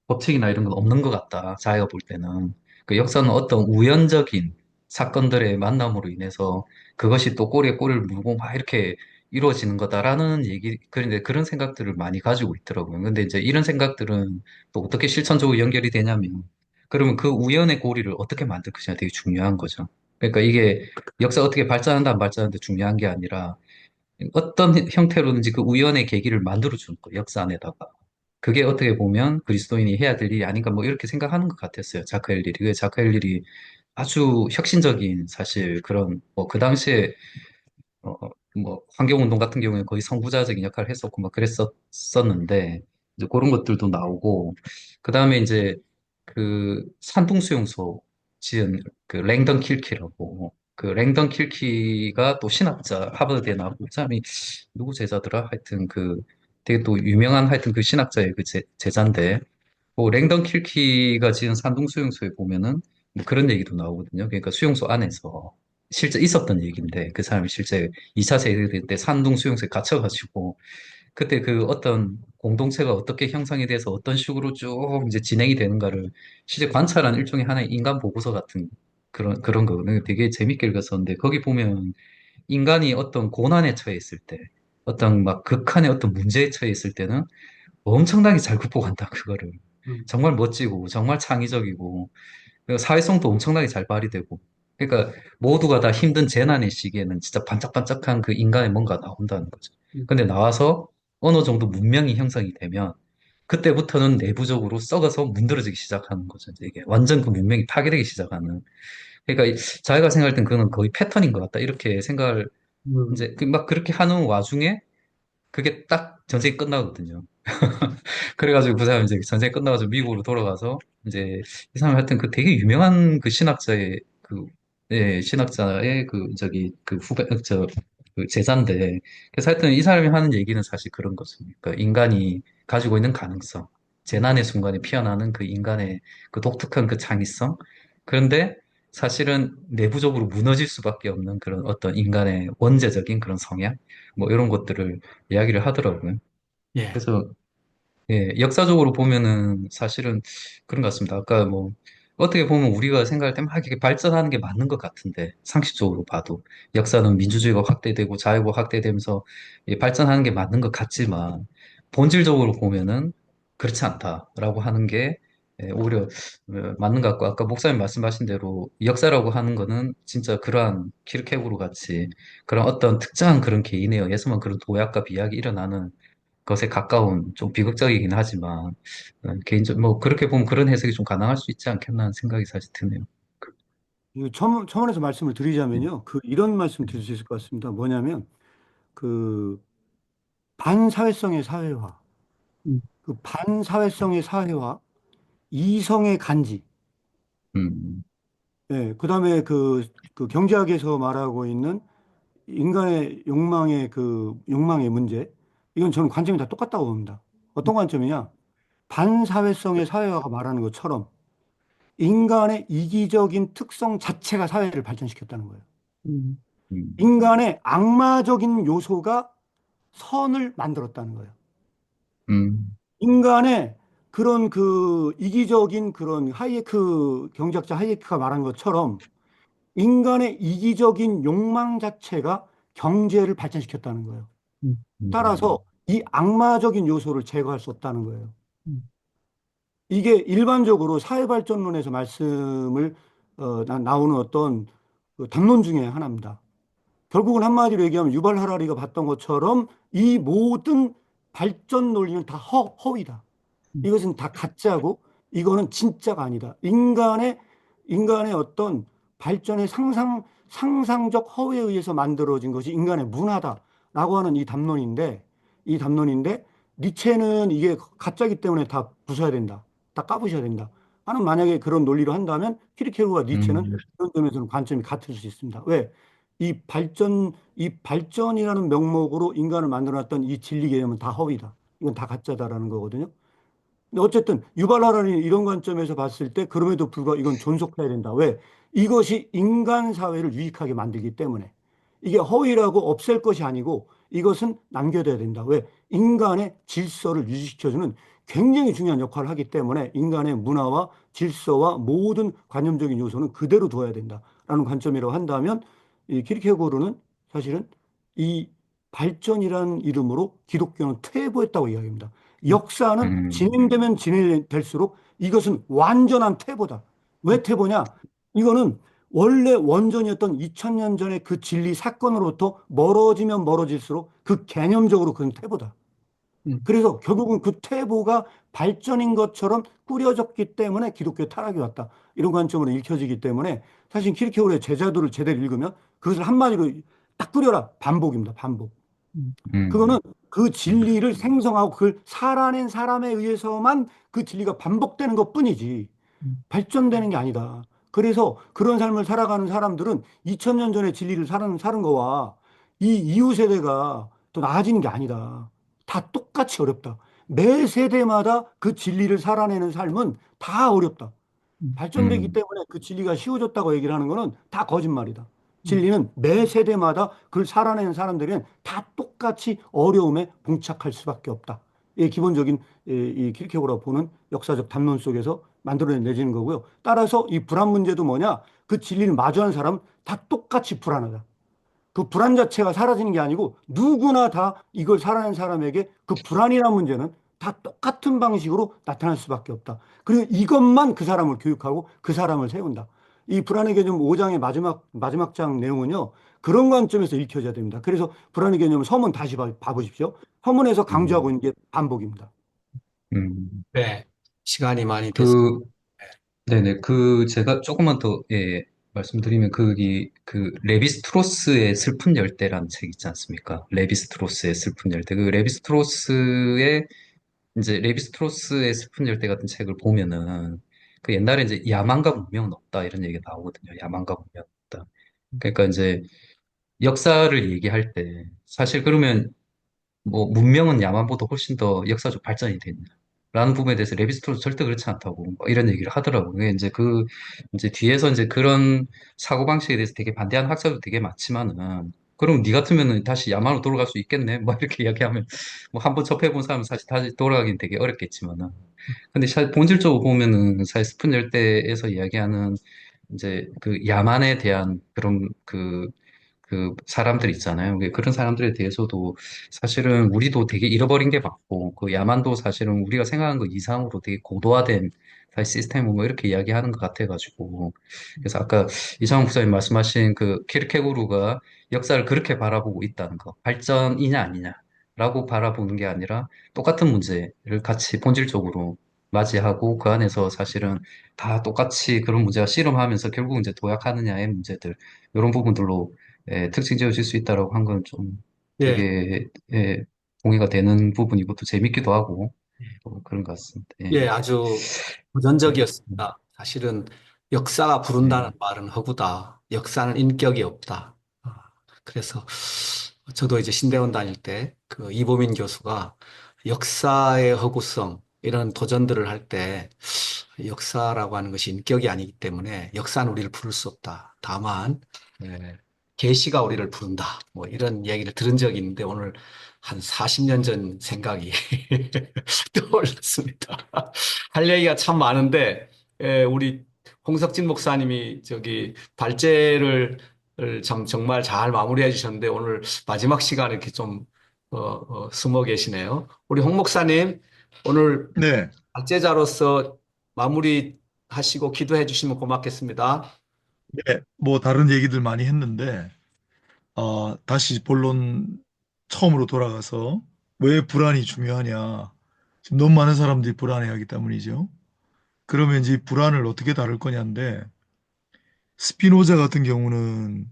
법칙이나 이런 건 없는 것 같다. 자기가 볼 때는. 그 역사는 어떤 우연적인 사건들의 만남으로 인해서 그것이 또 꼬리에 꼬리를 물고 막 이렇게 이루어지는 거다라는 얘기, 그런데 그런 생각들을 많이 가지고 있더라고요. 근데 이제 이런 생각들은 또 어떻게 실천적으로 연결이 되냐면, 그러면 그 우연의 고리를 어떻게 만들 것이냐 되게 중요한 거죠. 그러니까 이게 역사 어떻게 발전한다 안 발전한다 중요한 게 아니라 어떤 형태로든지 그 우연의 계기를 만들어주는 거예요, 역사 안에다가. 그게 어떻게 보면 그리스도인이 해야 될 일이 아닌가 뭐 이렇게 생각하는 것 같았어요, 자크 엘릴이. 그 자크 엘릴이 아주 혁신적인 사실 그런 뭐 그 당시에 어, 뭐 환경운동 같은 경우에 거의 선구자적인 역할을 했었고 막 그랬었는데 이제 그런 것들도 나오고 그 다음에 이제 그 산둥수용소 지은 그 랭던 킬키라고 그 랭던 킬키가 또 신학자 하버드대 나오고 그 사람이 누구 제자더라 하여튼 그 되게 또 유명한 하여튼 그 신학자의 그 제자인데 뭐 랭던 킬키가 지은 산둥수용소에 보면은 뭐 그런 얘기도 나오거든요. 그러니까 수용소 안에서 실제 있었던 얘기인데 그 사람이 실제 2차 세계대전 때 산둥수용소에 갇혀가지고 그때 그 어떤 공동체가 어떻게 형성이 돼서 어떤 식으로 쭉 이제 진행이 되는가를 실제 관찰한 일종의 하나의 인간 보고서 같은 그런 거거든요. 되게 재밌게 읽었었는데 거기 보면 인간이 어떤 고난에 처해 있을 때 어떤 막 극한의 어떤 문제에 처해 있을 때는 엄청나게 잘 극복한다, 그거를. 정말 멋지고, 정말 창의적이고, 그리고 사회성도 엄청나게 잘 발휘되고. 그러니까 모두가 다 힘든 재난의 시기에는 진짜 반짝반짝한 그 인간의 뭔가 나온다는 거죠. 근데 나와서 어느 정도 문명이 형성이 되면 그때부터는 내부적으로 썩어서 문드러지기 시작하는 거죠. 이제 이게 완전 그 문명이 파괴되기 시작하는. 그러니까 자기가 생각할 땐 그거는 거의 패턴인 것 같다. 이렇게 생각을 이제 막 그렇게 하는 와중에 그게 딱 전쟁이 끝나거든요. 그래가지고 그 사람 이제 전쟁 끝나가지고 미국으로 돌아가서 이제 이 사람 하여튼 그 되게 유명한 그 신학자의 그 예, 신학자의 그 저기 그 후배 그 제자인데 그래서 하여튼 이 사람이 하는 얘기는 사실 그런 거죠. 그러니까 인간이 가지고 있는 가능성, 재난의 순간에 피어나는 그 인간의 그 독특한 그 창의성. 그런데 사실은 내부적으로 무너질 수밖에 없는 그런 어떤 인간의 원죄적인 그런 성향, 뭐 이런 것들을 이야기를 하더라고요. 예. 그래서 예, 역사적으로 보면은 사실은 그런 것 같습니다. 아까 뭐 어떻게 보면 우리가 생각할 때 막 이렇게 발전하는 게 맞는 것 같은데 상식적으로 봐도 역사는 민주주의가 확대되고 자유가 확대되면서 예, 발전하는 게 맞는 것 같지만 본질적으로 보면은 그렇지 않다라고 하는 게 예, 오히려 맞는 것 같고 아까 목사님 말씀하신 대로 역사라고 하는 거는 진짜 그러한 키르케고르 같이 그런 어떤 특정한 그런 개인에 의해서만 그런 도약과 비약이 일어나는 것에 가까운 좀 비극적이긴 하지만 개인적 뭐 그렇게 보면 그런 해석이 좀 가능할 수 있지 않겠나 하는 생각이 사실 드네요. 이거 첨언해서 말씀을 드리자면요. 이런 말씀 드릴 수 있을 것 같습니다. 뭐냐면, 그, 반사회성의 사회화, 그 반사회성의 사회화, 이성의 간지, 음, 예, 그 다음에 그 경제학에서 말하고 있는 인간의 욕망의 문제, 이건 저는 관점이 다 똑같다고 봅니다. 어떤 관점이냐? 반사회성의 사회화가 말하는 것처럼 인간의 이기적인 특성 자체가 사회를 발전시켰다는 거예요. 음. 인간의 악마적인 요소가 선을 만들었다는 거예요. 음, 인간의 그런 그 이기적인 그런 하이에크 경제학자 하이에크가 말한 것처럼 인간의 이기적인 욕망 자체가 경제를 발전시켰다는 거예요. 따라서 이 악마적인 요소를 제거할 수 없다는 거예요. 음. 이게 일반적으로 사회발전론에서 말씀을 나오는 어떤 그 담론 중에 하나입니다. 결국은 한마디로 얘기하면 유발 하라리가 봤던 것처럼 이 모든 발전 논리는 다 허위다. 이것은 다 가짜고 이거는 진짜가 아니다. 인간의 어떤 발전의 상상적 허회에 의해서 만들어진 것이 인간의 문화다라고 하는 이 담론인데 니체는 이게 가짜기 때문에 다 부숴야 된다. 다 까부셔야 된다. 하는 만약에 그런 논리로 한다면 키르케고르와 니체는 그런 점에서는 관점이 같을 수 있습니다. 왜? 이 발전이라는 명목으로 인간을 만들어놨던 이 진리 개념은 다 허위다. 이건 다 가짜다라는 거거든요. 근데 어쨌든 유발 하라는 이런 관점에서 봤을 때 그럼에도 불구하고 이건 존속해야 된다. 왜? 이것이 인간 사회를 유익하게 만들기 때문에 이게 허위라고 없앨 것이 아니고 이것은 남겨둬야 된다. 왜? 인간의 질서를 유지시켜주는 굉장히 중요한 역할을 하기 때문에 인간의 문화와 질서와 모든 관념적인 요소는 그대로 둬야 된다라는 관점이라고 한다면 이 키르케고르는 사실은 이 발전이라는 이름으로 기독교는 퇴보했다고 이야기합니다. 역사는 진행되면 진행될수록 이것은 완전한 퇴보다. 왜 퇴보냐? 이거는 원래 원전이었던 2000년 전의 그 진리 사건으로부터 멀어지면 멀어질수록 그 개념적으로 그건 퇴보다. 그래서 결국은 그 퇴보가 발전인 것처럼 꾸려졌기 때문에 기독교 타락이 왔다. 이런 관점으로 읽혀지기 때문에 사실 키르케고르의 제자도를 제대로 읽으면 그것을 한마디로 딱 꾸려라. 반복입니다. 반복. 그거는 그 진리를 생성하고 그걸 살아낸 사람에 의해서만 그 진리가 반복되는 것뿐이지 발전되는 게 아니다. 그래서 그런 삶을 살아가는 사람들은 2000년 전에 진리를 사는 거와 이 이후 세대가 또 나아지는 게 아니다. 다 똑같이 어렵다. 매 세대마다 그 진리를 살아내는 삶은 다 어렵다. 발전되기 때문에 그 진리가 쉬워졌다고 얘기를 하는 거는 다 거짓말이다. 진리는 매 세대마다 그걸 살아내는 사람들은 다 똑같이 어려움에 봉착할 수밖에 없다. 이 기본적인 이 키르케고르가 보는 역사적 담론 속에서 만들어내지는 거고요. 따라서 이 불안 문제도 뭐냐? 그 진리를 마주하는 사람은 다 똑같이 불안하다. 그 불안 자체가 사라지는 게 아니고 누구나 다 이걸 살아낸 사람에게 그 불안이라는 문제는 다 똑같은 방식으로 나타날 수밖에 없다. 그리고 이것만 그 사람을 교육하고 그 사람을 세운다. 이 불안의 개념 5장의 마지막 장 내용은요. 그런 관점에서 읽혀져야 됩니다. 그래서 불안의 개념 서문 다시 봐보십시오. 서문에서 강조하고 있는 게 반복입니다. 네, 시간이 많이 됐습니다. 그, 네네. 제가 조금만 더, 예, 말씀드리면, 레비스트로스의 슬픈 열대라는 책 있지 않습니까? 레비스트로스의 슬픈 열대. 레비스트로스의 슬픈 열대 같은 책을 보면은, 그 옛날에 이제 야만과 문명은 없다, 이런 얘기가 나오거든요. 야만과 문명은 없다. 그러니까 이제 역사를 얘기할 때, 사실 그러면 뭐 문명은 야만보다 훨씬 더 역사적 발전이 됐냐 라는 부분에 대해서 레비스토는 절대 그렇지 않다고 뭐 이런 얘기를 하더라고요. 그게 이제 뒤에서 이제 그런 사고방식에 대해서 되게 반대하는 학자도 되게 많지만은 그럼 네 같으면은 다시 야만으로 돌아갈 수 있겠네? 뭐 이렇게 이야기하면 뭐 한번 접해본 사람은 사실 다시 돌아가긴 되게 어렵겠지만은 근데 사실 본질적으로 보면은 사실 스푼 열대에서 이야기하는 이제 그 야만에 대한 그런 그 사람들 있잖아요. 그런 사람들에 대해서도 사실은 우리도 되게 잃어버린 게 많고, 그 야만도 사실은 우리가 생각한 것 이상으로 되게 고도화된 사실 시스템을 뭐 이렇게 이야기하는 것 같아가지고. 그래서 아까 이상훈 부장님 말씀하신 그 키르케고르가 역사를 그렇게 바라보고 있다는 거, 발전이냐 아니냐라고 바라보는 게 아니라 똑같은 문제를 같이 본질적으로 맞이하고 그 안에서 사실은 다 똑같이 그런 문제가 씨름하면서 결국 이제 도약하느냐의 문제들, 이런 부분들로 특징 지어질 수 있다라고 한 건 좀 예, 되게 동의가 되는 부분이고 또 재밌기도 하고 또 그런 것 같습니다. 예, 예. 아주 네. 도전적이었습니다. 사실은 역사가 부른다는 네. 말은 허구다. 역사는 인격이 없다. 그래서 저도 이제 신대원 다닐 때 그 이보민 교수가 역사의 허구성 이런 도전들을 할 때 역사라고 하는 것이 인격이 아니기 때문에 역사는 우리를 부를 수 없다. 다만 계시가 우리를 부른다. 뭐 이런 얘기를 들은 적이 있는데 오늘 한 40년 전 생각이 떠올랐습니다. 할 얘기가 참 많은데 우리 홍석진 목사님이 저기 발제를 정말 잘 마무리해 주셨는데 오늘 마지막 시간에 이렇게 좀 숨어 계시네요. 우리 홍 목사님 오늘 네. 발제자로서 마무리하시고 기도해 주시면 고맙겠습니다. 네. 뭐 다른 얘기들 많이 했는데 다시 본론 처음으로 돌아가서 왜 불안이 중요하냐. 지금 너무 많은 사람들이 불안해하기 때문이죠. 그러면 이제 불안을 어떻게 다룰 거냐인데 스피노자 같은 경우는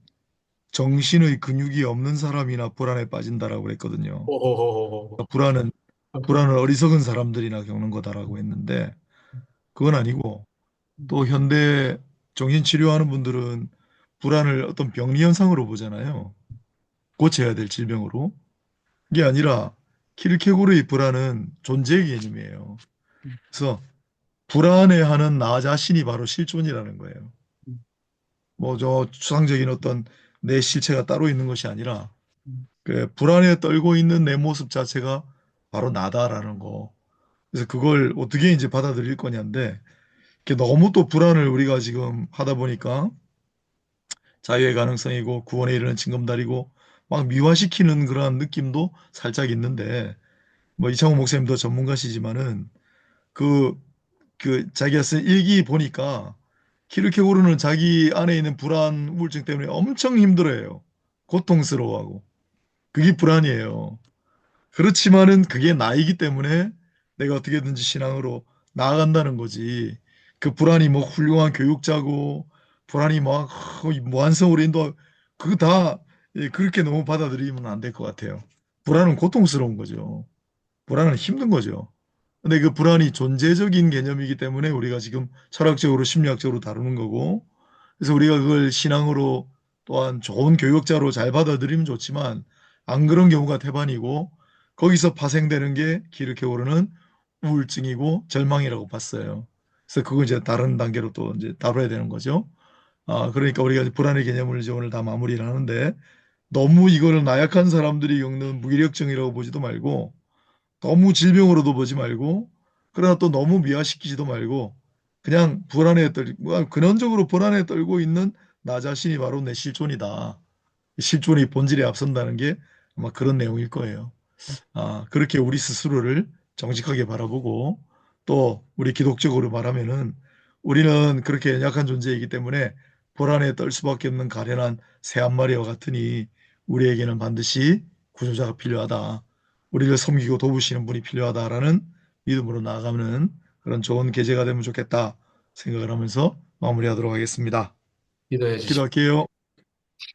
정신의 근육이 없는 사람이나 불안에 빠진다라고 그랬거든요. 오, 그러니까 불안을 어리석은 사람들이나 겪는 거다라고 했는데 그건 아니고 또 현대 정신 치료하는 분들은 불안을 어떤 병리 현상으로 보잖아요. 고쳐야 될 질병으로. 이게 아니라 키르케고르의 불안은 존재 개념이에요. 그래서 불안해하는 나 자신이 바로 실존이라는 거예요. 뭐 저 추상적인 어떤 내 실체가 따로 있는 것이 아니라 그 불안에 떨고 있는 내 모습 자체가 바로 나다라는 거. 그래서 그걸 어떻게 이제 받아들일 거냐인데 이게 너무 또 불안을 우리가 지금 하다 보니까 자유의 가능성이고 구원에 이르는 징검다리고 막 미화시키는 그런 느낌도 살짝 있는데 뭐 이창호 목사님도 전문가시지만은 그 자기가 쓴 일기 보니까 키르케고르는 자기 안에 있는 불안 우울증 때문에 엄청 힘들어해요. 고통스러워하고. 그게 불안이에요. 그렇지만은 그게 나이기 때문에 내가 어떻게든지 신앙으로 나아간다는 거지. 그 불안이 뭐 훌륭한 교육자고 불안이 막 무한성으로 인도 그거 다 그렇게 너무 받아들이면 안 될 것 같아요. 불안은 고통스러운 거죠. 불안은 힘든 거죠. 근데 그 불안이 존재적인 개념이기 때문에 우리가 지금 철학적으로 심리학적으로 다루는 거고 그래서 우리가 그걸 신앙으로 또한 좋은 교육자로 잘 받아들이면 좋지만 안 그런 경우가 태반이고 거기서 파생되는 게 기르게 오르는 우울증이고 절망이라고 봤어요. 그래서 그거 이제 다른 단계로 또 이제 다뤄야 되는 거죠. 그러니까 우리가 이제 불안의 개념을 이제 오늘 다 마무리를 하는데 너무 이거를 나약한 사람들이 겪는 무기력증이라고 보지도 말고 너무 질병으로도 보지 말고 그러나 또 너무 미화시키지도 말고 그냥 근원적으로 불안에 떨고 있는 나 자신이 바로 내 실존이다. 실존이 본질에 앞선다는 게 아마 그런 내용일 거예요. 그렇게 우리 스스로를 정직하게 바라보고 또 우리 기독적으로 말하면은 우리는 그렇게 연약한 존재이기 때문에 불안에 떨 수밖에 없는 가련한 새 한 마리와 같으니 우리에게는 반드시 구조자가 필요하다. 우리를 섬기고 도우시는 분이 필요하다라는 믿음으로 나아가는 그런 좋은 계제가 되면 좋겠다 생각을 하면서 마무리하도록 하겠습니다. 기도해 주시기 기도할게요.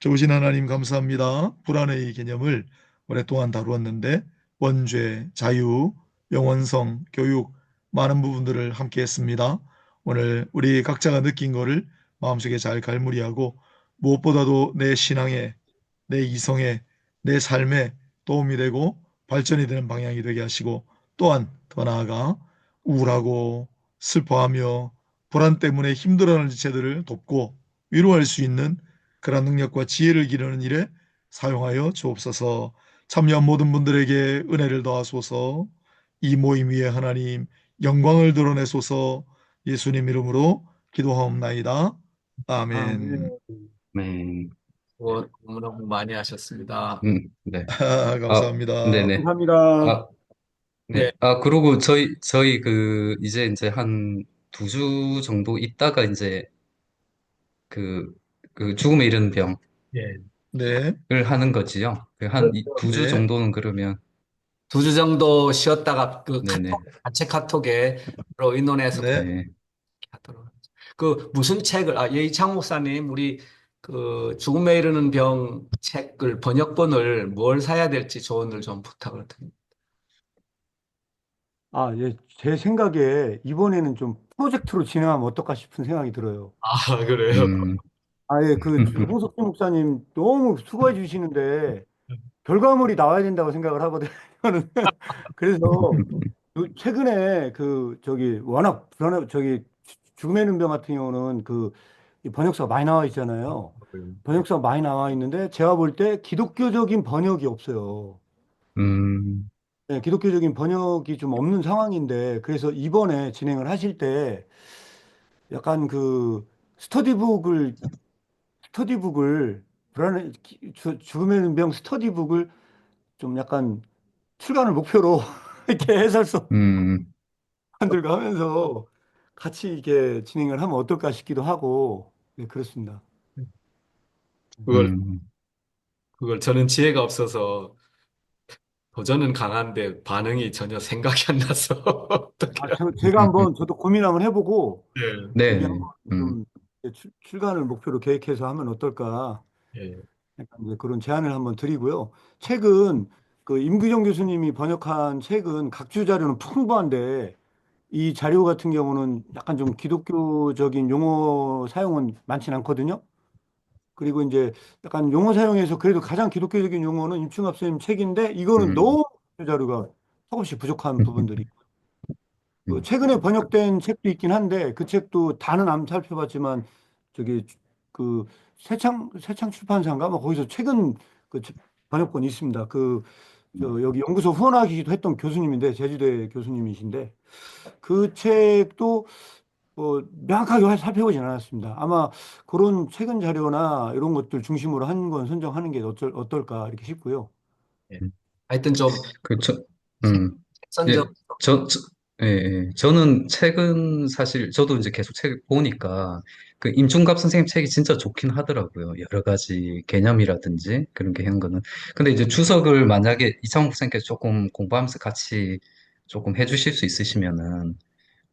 좋으신 하나님 감사합니다. 불안의 개념을 오랫동안 다루었는데 원죄, 자유, 영원성, 교육 많은 부분들을 함께 했습니다. 오늘 우리 각자가 느낀 거를 마음속에 잘 갈무리하고 무엇보다도 내 신앙에, 내 이성에, 내 삶에 도움이 되고 발전이 되는 방향이 되게 하시고 또한 더 나아가 우울하고 슬퍼하며 불안 때문에 힘들어하는 지체들을 돕고 위로할 수 있는 그런 능력과 지혜를 기르는 일에 사용하여 주옵소서. 참여한 모든 분들에게 은혜를 더하소서. 이 모임 위에 하나님 영광을 드러내소서. 예수님 이름으로 기도하옵나이다. 아멘. 아멘. 네. 너무너무 많이 하셨습니다. 네. 감사합니다. 네네. 감사합니다. 네. 네, 그리고 저희 이제 한 2주 정도 있다가 이제 그, 그 죽음에 이르는 병을 예. 네, 하는 거지요. 한 그렇죠. 2주 네, 정도는 그러면, 2주 정도 쉬었다가 그 네네. 단체 카톡에 의논해서 꼭 네. 네. 하도록 하죠. 그 무슨 책을 이창 목사님 우리 그 죽음에 이르는 병 책을 번역본을 뭘 사야 될지 조언을 좀 부탁을 드립니다. 예, 제 생각에 이번에는 좀 프로젝트로 진행하면 어떨까 싶은 생각이 들어요. 그래요? 음, 예, 홍석희 목사님 너무 수고해 주시는데 결과물이 나와야 된다고 생각을 하거든요. 저는. 그래서 최근에 워낙 불안해 저기 죽음의 눈병 같은 경우는 이 번역서가 많이 나와 있잖아요. 번역서가 많이 나와 있는데 제가 볼 때 기독교적인 번역이 없어요. 음, 네, 기독교적인 번역이 좀 없는 상황인데 그래서 이번에 진행을 하실 때 약간 스터디북을 죽음의 눈병 스터디북을 좀 약간 출간을 목표로 이렇게 해설서 음, 들과 하면서 같이 이렇게 진행을 하면 어떨까 싶기도 하고, 네, 그렇습니다. 그걸, 음, 그걸 저는 지혜가 없어서 도전은 강한데 반응이 전혀 생각이 안 나서 어떻게. 제가 한번 저도 고민 한번 해보고, 예, 여기 네, 한번 좀 출간을 목표로 계획해서 하면 어떨까, 예. 약간 이제 그런 제안을 한번 드리고요. 책은 임규정 교수님이 번역한 책은 각주 자료는 풍부한데, 이 자료 같은 경우는 약간 좀 기독교적인 용어 사용은 많진 않거든요. 그리고 이제 약간 용어 사용에서 그래도 가장 기독교적인 용어는 임충합 선생님 책인데 이거는 음, 너무 자료가 조금씩 부족한 부분들이. 음, 최근에 번역된 책도 있긴 한데 그 책도 다는 안 살펴봤지만 저기 그 새창 출판사인가 뭐 거기서 최근 번역본이 있습니다. 여기 연구소 후원하기도 했던 교수님인데 제주대 교수님이신데 그 책도 명확하게 살펴보진 않았습니다. 아마 그런 최근 자료나 이런 것들 중심으로 한 건 선정하는 게 어떨까 이렇게 싶고요. 예. 음. 하여튼 좀 그, 음, 선정. 예, 예, 예. 저는 책은 사실, 저도 이제 계속 책 보니까, 그 임충갑 선생님 책이 진짜 좋긴 하더라고요. 여러 가지 개념이라든지 그런 게 한 거는. 근데 이제 주석을 만약에 이창훈 선생님께서 조금 공부하면서 같이 조금 해주실 수 있으시면은,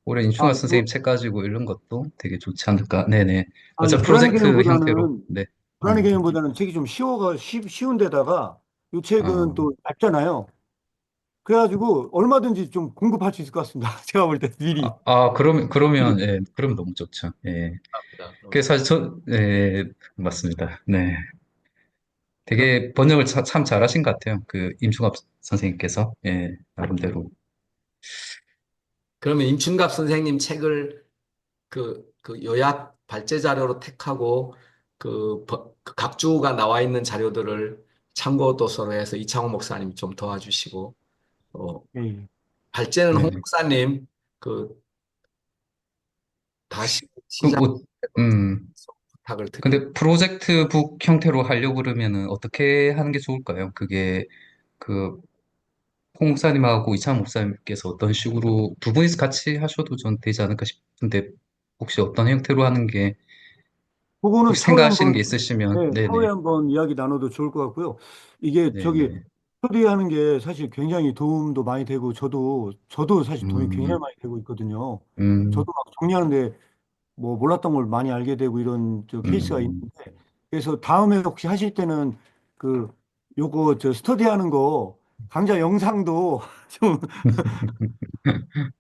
올해 임충갑 이거 선생님 책 가지고 이런 것도 되게 좋지 않을까. 네네. 이 어차 불안의 프로젝트 형태로, 개념보다는 네. 불안의 개념보다는 책이 좀 쉬운 데다가 이 책은 어, 또 얇잖아요. 그래가지고 얼마든지 좀 공급할 수 있을 것 같습니다. 제가 볼 때 미리. 그러면, 예, 그러면 너무 좋죠. 예. 그 사실 예, 맞습니다. 네. 되게 번역을 참 잘하신 것 같아요. 그 임충합 선생님께서. 예, 나름대로. 그러면 임춘갑 선생님 책을 그 요약 발제 자료로 택하고 그 각주가 나와 있는 자료들을 참고 도서로 해서 이창호 목사님이 좀 도와주시고, 예, 예. 발제는 홍 네. 목사님 그 다시 그럼 시작 부탁을 드립니다. 근데 프로젝트 북 형태로 하려고 그러면은 어떻게 하는 게 좋을까요? 그게 그 홍 목사님하고 이창 목사님께서 어떤 식으로 두 분이서 같이 하셔도 전 되지 않을까 싶은데 혹시 어떤 형태로 하는 게 그거는 혹시 생각하시는 게 있으시면 차후에 네네. 한번 이야기 나눠도 좋을 것 같고요. 이게 네네. 스터디하는 게 사실 굉장히 도움도 많이 되고 저도 사실 도움이 굉장히 음, 많이 되고 있거든요. 음, 저도 막 정리하는데 뭐 몰랐던 걸 많이 알게 되고 이런 케이스가 음. 있는데 그래서 다음에 혹시 하실 때는 그 요거 스터디하는 거 강좌 영상도 좀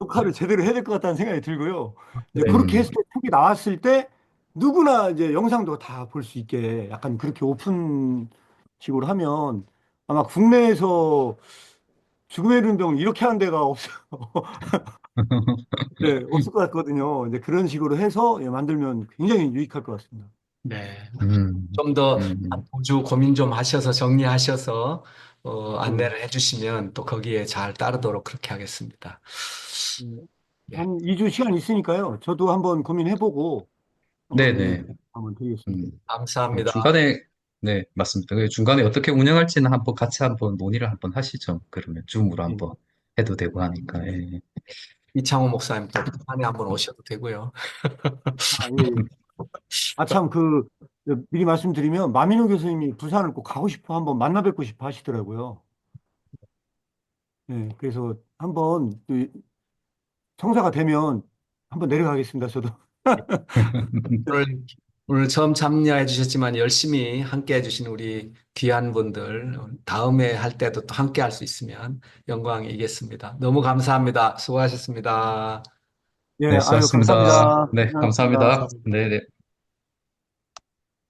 녹화를 제대로 해야 될 것 같다는 생각이 들고요. 이제 네. 그렇게 음, 했을 때 톡이 나왔을 때 누구나 이제 영상도 다 볼 수 있게 약간 그렇게 오픈식으로 하면 아마 국내에서 죽음의 이른병을 이렇게 하는 데가 없어요. 네, 없을 것 같거든요. 이제 그런 식으로 해서 만들면 굉장히 유익할 것 같습니다. 네. 음, 좀 더 음. 2주 고민 좀 하셔서 정리하셔서 네. 안내를 해주시면 또 거기에 잘 따르도록 그렇게 하겠습니다. 네. 예. 한 2주 시간 있으니까요. 저도 한번 고민해보고 한번 네네. 한번 드리겠습니다. 음. 네, 감사합니다. 중간에, 네, 맞습니다. 그 중간에 어떻게 운영할지는 한번 같이 한번 논의를 한번 하시죠. 그러면 줌으로 네. 한번 해도 되고 하니까. 예. 이창호 목사님 또 부산에 한번 오셔도 되고요. 예. 참, 미리 말씀드리면, 마민호 교수님이 부산을 꼭 가고 싶어, 한번 만나 뵙고 싶어 하시더라고요. 네, 그래서 한번, 청사가 되면 한번 내려가겠습니다, 저도. 오늘, 오늘 처음 참여해 주셨지만 열심히 함께 해주신 우리 귀한 분들, 다음에 할 때도 또 함께 할 수 있으면 영광이겠습니다. 너무 감사합니다. 수고하셨습니다. 예, 네, 아유, 수고하셨습니다. 감사합니다. 네, 고생하셨습니다. 감사합니다. 네, 네.